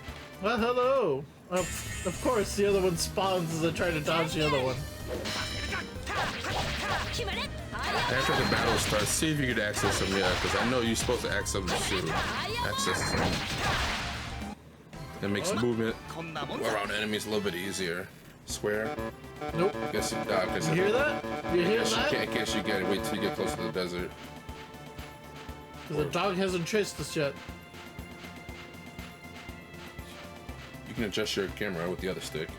Well, hello! Of course, the other one spawns as I try to dodge the other one. After the battle starts, see if you can access them, because I know you're supposed to access them to access them. It makes movement around enemies a little bit easier. Square. Nope. Guess You hear that? You hear that? In case you get wait till you get close to the desert. Because the dog hasn't chased us yet. You can adjust your camera with the other stick.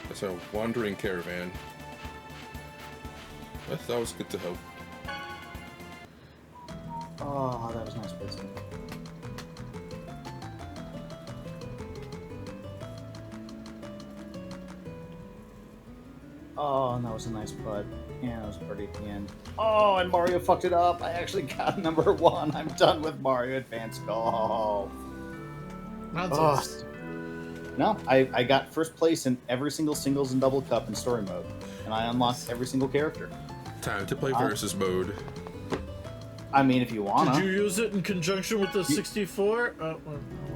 It's a wandering caravan. That was good to help. Oh, that was nice place. Oh, and that was a nice putt. Yeah, that was pretty at the end. Oh, and Mario fucked it up. I actually got number 1. I'm done with Mario Advance Golf. Nonsense. No, I got first place in every single singles and double cup in story mode, and I unlocked every single character. Time to play versus mode. I mean, if you wanna. Did you use it in conjunction with the 64? What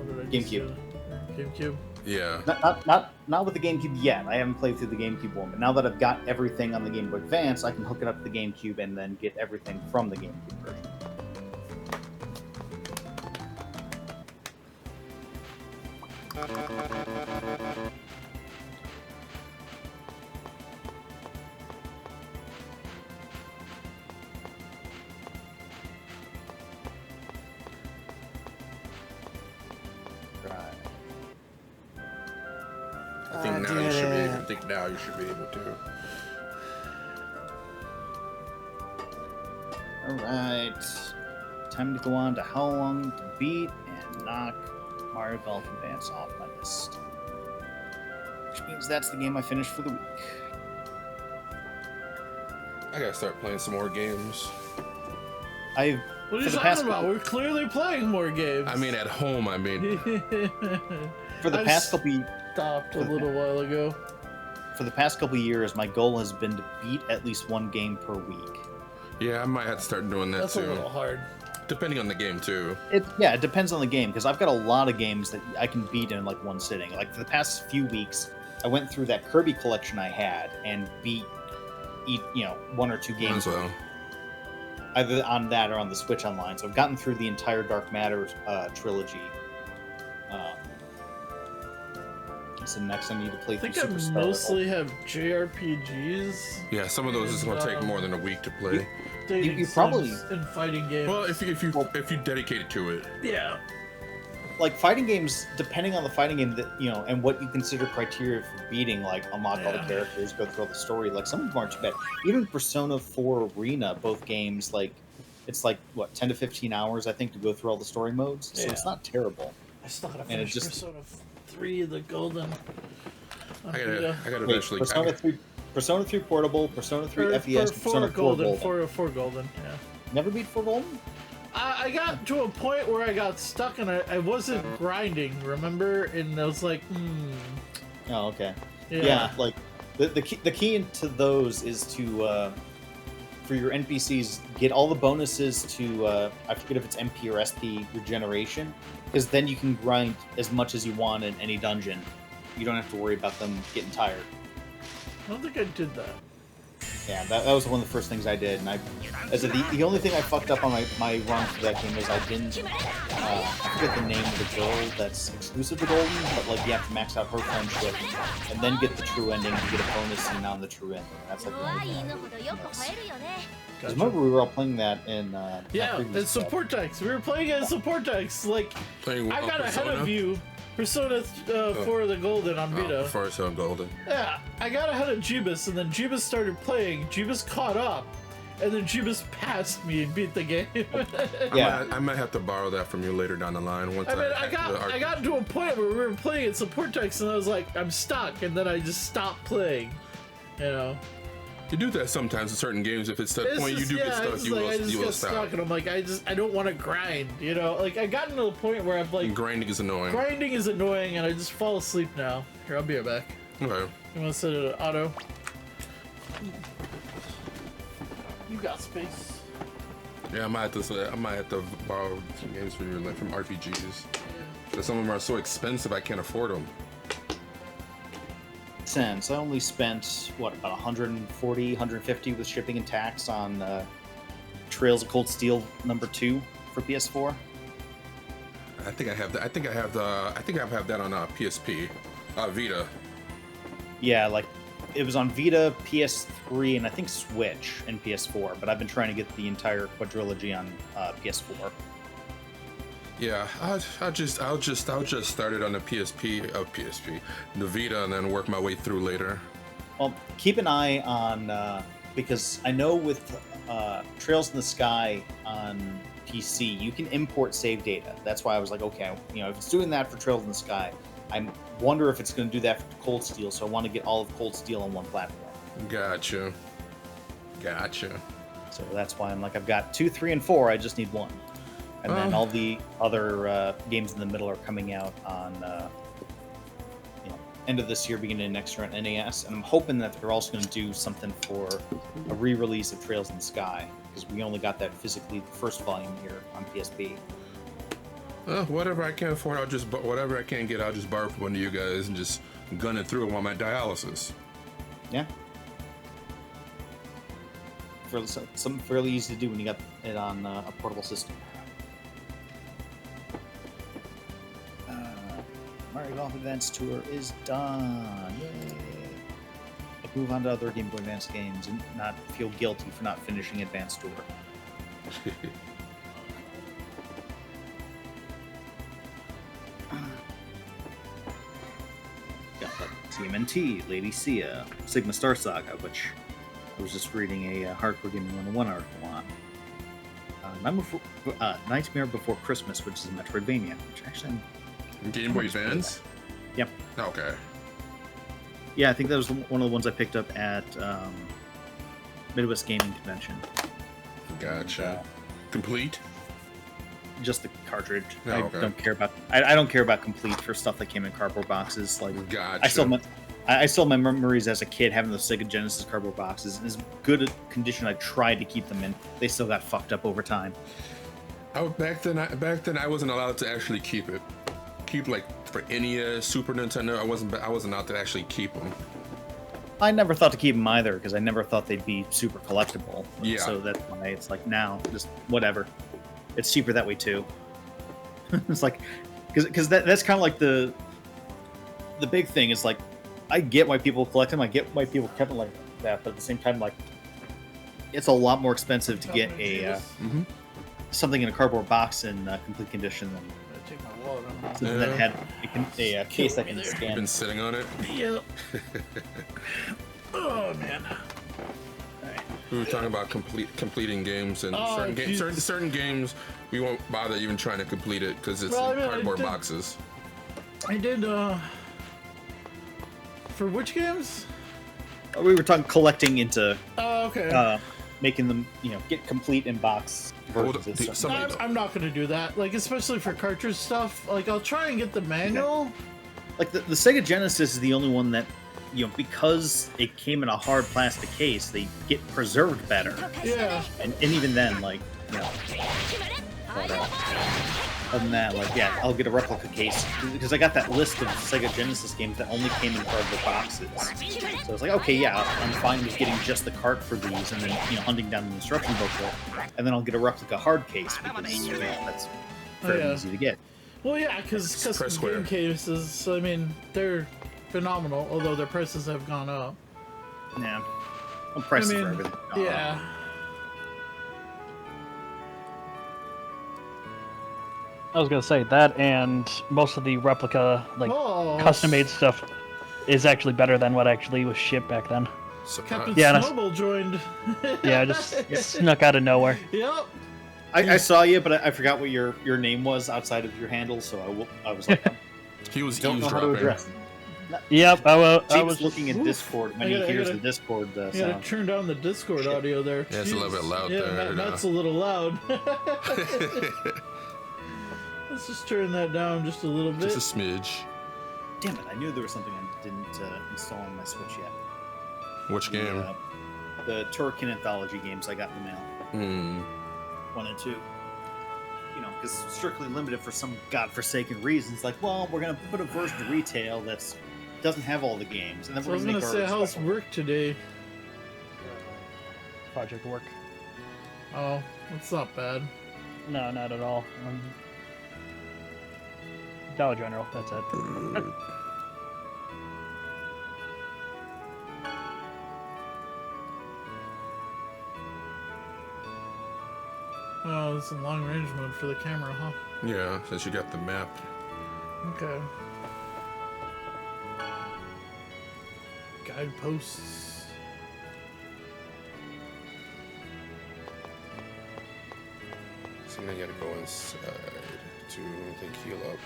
did I just GameCube. do? GameCube. Yeah. Not with the GameCube yet. I haven't played through the GameCube one, but now that I've got everything on the Game Boy Advance, I can hook it up to the GameCube and then get everything from the GameCube version. I think now you should be able. I think now you should be able to. Alright. Time to go on to how long to beat and knock Mario Golf Advance off my list. Which means that's the game I finished for the week. I gotta start playing some more games. What are you talking about? We're clearly playing more games. I mean, at home, I mean. For the past couple stopped a little while ago. For the past couple years, my goal has been to beat at least one game per week. Yeah, I might have to start doing that That's too. a little hard. Depending on the game too. It depends on the game, because I've got a lot of games that I can beat in like one sitting. Like for the past few weeks, I went through that Kirby collection I had and beat, one or two games. Well. Either on that or on the Switch Online. So I've gotten through the entire Dark Matter trilogy. So next I need to play through I Superstar. mostly have JRPGs. Yeah, some of those is going to take more than a week to play. dating You probably sims and fighting games. Well, if you dedicate it to it. Yeah. Like fighting games, depending on the fighting game that and what you consider criteria for beating, like unlock all the characters, go through all the story. Like some of them aren't too bad. Even Persona 4 Arena, both games, like it's like what 10 to 15 hours, I think, to go through all the story modes. So it's not terrible. I still gotta finish Persona 3, the golden. I gotta eventually. Persona 3 Portable, Persona 3 FES, Persona 4 Golden. 4 golden. Yeah. Never beat 4 Golden. I got to a point where I got stuck and I wasn't grinding, remember? And I was like, Oh, okay. Yeah. Like the key into those is to for your NPCs get all the bonuses to I forget if it's MP or SP regeneration, because then you can grind as much as you want in any dungeon. You don't have to worry about them getting tired. I don't think I did that. Yeah, that was one of the first things I did, and the only thing I fucked up on my run for that game was I didn't I forget the name of the girl that's exclusive to Golden, but like you have to max out her friendship and then get the true ending to get a bonus scene on the true ending. That's like the only thing I missed. Because remember we were all playing that in it's support decks. We were playing as support decks. Like I got ahead of you. Persona 4 the Golden on Vita. Persona Golden. Yeah, I got ahead of Jeebus, and then Jeebus started playing. Jeebus caught up, and then Jeebus passed me and beat the game. I might have to borrow that from you later down the line. I got to a point where we were playing at support decks, and I was like, I'm stuck, and then I just stopped playing. You do that sometimes in certain games. If it's that point you do get stuck, you will stop. Stuck, and I'm like, I don't want to grind. Like I got to the point where I'm like, grinding is annoying. Grinding is annoying, and I just fall asleep now. Here, I'll be right back. Okay. You want to set it to auto? You got space. Yeah, I might have to borrow some games from you, like from RPGs. Because some of them are so expensive, I can't afford them. Sense. I only spent about 140, 150 with shipping and tax on Trails of Cold Steel #2 for PS4. I think I have that. I think I have that on PSP, Vita. Yeah, like it was on Vita, PS3, and I think Switch and PS4. But I've been trying to get the entire quadrilogy on PS4. Yeah, I'll just start it on the PSP, the Vita, and then work my way through later. Well, keep an eye on because I know with Trails in the Sky on PC, you can import save data. That's why I was like, okay, if it's doing that for Trails in the Sky, I wonder if it's going to do that for Cold Steel. So I want to get all of Cold Steel on one platform. Gotcha. So that's why I'm like, I've got 2, 3, and 4. I just need 1. And then all the other games in the middle are coming out on end of this year, beginning of next year on NES. And I'm hoping that they're also going to do something for a re-release of Trails in the Sky, because we only got that physically the first volume here on PSP. Whatever I can afford, whatever I can get, I'll just borrow from one of you guys and just gun it through while I'm at dialysis. Yeah. Something fairly easy to do when you got it on a portable system. Mario Golf Advance Tour is done. Yay! Let's move on to other Game Boy Advance games and not feel guilty for not finishing Advance Tour. Got TMNT, Lady Sia, Sigma Star Saga, which I was just reading a Hardcore Gaming 101 article on. Nightmare Before Christmas, which is a Metroidvania, which actually Game Boy Advance? Yep. Okay. Yeah, I think that was one of the ones I picked up at Midwest Gaming Convention. Gotcha. Complete? Just the cartridge. Oh, okay. I don't care about. I don't care about complete for stuff that came in cardboard boxes. Like, gotcha. I still have my memories as a kid having those Sega Genesis cardboard boxes. In as good a condition I tried to keep them in, they still got fucked up over time. Back then I wasn't allowed to actually keep like for NES, Super Nintendo. I wasn't allowed to actually keep them. I never thought to keep them either because I never thought they'd be super collectible. Yeah. So that's why it's like now, just whatever. It's cheaper that way too. It's like, because that's kind of like the big thing is like, I get why people collect them. I get why people kept them like that, but at the same time, like, it's a lot more expensive to get a something in a cardboard box in complete condition than take my wallet on. something that had a case that can scan. You've been sitting on it. Yep. Oh man. We were talking about completing games, and certain games we won't bother even trying to complete it because it's in cardboard boxes. I did. For which games? We were talking collecting into. Oh, okay. Making them, get complete in box versions. I'm not gonna do that. Like, especially for cartridge stuff. Like, I'll try and get the manual. Like the Sega Genesis is the only one that, because it came in a hard plastic case, they get preserved better. Yeah. And even then, like, but, other than that, like, yeah, I'll get a replica case because I got that list of Sega Genesis games that only came in cardboard boxes. So I was like, okay, yeah, I'm fine with getting just the cart for these, and then hunting down the instruction booklet, and then I'll get a replica hard case because that's very easy to get. Well, yeah, because custom game cases, I mean, they're phenomenal, although their prices have gone up. Yeah, well, prices for everything. Yeah. I was gonna say that, and most of the replica, custom-made stuff, is actually better than what actually was shipped back then. Captain Snowball joined. Yeah, just snuck out of nowhere. Yep. I saw you, but I forgot what your name was outside of your handle, so I was like, he was don't know how to address it. Yep, I was looking at Discord when he hears the Discord sound. You gotta turn down the Discord audio there. Yeah, it's a little bit loud there. That's a little loud. Let's just turn that down just a little bit. Just a smidge. Damn it, I knew there was something I didn't install on my Switch yet. Which game? The Turrican Anthology games I got in the mail. 1 and 2. Because strictly limited for some godforsaken reasons. Like, well, we're going to put a version of retail that doesn't have all the games. And then we're going to say, how's work today? Project work. Oh, that's not bad. No, not at all. Dollar General, that's it. Oh, it's a long range mode for the camera, huh? Yeah, since you got the map. Okay. Guideposts. Something gotta go inside to think heal up.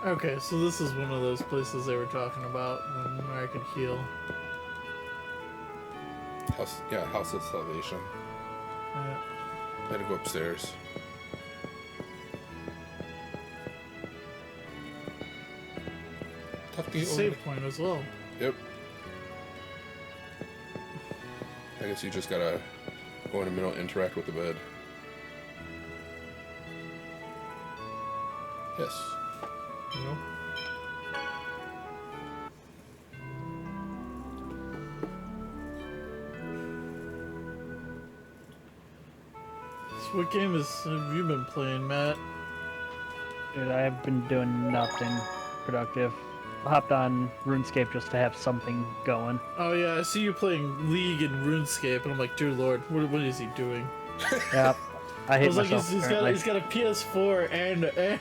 Okay, so this is one of those places they were talking about where I could heal. House of Salvation. Yeah. I had to go upstairs. Save point as well. Yep. I guess you just gotta go in the middle and interact with the bed. Yes. No. So what game have you been playing, Matt? Dude, I have been doing nothing productive. I hopped on RuneScape just to have something going. Oh yeah, I see you playing League and RuneScape, and I'm like, dear Lord, what is he doing? Yep. I hate was myself. Like, he's got a PS4 and a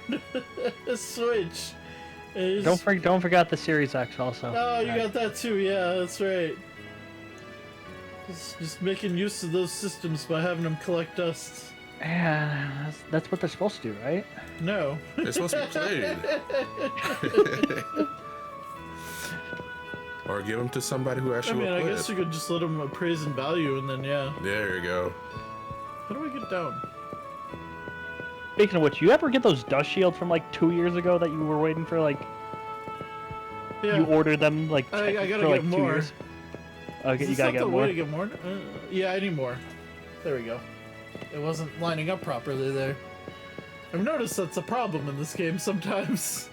Switch. Don't forget the Series X also. Oh, you got that too. Yeah, that's right. Just making use of those systems by having them collect dust. Yeah, that's what they're supposed to do, right? No. They're supposed to be played. Or give them to somebody who actually will play I guess you could just let them appraise and value, and then yeah. There you go. How do I get down? Speaking of which, you ever get those dust shields from like 2 years ago that you were waiting for? Like, yeah. You ordered them like I gotta for, get like, more. 2 years. Okay, you gotta get more. Way to get more? Yeah, I need more. There we go. It wasn't lining up properly there. I've noticed that's a problem in this game sometimes.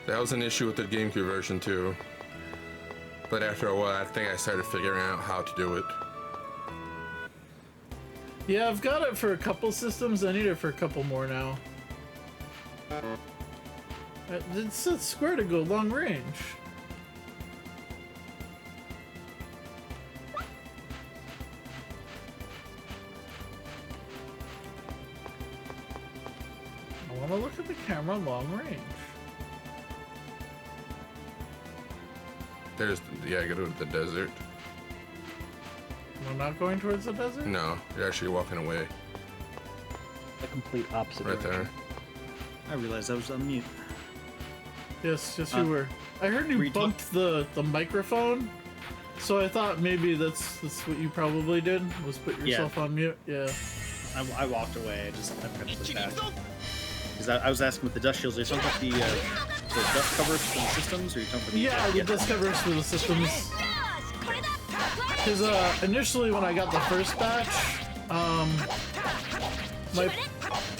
That was an issue with the GameCube version too. But after a while, I think I started figuring out how to do it. Yeah, I've got it for a couple systems. I need it for a couple more now. It says square to go long range. I want to look at the camera long range. There's, yeah, go to the desert. We're not going towards the desert? No, you're actually walking away. The complete opposite. Right direction. there. I realized I was on mute. Yes, you were. I heard you bumped the microphone, so I thought maybe that's what you probably did, was put yourself on mute. Yeah. I walked away. I forgot to push back. Because I was asking with the dust shields, are you talking about the dust covers for the systems, or are you talking about the dust covers for the systems. Because initially when I got the first batch, my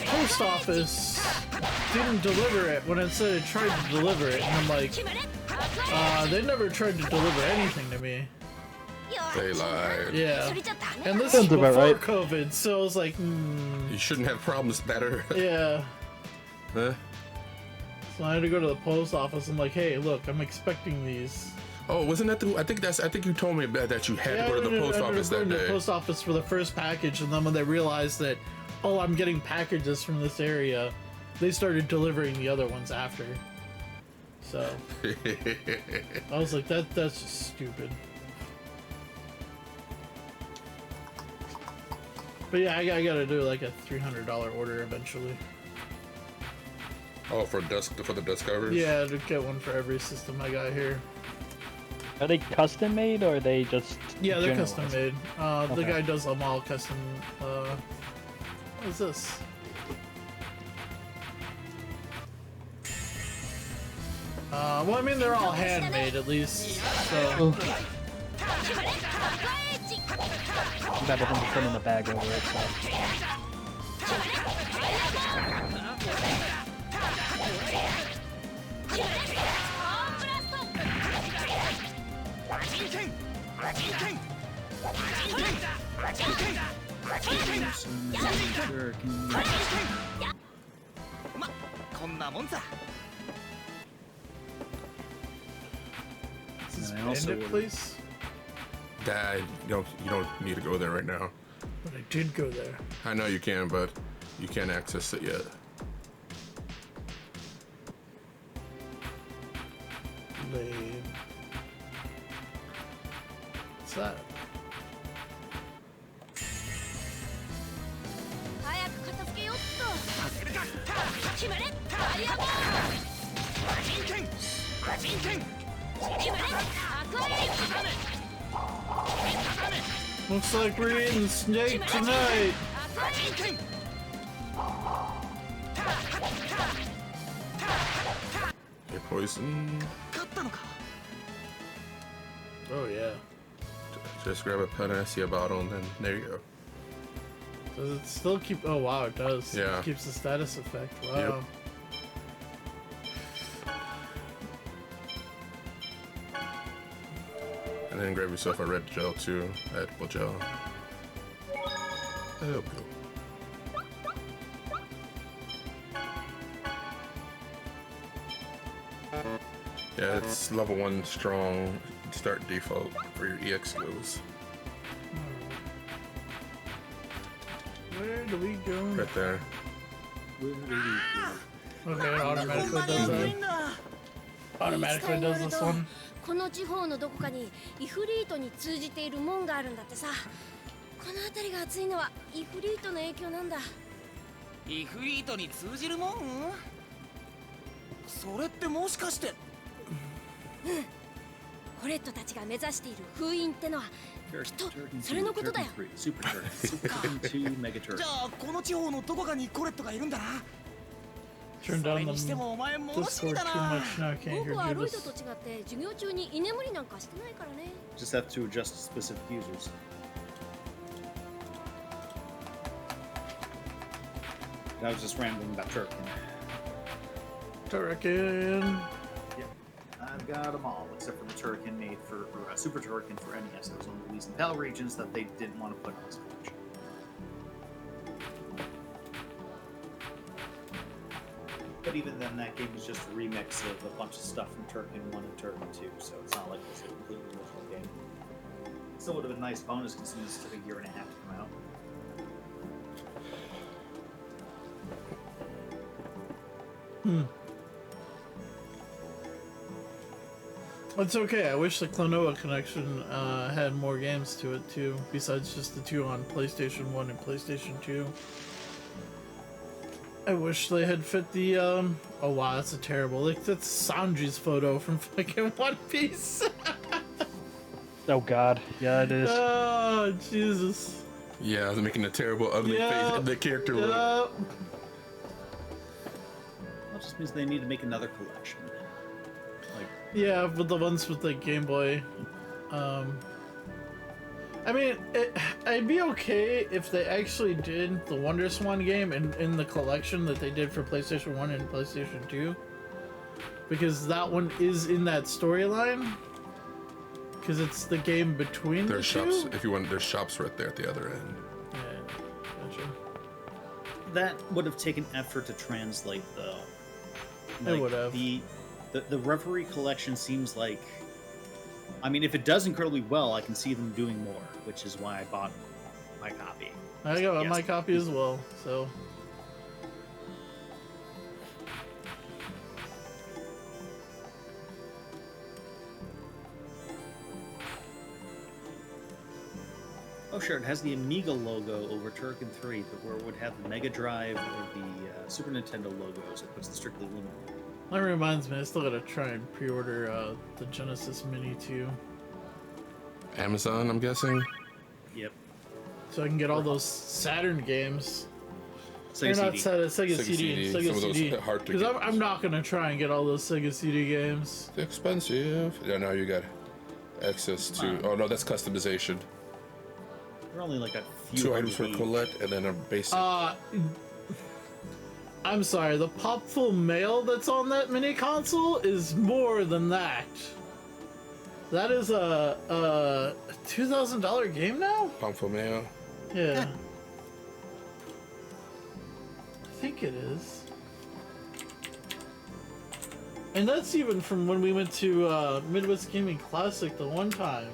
post office didn't deliver it when it said it tried to deliver it, and I'm like, they never tried to deliver anything to me. They lied. Yeah. And this is before right. COVID, so I was like, You shouldn't have problems better. Yeah. Huh? So I had to go to the post office. I'm like, hey, look, I'm expecting these. Oh, wasn't that the? I think you told me that you had to go to the post office that day. I to the post office for the first package, and then when they realized that, oh, I'm getting packages from this area, they started delivering the other ones after. So I was like, that's just stupid. But yeah, I gotta do like a $300 order eventually. Oh, for the dust covers? Yeah, to get one for every system I got here. Are they custom made or are they just? Yeah, they're generalized? custom made. The Okay. guy does them all custom. What is this? Well, I mean, they're all handmade at least. So. Better than just putting the bag over it. So. I also Bandit place? Dad, you don't need to go there right now. But I did go there. I know you can, but you can't access it yet. Lame. What's that? 早く片付けよっと決まれバリアボール人権決まれアクアリス Looks like we're eating snake tonight. Get poison. Oh yeah. Just grab a panacea bottle and then there you go. Does it still keep? Oh wow, it does. Yeah. It keeps the status effect. Wow. Yep. And then grab yourself a red gel too, edible gel. Oh, cool. Yeah, it's level 1 strong start default for your EX skills. Where do we go? Right there. Okay, it automatically does that. Automatically does this one. この地方のどこかにイフリートに通じている門があるんだってさ。この辺りが熱いのはイフリートの影響なんだ。イフリートに通じるもん？それってもしかして。コレットたちが目指している封印ってのはきっとそれのことだよ。じゃあこの地方のどこかにコレットがいるんだな。Turn そ down れ the にしてもお前物知り Discord だ too な。 much now. I can't 僕 hear は you ロイド this. と違って授業中に居眠りなんかしてないからね。 Just have to adjust specific users. I was just rambling about Turkin. Turrican. Yep. I've got them all, except for the Turrican made for Super Turrican for NES that was only released in PAL regions that they didn't want to put on this collection. But even then, that game was just a remix of a bunch of stuff from Turrican 1 and Turrican 2, so it's not like it's a completely original game. Still would have been a nice bonus considering this took a year and a half to come out. It's okay. I wish the Klonoa Connection had more games to it too, besides just the two on PlayStation 1 and PlayStation 2. I wish they had fit the oh wow, that's a terrible, like that's Sanji's photo from fucking One Piece. Oh god, yeah it is. Oh Jesus. Yeah, I was making a terrible ugly face in the character look. Well, it just means they need to make another collection. Like, yeah, but the ones with the Game Boy. I mean, I'd be okay if they actually did the Wonder Swan game in the collection that they did for PlayStation 1 and PlayStation 2. Because that one is in that storyline. Because it's the game between there's the shops, two. if you want, there's shops right there at the other end. Yeah, gotcha. that would have taken effort to translate, though. It would have. The Reverie collection seems like... I mean, if it does incredibly well, I can see them doing more, which is why I bought my copy. I got my copy as well, so... Oh, sure, it has the Amiga logo over Turrican 3, but where it would have the Mega Drive or the Super Nintendo logos, it puts the Strictly Limited. That reminds me, I still gotta try and pre-order the Genesis Mini 2. Amazon, I'm guessing? Yep. So I can get all those Saturn games. Sega Not CD. Sega CD. Some Sega of those CD. hard to Because get. I'm not gonna try and get all those Sega CD games. It's expensive. Yeah, now you got access to... Oh, no, that's customization. They're only like a few 2 items for Colette and then a basic. I'm sorry, the Popful Mail that's on that mini console is more than that. That is a $2,000 game now? Popful Mail? Yeah. I think it is. And that's even from when we went to Midwest Gaming Classic the one time.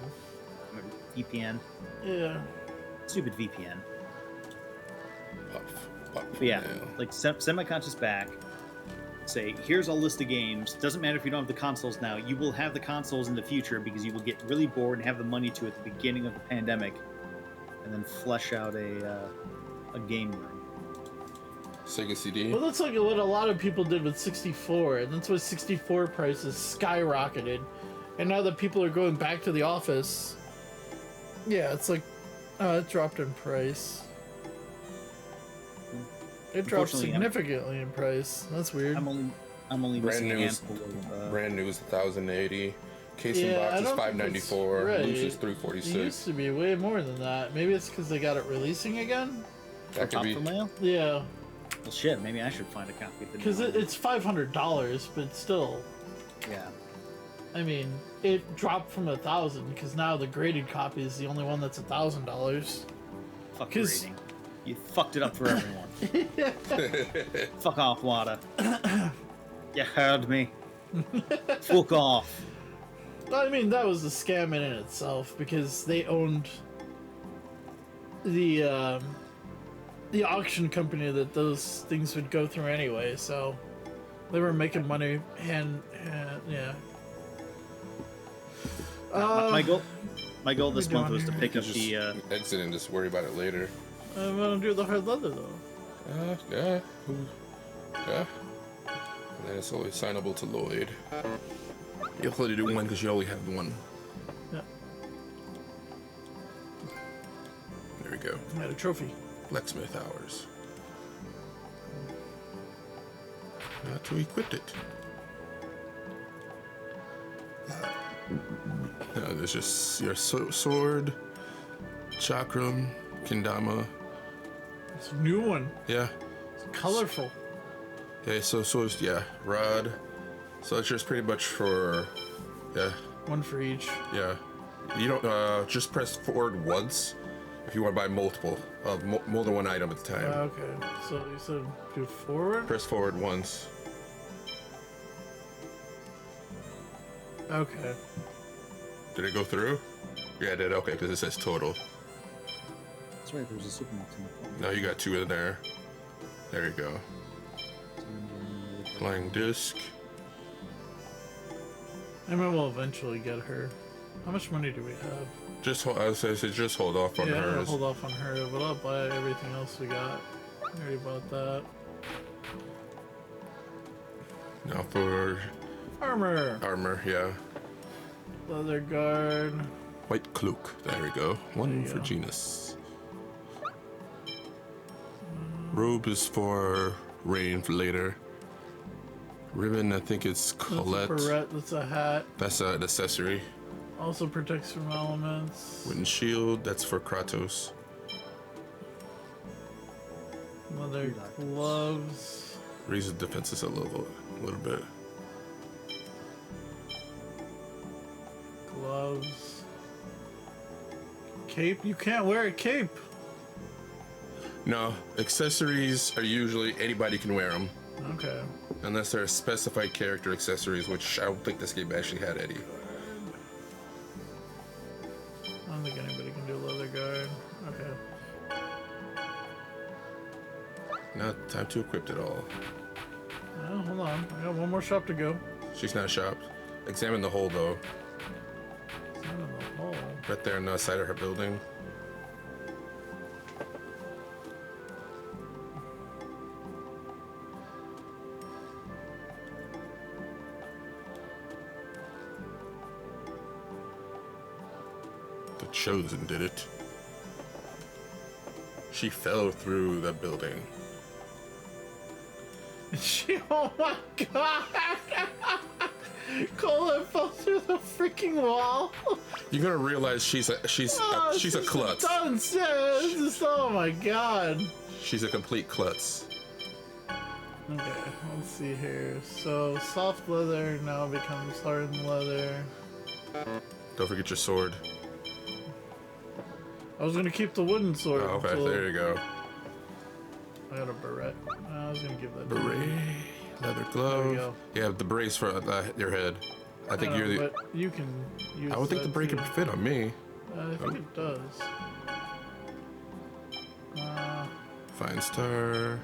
VPN. Yeah. Stupid VPN. But yeah, like send my conscience back. Say, here's a list of games. Doesn't matter if you don't have the consoles now. You will have the consoles in the future because you will get really bored and have the money to at the beginning of the pandemic, and then flesh out a game room. Sega CD. Well, that's like what a lot of people did with 64, and that's why 64 prices skyrocketed. And now that people are going back to the office, yeah, it's like, it dropped in price. It dropped significantly in price. That's weird. I'm only brand missing new a handful of, brand new is 1,080. Casing box is $594. Right. Loose is $346. It used to be way more than that. Maybe it's because they got it releasing again. That could be. Mail? Yeah. Well, shit. Maybe I should find a copy of the. Because it's $500, but still. Yeah. I mean, it dropped from 1,000 because now the graded copy is the only one that's $1,000. Fuck grading. You fucked it up for everyone. Fuck off, Wada. You heard me. Fuck off. I mean, that was a scam in itself because they owned the auction company that those things would go through anyway, so they were making money hand yeah. My goal this month was to pick up the exit and just worry about it later. I'm gonna do the hard leather though. Yeah. And then it's always signable to Lloyd. You'll only do one because you only have one. Yeah. There we go. I had a trophy. Blacksmith hours. Now to equip it. There's just your sword, chakram, kendama. It's a new one. Yeah. It's colorful. Yeah, so it's, yeah, rod. So it's just pretty much for, yeah. One for each. Yeah. You don't, just press forward once if you want to buy multiple of more than one item at a time. Okay. So you said do forward? Press forward once. Okay. Did it go through? Yeah, it did. Okay, because it says total. That's right, there's a super multi. Now you got 2 in there. There you go. Flying disc. I mean, we'll eventually get her. How much money do we have? Just hold. I was saying, just hold off on Yeah, hers. hold off on her, but I'll buy everything else we got. I already bought that. Now for Armor. armor, yeah. Leather guard. White cloak. There we go. 1 for Genus. Robe is for Rain for later. Ribbon, I think it's Colette. That's a beret, that's a hat. That's an accessory. Also protects from elements. Wooden shield, that's for Kratos. Leather gloves. Raises defenses a little bit. Gloves. Cape? You can't wear a cape. No, accessories are usually anybody can wear them. Okay. Unless they're specified character accessories, which I don't think this game actually had any. I don't think anybody can do leather guard. Okay. Now time to equip it all. Oh, hold on. I got one more shop to go. She's not shopped. Examine the hole though. Examine the hole. Right there on the side of her building. The Chosen did it. She fell through the building. Oh my god! Colin fell through the freaking wall. You're gonna realize she's a klutz. Nonsense! Oh my god. She's a complete klutz. Okay, let's see here. So soft leather now becomes hardened leather. Don't forget your sword. I was gonna keep the wooden sword. Oh, okay, until there you go. I got a beret. I was gonna give that. Beret, leather glove. Yeah, the brace for your head. I think you're the. But you can use. I would think the brace can fit on me. I think it does. Fine star.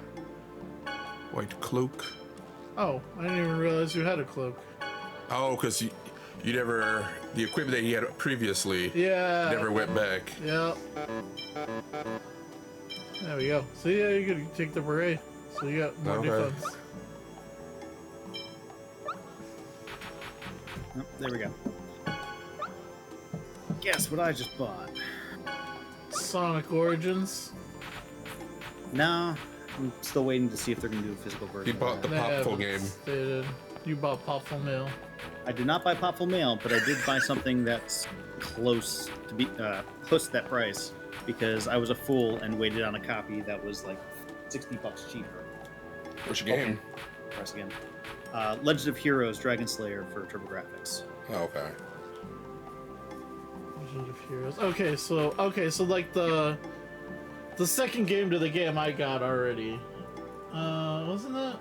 White cloak. Oh, I didn't even realize you had a cloak. Oh, because you never, the equipment that he had previously. Yeah. Never went back. Yep. There we go. So yeah, you could take the beret. So you got more defense. Oh, there we go. Guess what I just bought? Sonic Origins. No, I'm still waiting to see if they're gonna do a physical version. He bought the Popful game. Stated. You bought Popful Mail. I did not buy Popful Mail, but I did buy something that's close to that price because I was a fool and waited on a copy that was like $60 cheaper. Which game? Okay. Press again. Legend of Heroes Dragon Slayer for TurboGrafx. Oh, okay. Legend of Heroes. Okay, so like the second game to the game I got already. Wasn't that?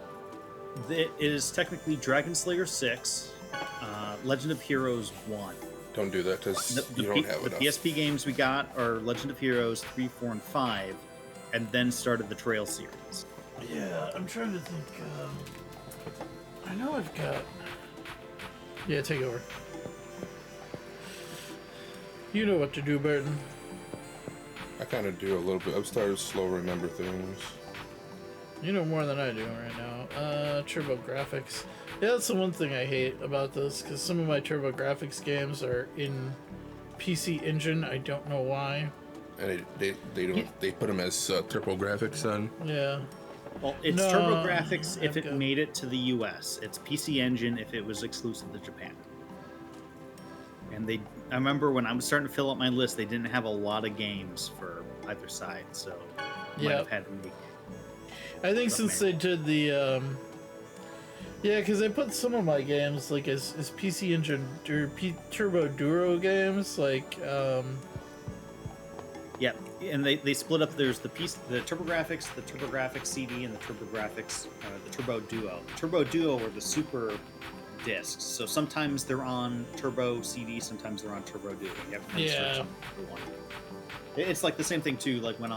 It is technically Dragon Slayer 6, Legend of Heroes 1. Don't do that because you don't have enough. The PSP games we got are Legend of Heroes 3, 4, and 5, and then started the Trail series. Yeah, I'm trying to think. I know I've got. Yeah, take over. You know what to do, Burton. I kind of do a little bit. I'm starting to slow remember things. You know more than I do right now. Turbo Graphics. Yeah, that's the one thing I hate about this, because some of my Turbo Graphics games are in PC Engine. I don't know why. And they put them as Turbo Graphics on. Yeah. Well, it's Turbo Graphics if it made it to the US. It's PC Engine if it was exclusive to Japan. And I remember when I was starting to fill up my list, they didn't have a lot of games for either side, so might have had to make. I think since they did the, yeah, because they put some of my games like as PC Engine or Turbo Duro games, like, Yeah, and they split up. There's the TurboGrafx, the TurboGrafx CD, and the TurboGrafx, the Turbo Duo. The Turbo Duo were the super discs. So sometimes they're on Turbo CD, sometimes they're on Turbo Duo. You have to search something for one. It's like the same thing too. Like when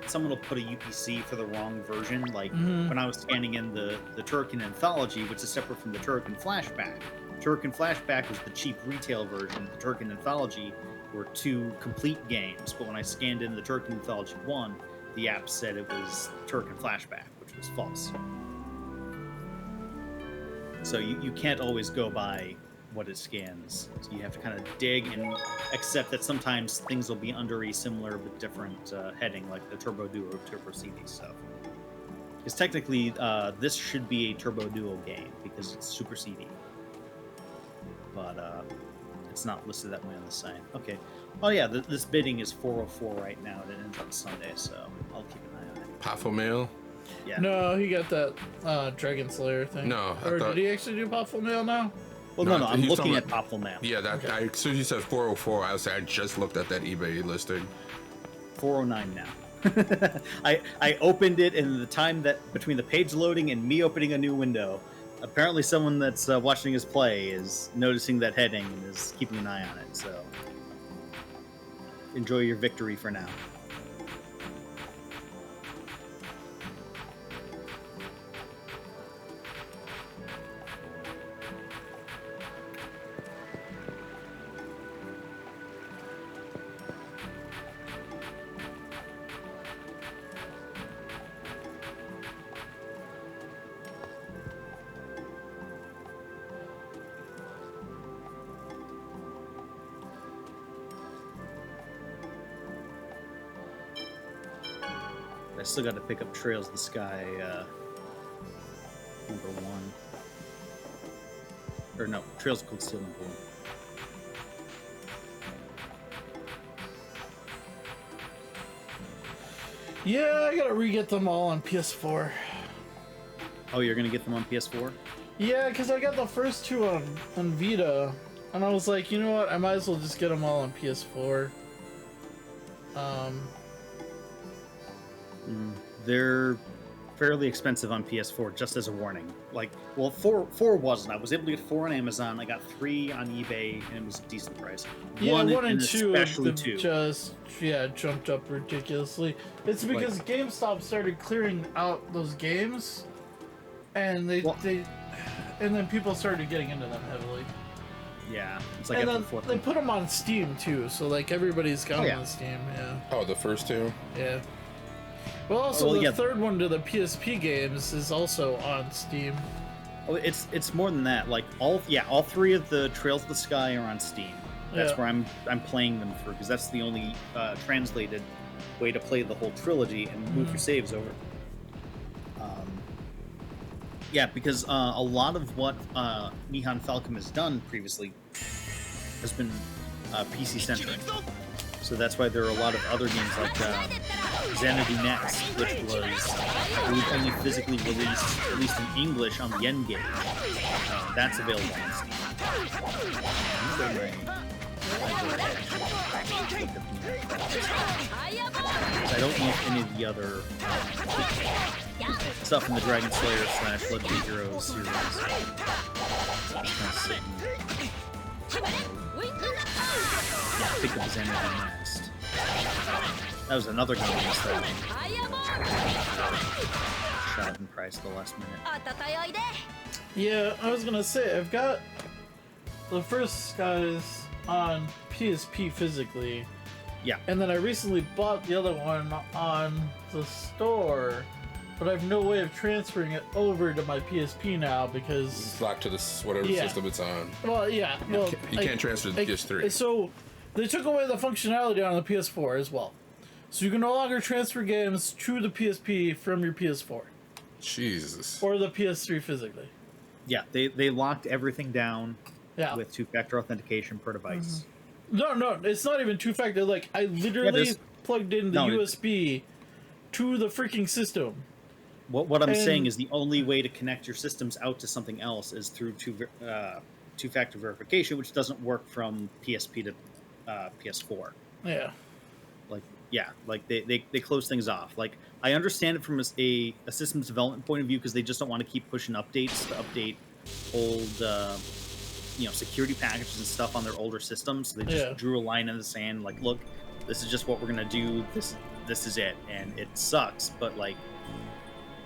someone will put a UPC for the wrong version. Like when I was scanning in the Turrican Anthology, which is separate from the Turrican Flashback. Turrican Flashback was the cheap retail version. The Turrican Anthology were 2 complete games. But when I scanned in the Turrican Anthology 1, the app said it was Turrican Flashback, which was false. So you can't always go by what it scans. So you have to kind of dig and accept that sometimes things will be under a similar but different heading, like the Turbo Duo or Turbo CD stuff. Because technically, this should be a Turbo Duo game because it's Super CD. But it's not listed that way on the site. Okay. Oh yeah, this bidding is 404 right now, and it ends on Sunday, so I'll keep an eye on it. Potful Mail? Yeah. No, he got that Dragon Slayer thing. No, or did he actually do Potful Mail now? Well, no, I'm looking at Potful Mail. Yeah, as soon as you said 404, I just looked at that eBay listing. 409 now. I opened it, and the time that between the page loading and me opening a new window, apparently someone that's watching us play is noticing that heading and is keeping an eye on it. So enjoy your victory for now. I still got to pick up Trails of the Sky number 1. Or no, Trails of Cold Steel number 1. Yeah, I gotta re-get them all on PS4. Oh, you're gonna get them on PS4? Yeah, because I got the first 2 on Vita, and I was like, you know what, I might as well just get them all on PS4. They're fairly expensive on PS4, just as a warning. Like, well, 4 wasn't. I was able to get 4 on Amazon. I got 3 on eBay, and it was a decent price. Yeah, 1 and 2 especially have 2. just jumped up ridiculously. It's because GameStop started clearing out those games, and they and then people started getting into them heavily. Yeah, it's like and after then the 4th. they put them on Steam too, so like everybody's got them yeah. on Steam. Yeah. Oh, the first 2? Yeah. Well, also the third one to the PSP games is also on Steam. Oh, it's more than that. Like all 3 of the Trails of the Sky are on Steam. That's where I'm playing them through, because that's the only translated way to play the whole trilogy and move your saves over. Yeah, because a lot of what Nihon Falcom has done previously has been PC centric. So that's why there are a lot of other games like Xanadu Next, which was, I believe, only physically released, at least in English, on the N-Gage. That's available on Steam. I don't know if any of the other stuff in the Dragon Slayer / Legendary Heroes series. Yeah, I think it was Xanadu Next. That was another game that shot up in price at the last minute. Yeah, I was gonna say, I've got the first guys on PSP physically. Yeah. And then I recently bought the other one on the store, but I have no way of transferring it over to my PSP now because it's locked to this whatever system it's on. Well, yeah. Well, you can't transfer the PS3. So they took away the functionality on the PS4 as well. So you can no longer transfer games to the PSP from your PS4. Jesus. Or the PS3 physically. Yeah, they locked everything down with 2-factor authentication per device. No, it's not even 2-factor. Like, I literally plugged in the USB to the freaking system. What I'm saying is the only way to connect your systems out to something else is through 2-factor verification, which doesn't work from PSP to PS4. Yeah. They close things off. Like, I understand it from a systems development point of view because they just don't want to keep pushing updates to update old, security packages and stuff on their older systems. So they just drew a line in the sand, like, look, this is just what we're gonna do. This is it, and it sucks. But like,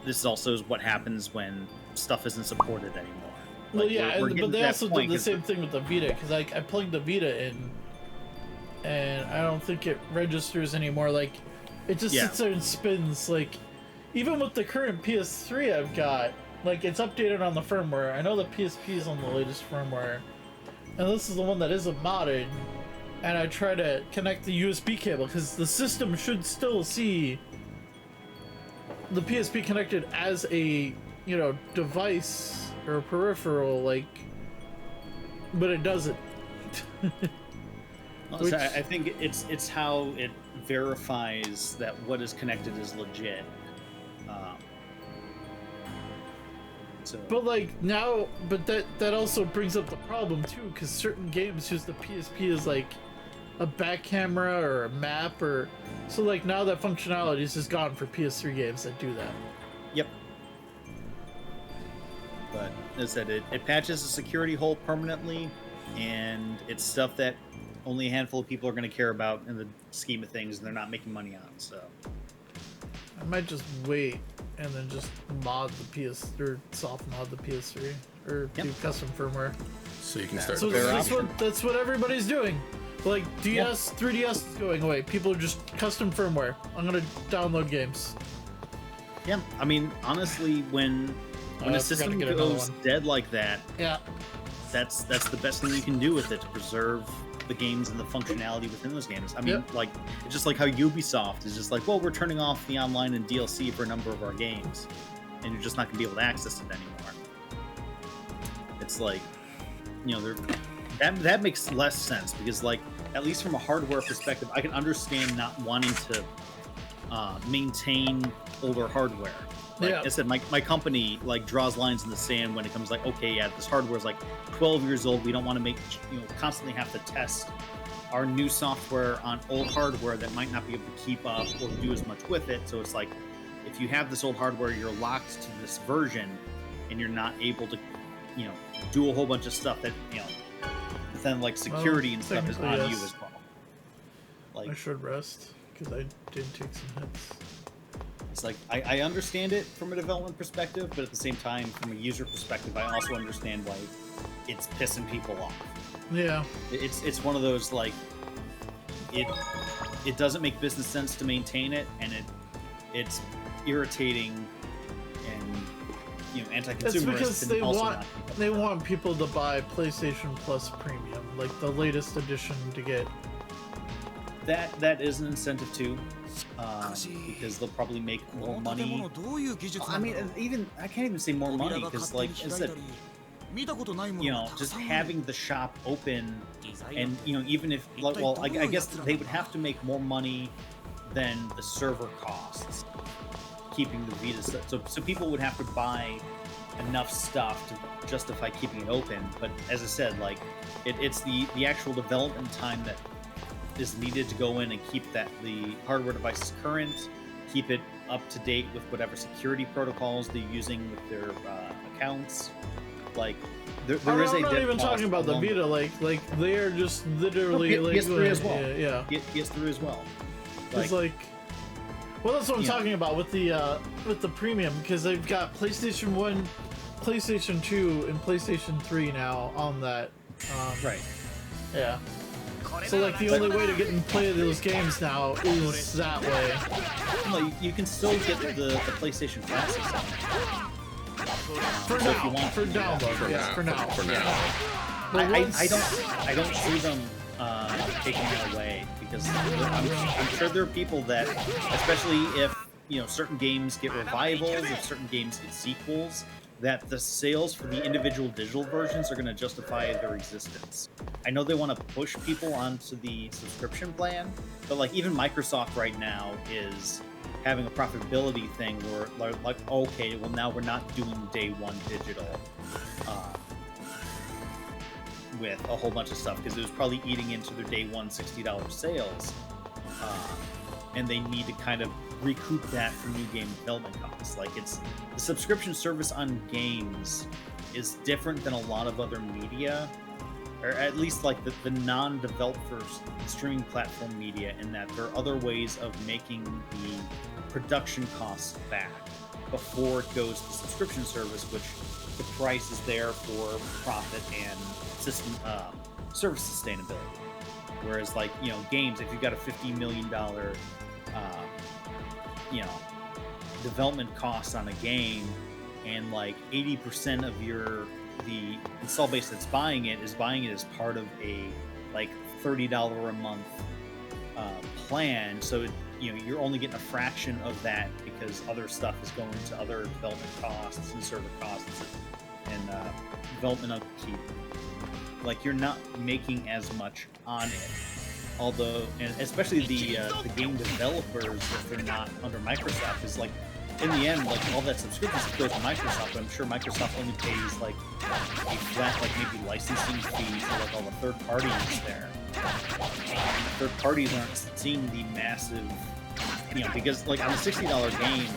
this also is what happens when stuff isn't supported anymore. Well, like, yeah, but they also did the same thing with the Vita, because I plugged the Vita in, and I don't think it registers anymore. Like, it just sits there and spins. Like, even with the current PS3 I've got, like, it's updated on the firmware. I know the PSP is on the latest firmware, and this is the one that isn't modded. And I try to connect the USB cable, because the system should still see the PSP connected as a, device or a peripheral, like, but it doesn't. Which, I think it's how it verifies that what is connected is legit. But like now, but that also brings up the problem too, because certain games use the PSP as like a back camera or a map, or so like now that functionality is just gone for PS3 games that do that. Yep. But as I said, it patches a security hole permanently, and it's stuff that only a handful of people are going to care about in the scheme of things, and they're not making money on. So I might just wait and then just mod the PS or soft mod the PS3 or do custom firmware. So you can start. So that's what everybody's doing. Like DS, 3DS is going away. People are just custom firmware. I'm gonna download games. Yeah, I mean, honestly, when a system goes dead like that, that's the best thing you can do with it to preserve the games and the functionality within those games. I mean, like, it's just like how Ubisoft is just like, well, we're turning off the online and DLC for a number of our games, and you're just not gonna be able to access it anymore. It's like, that makes less sense, because, like, at least from a hardware perspective, I can understand not wanting to maintain older hardware. Like I said, my company like draws lines in the sand when it comes like, okay, this hardware is like 12 years old. We don't want to constantly have to test our new software on old hardware that might not be able to keep up or do as much with it. So it's like, if you have this old hardware, you're locked to this version, and you're not able to, do a whole bunch of stuff that, then like security and stuff is on you as well. Like, I should rest because I did take some hits. It's like, I understand it from a development perspective, but at the same time, from a user perspective, I also understand why it's pissing people off. Yeah. It's one of those, like, it doesn't make business sense to maintain it, and it's irritating and anti-consumerist. It's because they want people to buy PlayStation Plus Premium, like the latest edition, to get. That is an incentive too, because they'll probably make more money. I mean, I can't even say more money, because, like I said, just having the shop open, and even if, I guess they would have to make more money than the server costs, keeping the Vita stuff. So people would have to buy enough stuff to justify keeping it open. But as I said, like, it's the actual development time that is needed to go in and keep the hardware devices current, keep it up to date with whatever security protocols they're using with their accounts. Like, there is a. I'm not even talking about the Vita. Like they are just literally PS3 as well. Yeah. PS3 as well. It's like, well, that's what I'm talking about with the premium, because they've got PlayStation 1, PlayStation 2, and PlayStation 3 now on that. Right. Yeah. So, like, the only way to get and play those games now is that way. Well, you can still get the PlayStation Classics on for download. For now. I don't see them taking it away, because I'm sure there are people that, especially if certain games get revivals, if certain games get sequels, that the sales for the individual digital versions are going to justify their existence. I know they want to push people onto the subscription plan, but like even Microsoft right now is having a profitability thing where like, okay, well now we're not doing day one digital with a whole bunch of stuff, because it was probably eating into their day one $60 sales, and they need to kind of recoup that from new game development costs. Like, it's the subscription service on games is different than a lot of other media, or at least like the non-developer streaming platform media, in that there are other ways of making the production costs back before it goes to subscription service, which the price is there for profit and system service sustainability. Whereas, like, you know, games, if you've got a $50 million, you know, development costs on a game, and like 80% of the install base that's buying it is buying it as part of a like $30 a month plan, so you know, you're only getting a fraction of that because other stuff is going to other development costs and server costs and development upkeep. Like, you're not making as much on it. Although, and especially the game developers, if they're not under Microsoft, is like, in the end, like, all that subscription stuff goes to Microsoft, but I'm sure Microsoft only pays like a flat, like, maybe licensing fee for like all the third parties there. Third parties aren't seeing the massive, you know, because like on a $60 game,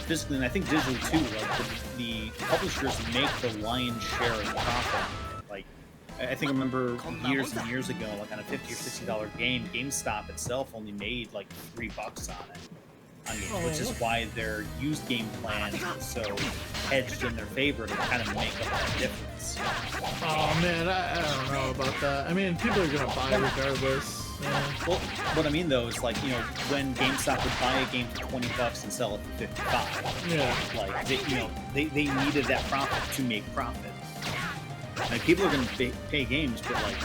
physically, and I think digitally too, like the publishers make the lion's share of the profit. Like, I think I remember years and years ago, like on a $50 or $60 game, GameStop itself only made like $3 on it. I mean, which is why their used game plan is so hedged in their favor to kind of make up that difference. Oh man, I don't know about that. I mean, people are gonna buy regardless. Yeah. Well, what I mean though is, like, you know, when GameStop would buy a game for $20 and sell it for $55. Yeah. Like, they needed that profit to make profit. Like, people are gonna pay games, but like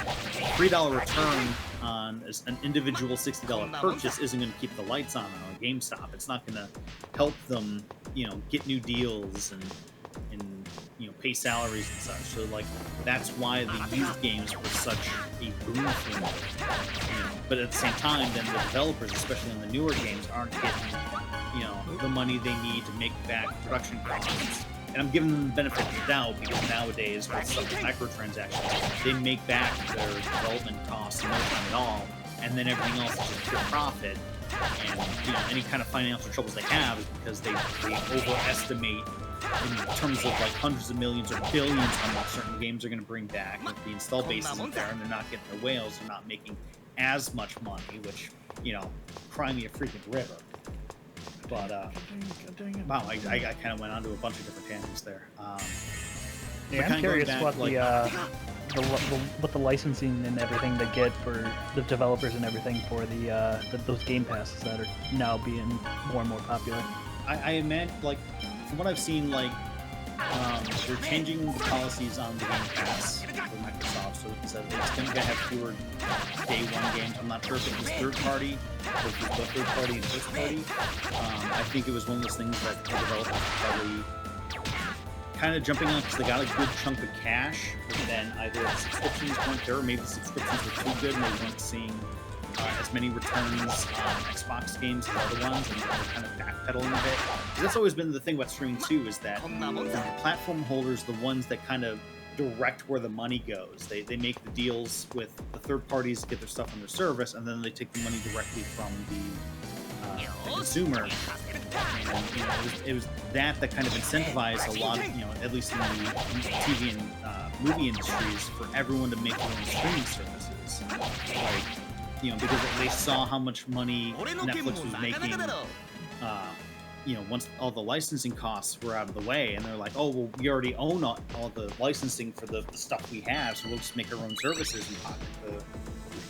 $3 return on an individual $60 purchase isn't going to keep the lights on GameStop. It's not going to help them, you know, get new deals and you know, pay salaries and such. So like, that's why the used games were such a boom for them. You know, but at the same time, then the developers, especially on the newer games, aren't getting, you know, the money they need to make back production costs. And I'm giving them the benefit of the doubt, because nowadays with some microtransactions, they make back their development costs in no time at all, and then everything else is just pure profit. And, you know, any kind of financial troubles they have is because they overestimate in terms of like hundreds of millions or billions how much certain games are going to bring back. If the install base isn't there and they're not getting their whales, they're not making as much money, which, you know, cry me a freaking river. But wow, I kind of went on to a bunch of different tangents there. Yeah, I'm curious what what the licensing and everything they get for the developers and everything for those game passes that are now being more and more popular. I imagine, like, from what I've seen, like, they're changing the policies on the Game Pass for Microsoft, so it's going to have fewer day one games. I'm not sure if it was third party, or if it was both third party and first party. I think it was one of those things that the developers probably kind of jumping on because they got a good chunk of cash, but then either the subscriptions weren't there, or maybe the subscriptions were too good and they weren't seeing as many returns on Xbox games as other ones, and they're kind of backpedaling a bit. Because that's always been the thing about streaming too, is that the platform holders, the ones that kind of direct where the money goes. They make the deals with the third parties to get their stuff on their service, and then they take the money directly from the consumer. And, you know, it was that kind of incentivized a lot of, you know, at least in the TV and movie industries, for everyone to make their own streaming services. Like, you know, because they saw how much money Netflix was making, you know, once all the licensing costs were out of the way, and they're like, oh, well, we already own all the licensing for the stuff we have, so we'll just make our own services and pocket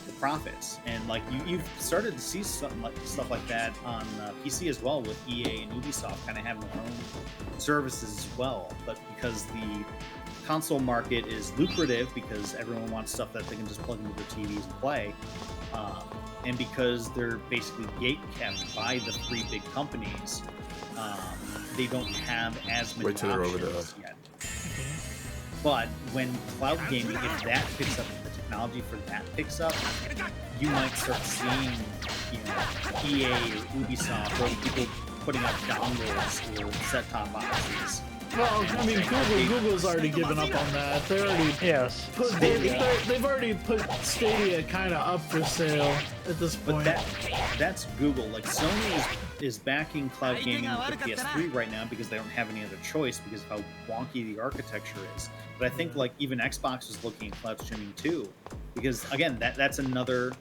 the profits. And like, you've started to see something like stuff like that on PC as well, with EA and Ubisoft kind of having their own services as well. But because the console market is lucrative, because everyone wants stuff that they can just plug into their TVs and play, and because they're basically gatekept by the three big companies, they don't have as many options yet. But when cloud gaming, if that picks up, the technology for that picks up, you might start seeing, you know, EA or Ubisoft or people putting up dongles or set-top boxes Well, I mean, Google's already given up on that. They already they've already put Stadia kind of up for sale at this point. But that's Google. Like Sony is backing cloud gaming with the PS3 right now because they don't have any other choice because of how wonky the architecture is. But I think like even Xbox is looking at cloud streaming too, because again that's another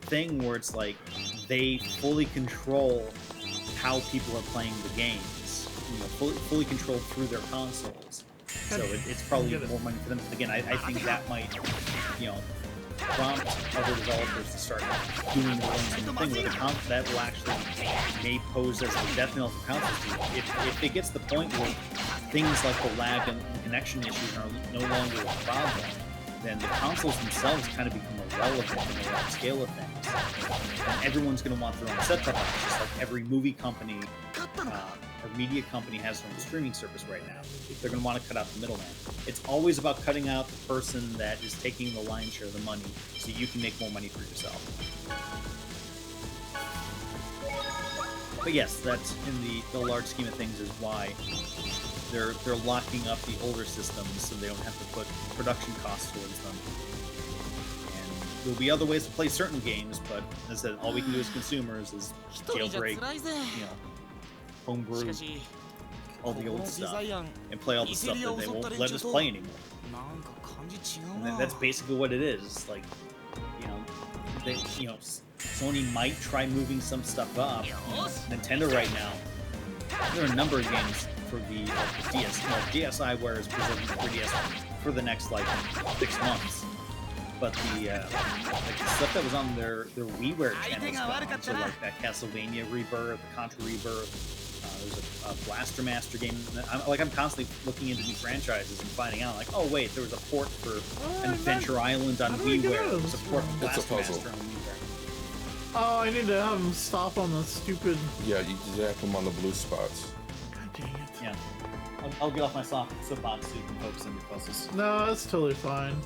thing where it's like they fully control how people are playing the games, you know, fully controlled through their consoles. So it's probably more money for them. Again, I think that might, you know, prompt other developers to start doing their own thing with that will actually may pose as the death knell for consoles. If it gets to the point where things like the lag and connection issues are no longer a problem, then the consoles themselves kind of become irrelevant in the large scale of things. And everyone's going to want their own set-top box, just like every movie company or media company has their own streaming service right now. They're going to want to cut out the middleman. It's always about cutting out the person that is taking the lion's share of the money so you can make more money for yourself. But yes, that's in the large scheme of things is why they're locking up the older systems so they don't have to put production costs towards them. And there'll be other ways to play certain games, but as I said, all we can do as consumers is jailbreak, you know, homebrew, all the old stuff, and play all the stuff that they won't let us play anymore. And that's basically what it is. Like, Sony might try moving some stuff up. Nintendo right now, there are a number of games for the DSi, whereas preserving the 3DS for the next 6 months. But the stuff that was on their WiiWare channels, so like that Castlevania Rebirth, the Contra Rebirth. There's a Blaster Master game. I'm constantly looking into new franchises and finding out, like, oh wait, there was a port for Adventure Island on WiiWare. There was a port for Blaster Master on WiiWare. Oh, I need to have him stop on the stupid. Yeah, you zap him on the blue spots. God dang it. Yeah. I'll get off my soapbox so you can focus on your puzzles. No, that's totally fine.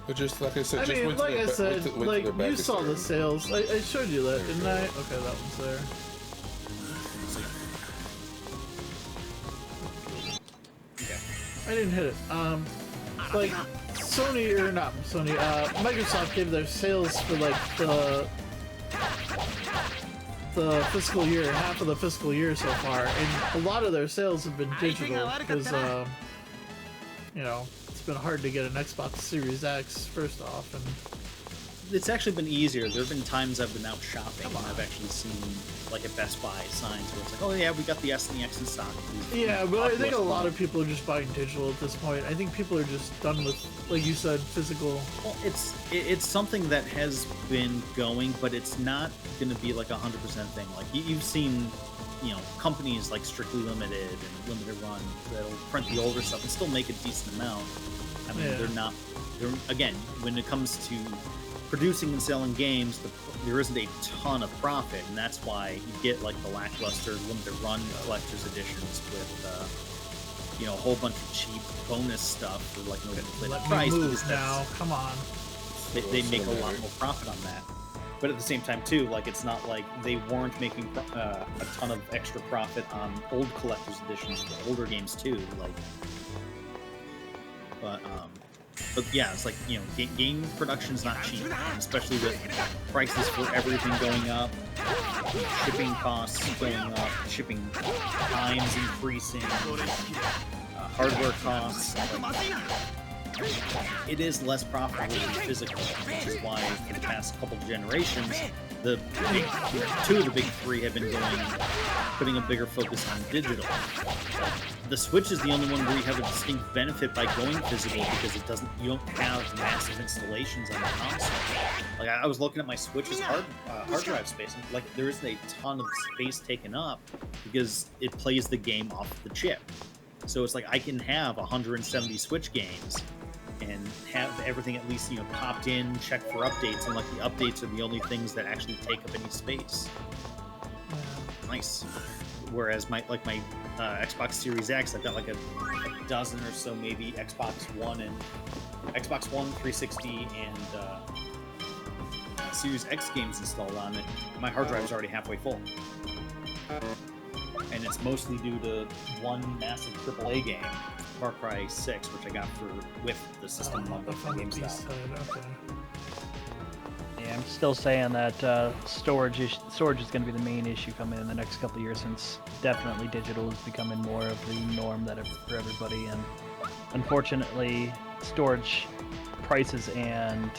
But just like I said, you saw the sales. I showed you that, didn't I? Okay, that one's there. I didn't hit it. Like Sony or not Sony, Microsoft gave their sales for like the fiscal year, half of the fiscal year so far, and a lot of their sales have been digital because you know, it's been hard to get an Xbox Series X first off, and it's actually been easier. There have been times I've been out shopping and I've actually seen, like at Best Buy, signs where it's like, oh yeah, we got the S and the X in stock. Yeah, but I think a lot of people are just buying digital at this point. I think people are just done with, like you said, physical. Well, it's something that has been going, but it's not going to be like 100% thing. Like you've seen, you know, companies like Strictly Limited and Limited Run that'll print the older stuff and still make a decent amount. I mean, they're again, when it comes to producing and selling games, there isn't a ton of profit, and that's why you get like the lackluster limited run collector's editions with you know, a whole bunch of cheap bonus stuff for like no inflated price. Because now, come on, they make a lot more profit on that. But at the same time too, like it's not like they weren't making a ton of extra profit on old collector's editions for older games too. Like, but yeah, it's like, you know, game production's not cheap, especially with prices for everything going up, shipping costs going up, shipping times increasing, hardware costs. It is less profitable than physical, which is why for the past couple of generations, two of the big three have been putting a bigger focus on digital. The Switch is the only one where you have a distinct benefit by going physical because you don't have massive installations on the console. Like I was looking at my Switch's hard drive space, and like there isn't a ton of space taken up because it plays the game off the chip. So it's like I can have 170 Switch games and have everything at least, you know, popped in, check for updates, and like the updates are the only things that actually take up any space. Nice. Whereas my Xbox Series X, I've got like a dozen or so maybe Xbox One, 360, and Series X games installed on it. My hard drive is already halfway full. and it's mostly due to one massive AAA game, Far Cry 6, which I got with the system on GameStop. Yeah, I'm still saying that storage is going to be the main issue coming in the next couple of years, since definitely digital is becoming more of the norm for everybody, and unfortunately, storage prices and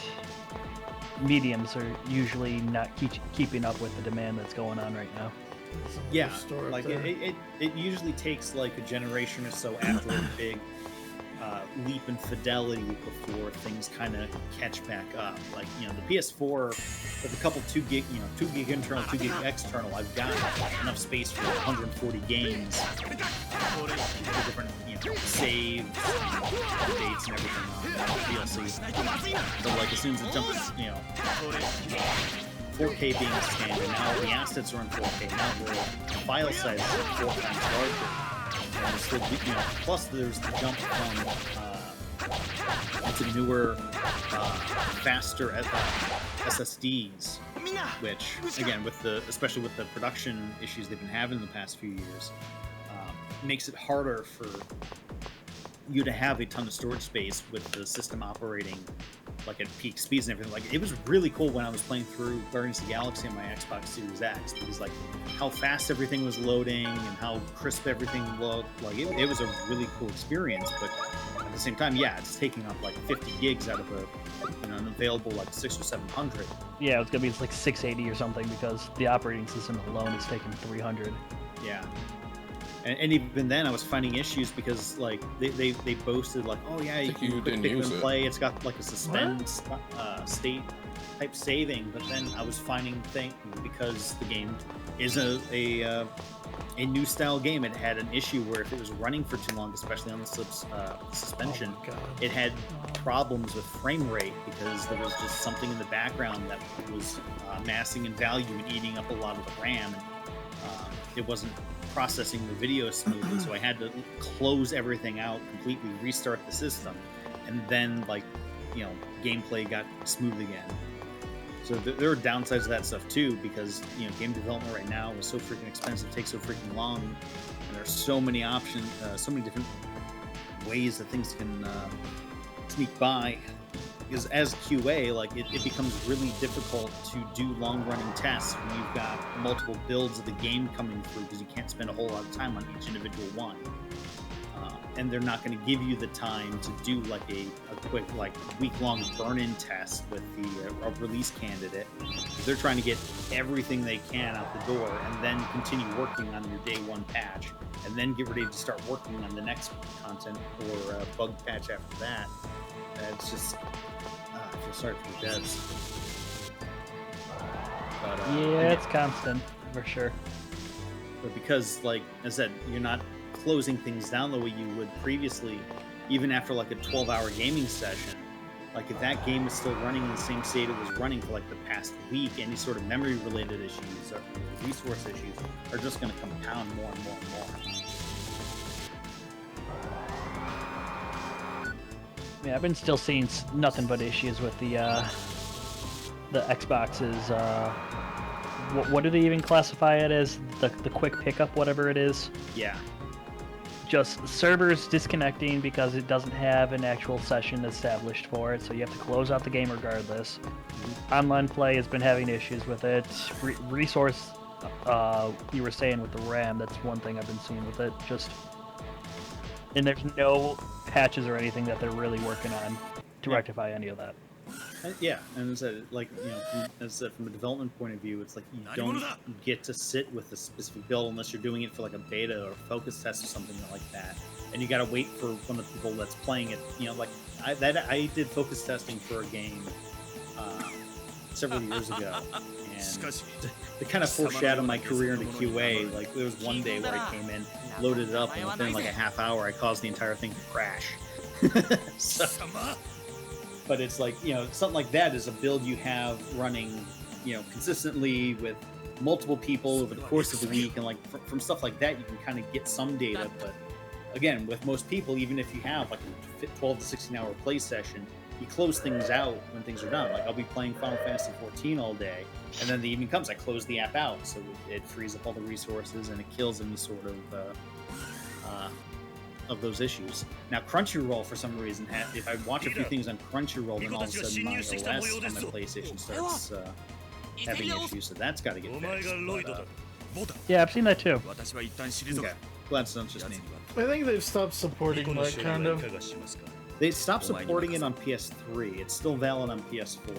mediums are usually not keeping up with the demand that's going on right now. Yeah, like it usually takes like a generation or so after a big leap in fidelity before things kind of catch back up. Like, you know, the PS4 with a couple 2 gig internal, 2 gig external, I've got enough space for 140 games, the different, you know, saves, updates, and everything on DLC. So like as soon as it jumps, you know, 4K being the standard, now the assets are in 4K, now the file size is 4 times larger. And it's still, you know, plus there's the jump from into newer, faster SSDs, which again, especially with the production issues they've been having in the past few years, makes it harder for you to have a ton of storage space with the system operating like at peak speeds and everything. Like, it was really cool when I was playing through Guardians of the Galaxy on my Xbox Series X, because like how fast everything was loading and how crisp everything looked. Like it was a really cool experience, but at the same time, yeah, it's taking up like 50 gigs out of an available like 600 or 700. Yeah, it's gonna be like 680 or something, because the operating system alone is taking 300. Yeah. And even then, I was finding issues because like they boasted like, oh yeah, you can quick pick and play. It's got like a suspend state type saving, but then I was finding things because the game is a new style game. It had an issue where if it was running for too long, especially on the suspension, it had problems with frame rate because there was just something in the background that was massing in value and eating up a lot of the RAM. And, it wasn't processing the video smoothly, so I had to close everything out completely, restart the system, and then like, you know, gameplay got smooth again. So there are downsides to that stuff too, because, you know, game development right now is so freaking expensive, takes so freaking long, and there's so many options, so many different ways that things can sneak by. Because as QA, like it becomes really difficult to do long-running tests when you've got multiple builds of the game coming through, because you can't spend a whole lot of time on each individual one. And they're not going to give you the time to do like a quick like week-long burn-in test with the release candidate. They're trying to get everything they can out the door and then continue working on your day one patch, and then get ready to start working on the next content or bug patch after that. It's just, I feel sorry for the devs. But, yeah, it's constant, for sure. But because, like I said, you're not closing things down the way you would previously, even after like a 12-hour gaming session. Like if that game is still running in the same state it was running for like the past week, any sort of memory-related issues or resource issues are just going to compound more and more and more. Yeah, I've been still seeing nothing but issues with the Xboxes. What do they even classify it as? The quick pickup, whatever it is? Yeah. Just servers disconnecting because it doesn't have an actual session established for it, so you have to close out the game regardless. Online play has been having issues with it. Resource, you were saying with the RAM, that's one thing I've been seeing with it. And there's no patches or anything that they're really working on to rectify any of that. Yeah, and as I said, like, you know, as I said, from a development point of view, it's like you don't get to sit with a specific build unless you're doing it for like a beta or focus test or something like that. And you got to wait for one of the people that's playing it. You know, like I did focus testing for a game several years ago, and to kind of foreshadow my career into QA, like there was one day where I came in, loaded it up, and within like a half hour, I caused the entire thing to crash. But it's like, you know, something like that is a build you have running, you know, consistently with multiple people over the course of the week, and like from stuff like that, you can kind of get some data. But again, with most people, even if you have like a 12 to 16 hour play session, you close things out when things are done. Like I'll be playing Final Fantasy 14 all day, and then the evening comes, I close the app out, so it frees up all the resources and it kills any sort of those issues. Now Crunchyroll, for some reason, if I watch a few things on Crunchyroll, then all of a sudden my OS on my PlayStation starts having issues, so that's got to get fixed. Yeah, I've seen that too. Okay. Glad it's not just me. I think they've stopped supporting that kind of. They stopped supporting it on PS3. It's still valid on PS4.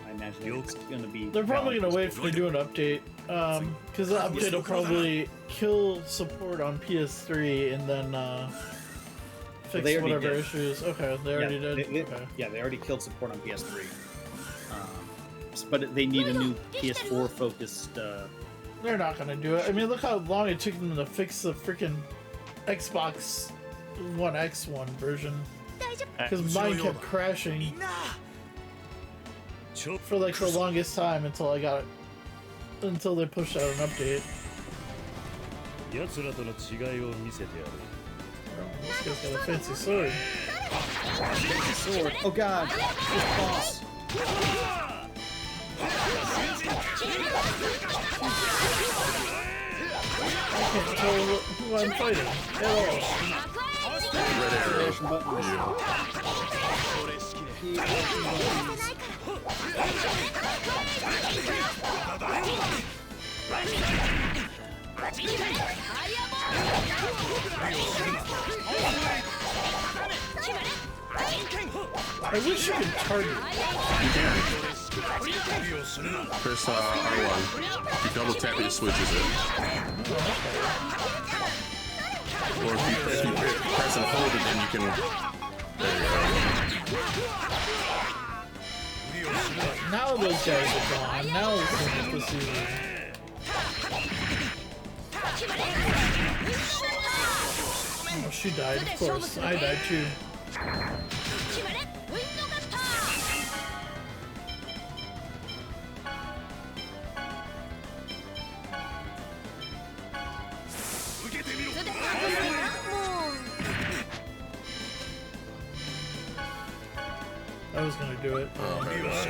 I imagine it's going to be. They're probably going to wait for to do an update, because the update will probably kill support on PS3 and then fix whatever issues. Okay, they already did. Yeah, they already killed support on PS3. But they need a new PS4 focused. They're not going to do it. I mean, look how long it took them to fix the freaking Xbox One X one version. Because mine kept crashing for like the longest time until they pushed out an update. This guy's got a fancy sword. Fancy sword. Oh god, this boss. I can't tell who I'm fighting at all. Red arrow. I wish you could target. You can. Press R1. You double tap it, it switches it. Or if you press and hold it, then you can. There you go. Now those guys are gone. Now it's the season. Oh, she died, of course. I died too. I was gonna do it. Oh, my God.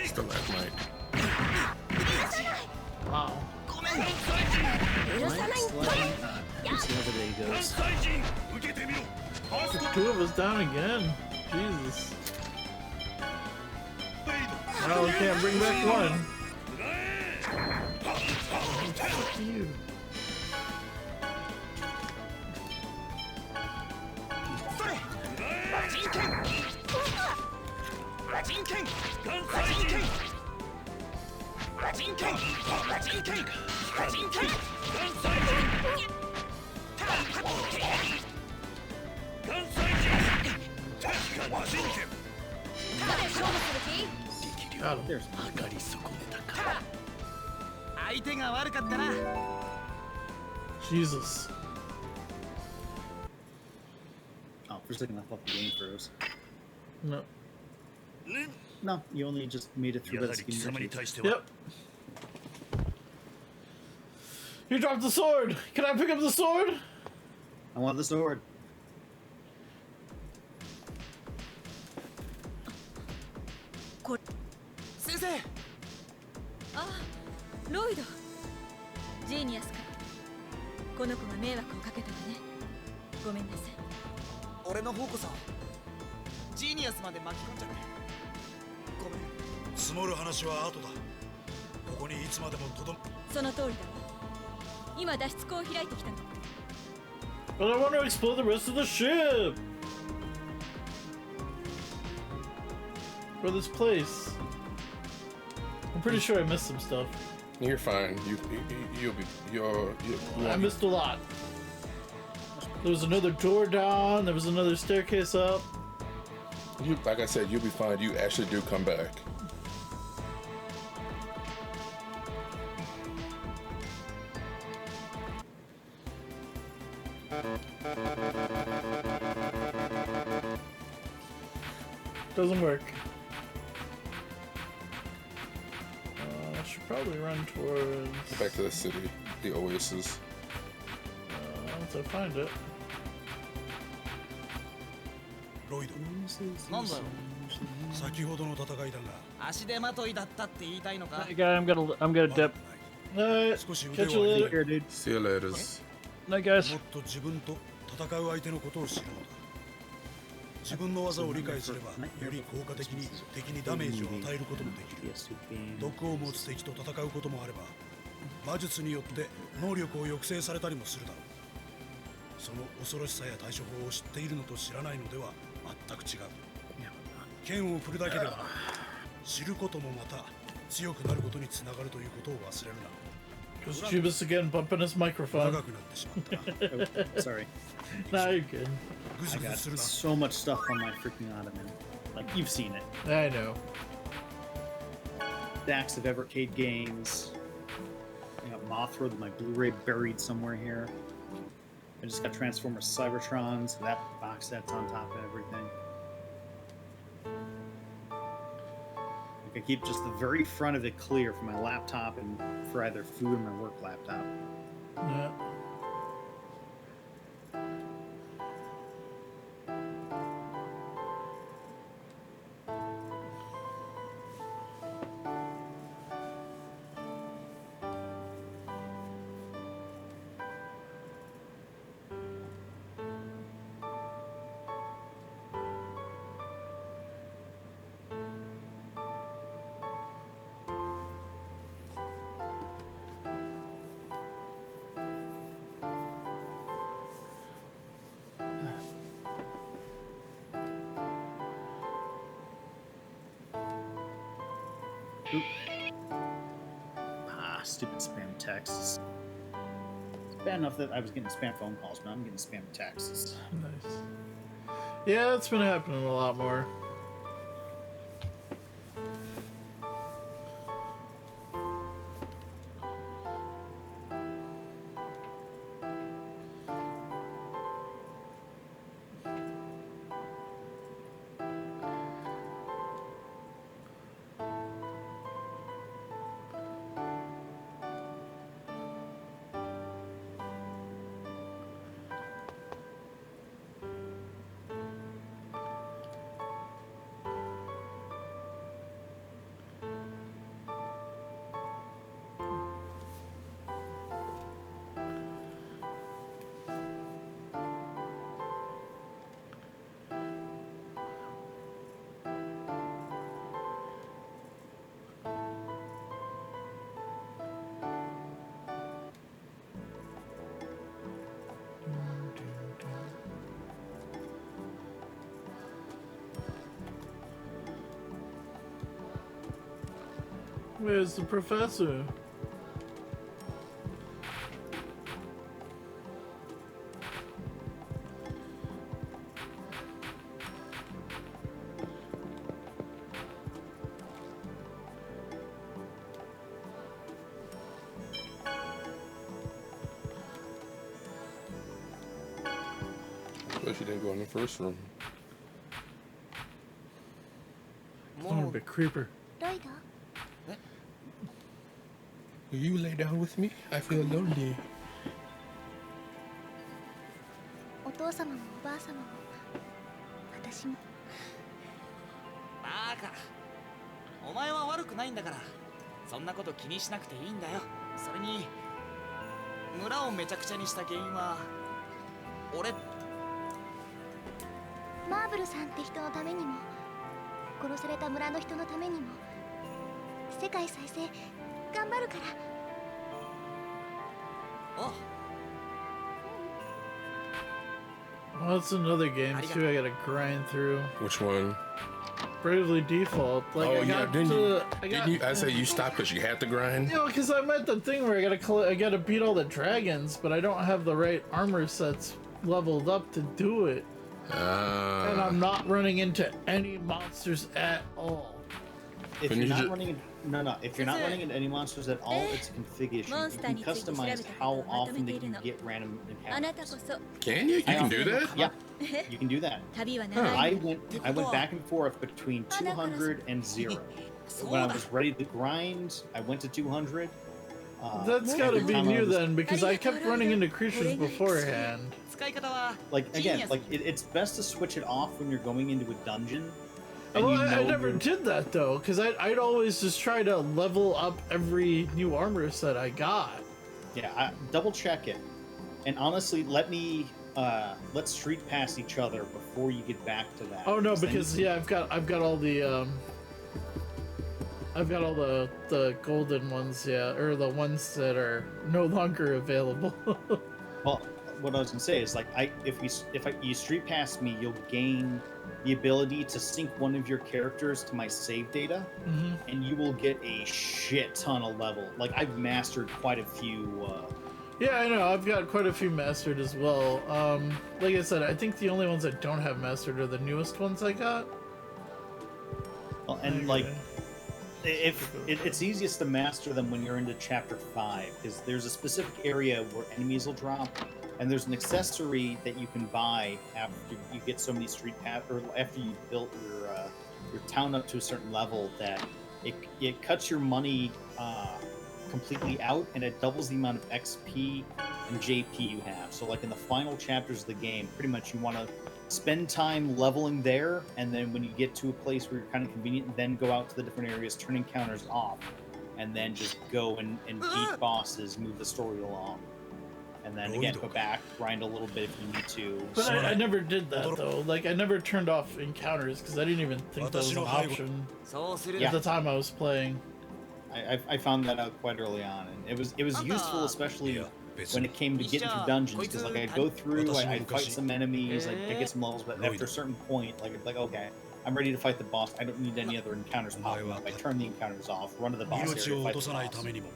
Stalagmite. Wow. See how the day goes. Two of us down again. Jesus. Well, we can't bring back one. Fuck you. Got him. There's Jesus. Oh, for a second I thought the game froze. No. No, you only just made it through that skin. Yep. You dropped the sword! Can I pick up the sword? I want the sword. Sensei! あ、ロイド。ジーニアスか。この子が迷惑をかけたわね。ごめんなさい。俺の方こそジーニアスまで巻き込んじゃってごめん。積もる話は後だ。ここにいつまでもとど。その通りだわ。今脱出口を開いてきたの。But I want to explore the rest of the ship! Or this place. I'm pretty sure I missed some stuff. You're fine. I missed a lot. There was another door down, there was another staircase up. Like I said, you'll be fine. You actually do come back. Doesn't work. I should probably run towards... Go back to the city, the oasis. Once I find it. ロイド、なんだよ。先ほどの戦いだが、足手まといだったって言いたいのか。 Hey, guy, I'm gonna dip. Alright, 少し catch 腕 you を上げ later. て Here, dude. See you later. Night, guys. もっと自分と戦う相手のことを知るのだ。自分の技を理解すれば、より効果的に敵にダメージを与えることもできる。毒を持つ敵と戦うこともあれば、魔術によって能力を抑制されたりもするだろう。その恐ろしさや対処法を知っているのと知らないのでは全く違う。剣を振るだけではなく、知ることもまた強くなることにつながるということを忘れるな。 There's Jubis again bumping his microphone. Sorry. Nah, you're good. I got so much stuff on my freaking ottoman. Like, you've seen it. I know. Stacks of Evercade games. I got Mothra with my Blu-ray buried somewhere here. I just got Transformers Cybertron, so that box set's on top of everything. I keep just the very front of it clear for my laptop and for either food or my work laptop. Yeah. Stupid spam texts. It's bad enough that I was getting spam phone calls, but I'm getting spam texts. Nice. Yeah, it's been happening a lot more. Where's the professor? Wish you didn't go in the first room. I'm a bit creeper. Will you lay down with me? I feel lonely. お父様もおばあ様も私も。バカ。お前は悪くないんだから、そんなこと気にしなくていいんだよ。それに村をめちゃくちゃにした原因は俺。マーブルさんって人のためにも、殺された村の人のためにも、世界再生頑張るから。おう。Oh, that's another game too. I gotta grind through. Which one? Bravely Default. Like Oh I yeah, got didn't you? I said you stopped because you had to grind. You know, because I'm at the thing where I gotta beat all the dragons, but I don't have the right armor sets leveled up to do it. And I'm not running into any monsters at all. If you're not running into any monsters at all, it's a configuration. You can customize how often that you get random encounters. Can you? You can do that? Yeah, you can do that. I went back and forth between 200 and 0. When I was ready to grind, I went to 200. That's gotta be new then, because I kept running into creatures beforehand. Like again, it's best to switch it off when you're going into a dungeon. Well, I never did that though, because I'd always just try to level up every new armor set I got. Yeah, double check it, and honestly, let's street pass each other before you get back to that. Oh no, because yeah, I've got all the the golden ones, yeah, or the ones that are no longer available. Well, what I was gonna say is like if you street pass me, you'll gain the ability to sync one of your characters to my save data, and you will get a shit ton of level. Like I've mastered quite a few. Yeah, I know. I've got quite a few mastered as well. Like I said, I think the only ones I don't have mastered are the newest ones I got. Well, and like, it's easiest to master them when you're into chapter 5, because there's a specific area where enemies will drop, and there's an accessory that you can buy after you get so many street pass, or after you built your town up to a certain level, that it cuts your money completely out, and it doubles the amount of XP and JP you have. So like in the final chapters of the game, pretty much you want to spend time leveling there, and then when you get to a place where you're kind of convenient, then go out to the different areas, turn encounters off, and then just go and beat bosses, move the story along. And then again, go back, grind a little bit if you need to. But I never did that though. Like I never turned off encounters because I didn't even think that was an option at the time I was playing. I found that out quite early on, and it was useful, especially when it came to getting through dungeons, because like I'd go through, I'd fight some enemies, I'd get some levels, but after a certain point, like okay, I'm ready to fight the boss. I don't need any other encounters popping up. I turn the encounters off, run to the boss area, fight the boss.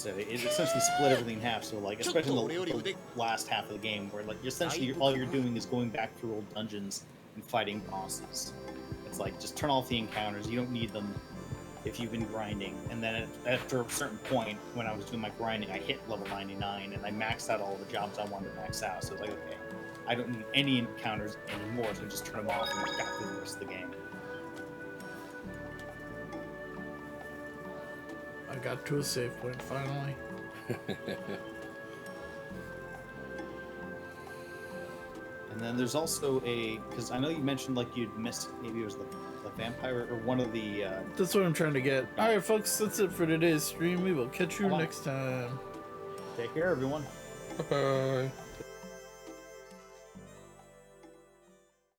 It essentially split everything in half. So like, especially in the last half of the game, where like essentially all you're doing is going back through old dungeons and fighting bosses. It's like just turn off the encounters. You don't need them if you've been grinding. And then after a certain point, when I was doing my grinding, I hit level 99 and I maxed out all the jobs I wanted to max out. So it's like, okay, I don't need any encounters anymore, so I just turn them off and got through the rest of the game. I got to a save point finally. And then there's also because I know you mentioned like you'd missed, maybe it was the vampire or one of the... That's what I'm trying to get. Alright folks, that's it for today's stream. We will catch you next time. Take care everyone. Bye-bye.